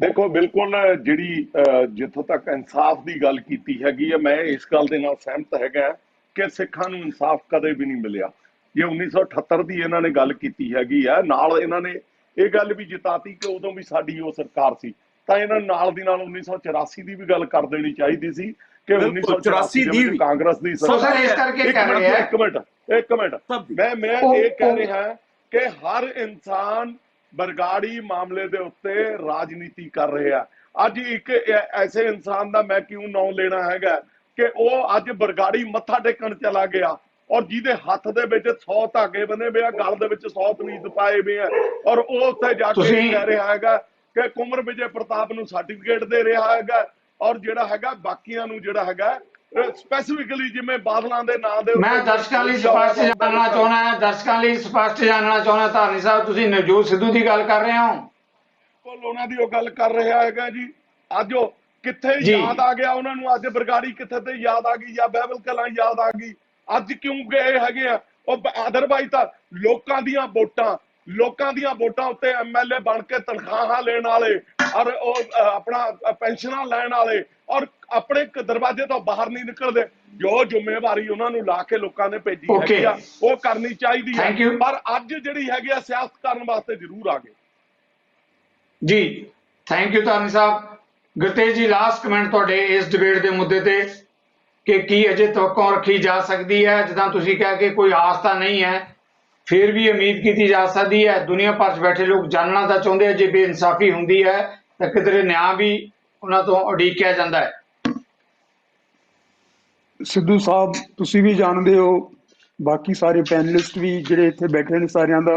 ਦੇਖੋ, ਬਿਲਕੁਲ ਜਿਹੜੀ ਜਿੱਥੋਂ ਤੱਕ ਇਨਸਾਫ ਦੀ ਗੱਲ ਕੀਤੀ ਹੈਗੀ ਹੈ, ਮੈਂ ਇਸ ਗੱਲ ਦੇ ਨਾਲ ਸਹਿਮਤ ਹੈਗਾ ਕਿ ਸਿੱਖਾਂ ਨੂੰ ਇਨਸਾਫ ਕਦੇ ਵੀ ਨਹੀਂ ਮਿਲਿਆ। ਜੇ 1978 ਦੀ ਇਹਨਾਂ ਨੇ ਗੱਲ ਕੀਤੀ ਹੈਗੀ ਆ, ਨਾਲ ਇਹਨਾਂ ਨੇ ਇਹ ਗੱਲ ਵੀ ਜਿਤਾਤੀ ਕਿ ਉਦੋਂ ਵੀ ਸਾਡੀ ਉਹ ਸਰਕਾਰ ਸੀ, ਤਾਂ ਇਹਨਾਂ ਨੂੰ ਨਾਲ ਦੀ ਨਾਲ 1984 ਦੀ ਵੀ ਗੱਲ ਕਰ ਦੇਣੀ ਚਾਹੀਦੀ ਸੀ ਕਿ 1984 ਦੀ ਵੀ ਕਾਂਗਰਸ ਦੀ ਸਰਕਾਰ। ਇਸ ਕਰਕੇ ਕਹਿ ਰਹੇ ਆ, ਇੱਕ ਮਿੰਟ ਮੈਂ ਇਹ ਕਹਿ ਰਿਹਾ ਕਿ ਹਰ ਇਨਸਾਨ ਬਰਗਾੜੀ ਮਾਮਲੇ ਦੇ ਉੱਤੇ ਰਾਜਨੀਤੀ ਕਰ ਰਿਹਾ। ਅੱਜ ਇੱਕ ਐਸੇ ਇਨਸਾਨ ਦਾ ਮੈਂ ਕਿਉਂ ਨਾਂ ਲੈਣਾ ਹੈਗਾ ਕਿ ਉਹ ਅੱਜ ਬਰਗਾੜੀ ਮੱਥਾ ਟੇਕਣ ਚਲਾ ਗਿਆ ਔਰ ਜਿਹਦੇ ਹੱਥ ਦੇ ਵਿੱਚ 100 ਧਾਗੇ ਬੰਨੇ ਪਏ ਆ, ਗਲ ਦੇ ਵਿੱਚ 100 ਤਵੀਜ਼ ਪਾਏ ਪਏ ਆ, ਔਰ ਉਹ ਉੱਥੇ ਜਾ ਕੇ ਕਹਿ ਰਿਹਾ ਹੈਗਾ ਕਿ ਕੁੰਵਰ ਵਿਜੇ ਪ੍ਰਤਾਪ ਨੂੰ ਸਰਟੀਫਿਕੇਟ ਦੇ ਰਿਹਾ ਹੈਗਾ, ਔਰ ਜਿਹੜਾ ਹੈਗਾ ਬਾਕੀਆਂ ਨੂੰ ਜਿਹੜਾ ਹੈਗਾ ਸਪੈਸੀਫਿਕਲੀ ਜਿਵੇਂ ਬਾਦਲਾਂ ਦੇ ਨਾਂ ਦੇ। ਮੈਂ ਦਰਸ਼ਕਾਂ ਲਈ ਸਪਸ਼ਟ ਜਾਣਨਾ ਚਾਹੁੰਦਾ ਧਾਰਨੀ ਸਾਹਿਬ, ਤੁਸੀਂ ਨਵਜੋਤ ਸਿੱਧੂ ਦੀ ਗੱਲ ਕਰ ਰਹੇ ਹੋ? ਬਿਲਕੁਲ ਉਹਨਾਂ ਦੀ ਉਹ ਗੱਲ ਕਰ ਰਿਹਾ ਹੈਗਾ ਜੀ। ਅੱਜ ਉਹ ਕਿੱਥੇ ਯਾਦ ਆ ਗਿਆ ਉਹਨਾਂ ਨੂੰ, ਅੱਜ ਬਰਗਾੜੀ ਕਿੱਥੇ ਤੇ ਯਾਦ ਆ ਗਈ ਜਾਂ ਬਹਿਬਲ ਕਲਾਂ ਯਾਦ ਆ ਗਈ, ਅੱਜ ਕਿਉਂ ਗਏ ਹੈਗੇ ਆ ਉਹ? ਅਦਰਵਾਈਜ਼ ਤਾਂ ਲੋਕਾਂ ਦੀਆਂ ਵੋਟਾਂ ਉੱਤੇ ਐਮਐਲਏ ਬਣ ਕੇ ਤਨਖਾਹਾਂ ਲੈਣ ਵਾਲੇ ਔਰ ਉਹ ਆਪਣਾ ਪੈਨਸ਼ਨਾਂ ਲੈਣ ਵਾਲੇ ਔਰ ਆਪਣੇ ਦਰਵਾਜ਼ੇ ਤੋਂ ਬਾਹਰ ਨਹੀਂ ਨਿਕਲਦੇ। ਜੋ ਜ਼ਿੰਮੇਵਾਰੀ ਉਹਨਾਂ ਨੂੰ ਲਾ ਕੇ ਲੋਕਾਂ ਨੇ ਭੇਜੀ ਹੈਗੀ ਆ ਉਹ ਕਰਨੀ ਚਾਹੀਦੀ ਹੈ। ਪਰ ਅੱਜ ਜਿਹੜੀ ਹੈਗੀ ਆ ਸਿਆਸਤ ਕਰਨ ਵਾਸਤੇ ਜ਼ਰੂਰ ਆ ਗਏ। ਜੀ ਥੈਂਕ ਯੂ ਧਾਰਨੀ ਸਾਹਿਬ। ਗੁਰਤੇਜ ਜੀ, ਲਾਸਟ ਕਮੈਂਟ ਤੁਹਾਡੇ ਇਸ ਡਿਬੇਟ ਦੇ ਮੁੱਦੇ ਤੇ ਕਿ ਕੀ ਅਜੇ ਤਵੱਕੋਂ ਰੱਖੀ ਜਾ ਸਕਦੀ ਹੈ? ਜਿੱਦਾਂ ਤੁਸੀਂ ਕਿਹਾ ਕਿ ਕੋਈ ਆਸ ਤਾਂ ਨਹੀਂ ਹੈ, ਫਿਰ ਵੀ ਉਮੀਦ ਕੀਤੀ ਜਾ ਸਕਦੀ ਹੈ। ਦੁਨੀਆ ਭਰ 'ਚ ਬੈਠੇ ਲੋਕ ਜਾਣਨਾ ਤਾਂ ਚਾਹੁੰਦੇ ਆ ਜੇ ਬੇਇਨਸਾਫੀ ਹੁੰਦੀ ਹੈ ਤਾਂ ਕਿਧਰੇ ਨਿਆਂ ਵੀ ਉਹਨਾਂ ਤੋਂ ਉਡੀਕਿਆ ਜਾਂਦਾ ਹੈ। ਸਿੱਧੂ ਸਾਹਿਬ, ਤੁਸੀਂ ਵੀ ਜਾਣਦੇ ਹੋ, ਬਾਕੀ ਸਾਰੇ ਪੈਨਲਿਸਟ ਵੀ ਜਿਹੜੇ ਇੱਥੇ ਬੈਠੇ ਨੇ, ਸਾਰਿਆਂ ਦਾ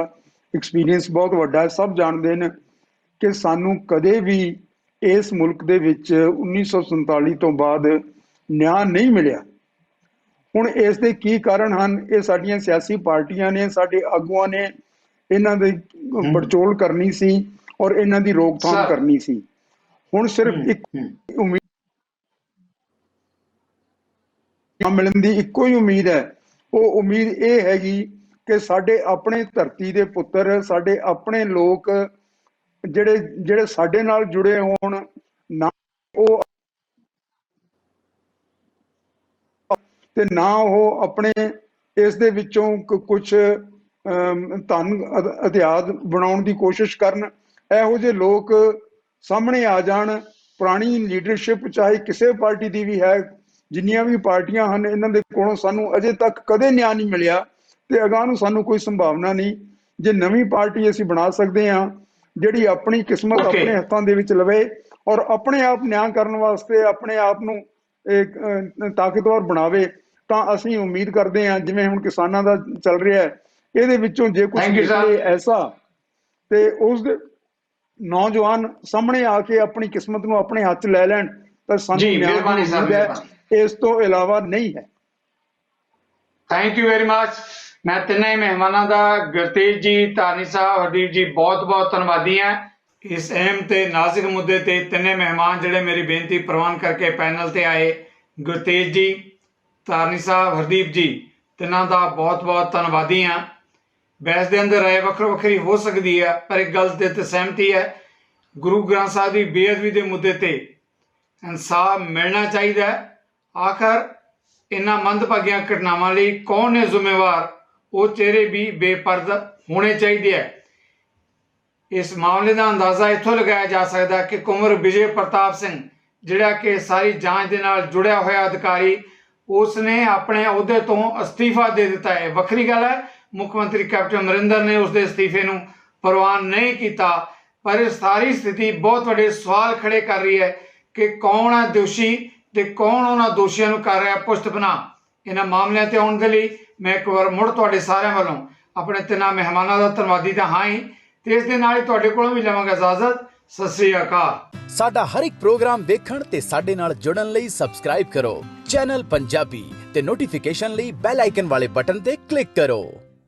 ਐਕਸਪੀਰੀਅੰਸ ਬਹੁਤ ਵੱਡਾ ਹੈ। ਸਭ ਜਾਣਦੇ ਨੇ ਕਿ ਸਾਨੂੰ ਕਦੇ ਵੀ ਇਸ ਮੁਲਕ ਦੇ ਵਿੱਚ 1947 ਤੋਂ ਬਾਅਦ ਨਿਆਂ ਨਹੀਂ ਮਿਲਿਆ। ਹੁਣ ਇਸ ਦੇ ਕੀ ਕਾਰਨ ਹਨ? ਇਹ ਸਾਡੀਆਂ ਸਿਆਸੀ ਪਾਰਟੀਆਂ ਨੇ, ਸਾਡੇ ਆਗੂਆਂ ਨੇ ਇਹਨਾਂ ਦੀ ਪੜਚੋਲ ਕਰਨੀ ਸੀ ਔਰ ਇਹਨਾਂ ਦੀ ਰੋਕਥਾਮ ਕਰਨੀ ਸੀ। ਹੁਣ ਸਿਰਫ ਇੱਕ ਉਮੀਦ ਮਿਲਣ ਦੀ ਇੱਕੋ ਹੀ ਉਮੀਦ ਹੈ। ਉਹ ਉਮੀਦ ਇਹ ਹੈਗੀ ਕਿ ਸਾਡੇ ਆਪਣੇ ਧਰਤੀ ਦੇ ਪੁੱਤਰ, ਸਾਡੇ ਆਪਣੇ ਲੋਕ ਜਿਹੜੇ ਸਾਡੇ ਨਾਲ ਜੁੜੇ ਹੋਣ, ਨਾ ਉਹ ਤੇ ਨਾ ਉਹ ਆਪਣੇ ਇਸ ਦੇ ਵਿੱਚੋਂ ਕੁਝ ਧਨ ਇਤਿਹਾਸ ਬਣਾਉਣ ਦੀ ਕੋਸ਼ਿਸ਼ ਕਰਨ। ਇਹੋ ਜਿਹੇ ਲੋਕ ਸਾਹਮਣੇ ਆ ਜਾਣ। ਪੁਰਾਣੀ ਲੀਡਰਸ਼ਿਪ ਚਾਹੇ ਕਿਸੇ ਪਾਰਟੀ ਦੀ ਵੀ ਹੈ, ਜਿੰਨੀਆਂ ਵੀ ਪਾਰਟੀਆਂ ਹਨ, ਇਹਨਾਂ ਦੇ ਕੋਲੋਂ ਸਾਨੂੰ ਅਜੇ ਤੱਕ ਕਦੇ ਨਿਆਂ ਨਹੀਂ ਮਿਲਿਆ ਤੇ ਅਗਾਂਹ ਨੂੰ ਸਾਨੂੰ ਕੋਈ ਸੰਭਾਵਨਾ ਨਹੀਂ। ਜੇ ਨਵੀਂ ਪਾਰਟੀ ਅਸੀਂ ਬਣਾ ਸਕਦੇ ਹਾਂ ਜਿਹੜੀ ਆਪਣੀ ਕਿਸਮਤ ਆਪਣੇ ਹੱਥਾਂ ਦੇ ਵਿੱਚ ਲਵੇ ਔਰ ਆਪਣੇ ਆਪ ਨਿਆਂ ਕਰਨ ਵਾਸਤੇ ਆਪਣੇ ਆਪ ਨੂੰ ਤਾਕਤਵਰ ਬਣਾਵੇ, ਤਾਂ ਅਸੀਂ ਉਮੀਦ ਕਰਦੇ ਹਾਂ ਜਿਵੇਂ ਹੁਣ ਕਿਸਾਨਾਂ ਦਾ ਚੱਲ ਰਿਹਾ ਹੈ, ਇਹਦੇ ਵਿੱਚੋਂ ਜੇ ਕੁਝ ਨਿਕਲੇ ਐਸਾ ਤੇ ਉਸ ਦੇ ਨੌਜਵਾਨ ਸਾਹਮਣੇ ਆ ਕੇ ਆਪਣੀ ਕਿਸਮਤ ਨੂੰ ਆਪਣੇ ਹੱਥ 'ਚ ਲੈ ਲੈਣ ਤਾਂ ਸਾਨੂੰ ਉਮੀਦ ਹੈ, ਇਸ ਤੋਂ ਇਲਾਵਾ ਨਹੀਂ ਹੈ। Thank you very much. ਮੈਂ ਤਿੰਨੇ ਮਹਿਮਾਨਾਂ ਦਾ, ਗੁਰਤੇਜ ਜੀ, ਧਾਰਨੀ ਸਾਹਿਬ, ਹਰਦੀਪ ਜੀ, ਬਹੁਤ ਬਹੁਤ ਧੰਨਵਾਦੀ ਹਾਂ। ਇਸ ਅਹਿਮ ਤੇ ਨਾਜ਼ੁਕ ਮੁੱਦੇ ਤੇ ਤਿੰਨੇ ਮਹਿਮਾਨ ਜਿਹੜੇ ਮੇਰੀ ਬੇਨਤੀ ਪ੍ਰਵਾਨ ਕਰਕੇ ਪੈਨਲ ਤੇ ਆਏ, ਗੁਰਤੇਜ ਜੀ, ਧਾਰਨੀ ਸਾਹਿਬ, ਹਰਦੀਪ ਜੀ, ਤਿੰਨਾਂ ਦਾ ਬਹੁਤ-ਬਹੁਤ ਧੰਨਵਾਦੀ ਹਾਂ। ਬਹਿਸ ਦੇ ਅੰਦਰ ਰਾਏ ਵੱਖਰੀ ਹੋ ਸਕਦੀ ਹੈ, ਪਰ ਇੱਕ ਗੱਲ ਤੇ ਸਹਿਮਤੀ ਹੈ, ਗੁਰੂ ਗ੍ਰੰਥ ਸਾਹਿਬ ਦੀ ਬੇਅਦਬੀ ਦੇ ਮੁੱਦੇ ਤੇ ਇਨਸਾਫ ਮਿਲਣਾ ਚਾਹੀਦਾ ਹੈ। ਆਖਰ ਇਹਨਾਂ ਮੰਦਭਾਗੀਆਂ ਘਟਨਾਵਾਂ ਲਈ ਕੌਣ ਨੇ ਜ਼ਿੰਮੇਵਾਰ, ਉਹ ਚਿਹਰੇ ਵੀ ਬੇਪਰਦ ਹੋਣੇ ਚਾਹੀਦੇ ਹੈ। ਇਸ ਮਾਮਲੇ ਦਾ ਅੰਦਾਜ਼ਾ ਇੱਥੋਂ ਲਗਾਇਆ ਜਾ ਸਕਦਾ ਕਿ ਕੁੰਵਰ ਵਿਜੇ ਪ੍ਰਤਾਪ ਸਿੰਘ, ਜਿਹੜਾ ਕਿ ਸਾਰੀ ਜਾਂਚ ਦੇ ਨਾਲ ਜੁੜਿਆ ਹੋਇਆ ਅਧਿਕਾਰੀ, ਉਸਨੇ ਆਪਣੇ ਅਹੁਦੇ ਤੋਂ ਅਸਤੀਫਾ ਦੇ ਦਿੱਤਾ ਹੈ। ਵੱਖਰੀ ਗੱਲ ਹੈ, ਮੁੱਖ ਮੰਤਰੀ ਕੈਪਟਨ ਅਮਰਿੰਦਰ ਨੇ ਉਸਦੇ ਅਸਤੀਫੇ ਨੂੰ ਪ੍ਰਵਾਨ ਨਹੀਂ ਕੀਤਾ, ਪਰ ਇਹ ਸਾਰੀ ਸਥਿਤੀ ਬਹੁਤ ਵੱਡੇ ਸਵਾਲ ਖੜੇ ਕਰ ਰਹੀ ਹੈ ਕਿ ਕੌਣ ਹੈ ਦੋਸ਼ੀ ਤੇ ਕੌਣ ਉਹਨਾਂ ਦੋਸ਼ੀਆਂ ਨੂੰ ਕਰ ਰਿਹਾ ਪੁਸ਼ਤਪਨਾ। ਇਹਨਾਂ ਮਾਮਲਿਆਂ ਤੇ ਆਉਣ ਦੇ ਲਈ ਮੈਂ ਇੱਕ ਵਾਰ ਮੁੜ ਤੁਹਾਡੇ ਸਾਰਿਆਂ ਵੱਲੋਂ ਆਪਣੇ ਤਿੰਨਾਂ ਮਹਿਮਾਨਾਂ ਦਾ ਧੰਨਵਾਦੀ ਤਾਂ ਹਾਂ ਹੀ, ਤੇ ਇਸ ਦੇ ਨਾਲ ਹੀ ਤੁਹਾਡੇ ਕੋਲੋਂ ਵੀ ਲਵਾਂਗਾ ਇਜਾਜ਼ਤ। ਸਤਿ ਸ੍ਰੀ ਅਕਾਲ। ਸਾਡਾ ਹਰ ਇੱਕ ਪ੍ਰੋਗਰਾਮ ਦੇਖਣ ਤੇ ਸਾਡੇ ਨਾਲ ਜੁੜਨ ਲਈ ਸਬਸਕ੍ਰਾਈਬ ਕਰੋ ਚੈਨਲ ਪੰਜਾਬੀ ਤੇ ਨੋਟੀਫਿਕੇਸ਼ਨ ਲਈ ਬੈਲ ਆਈਕਨ ਵਾਲੇ ਬਟਨ ਤੇ ਕਲਿੱਕ ਕਰੋ।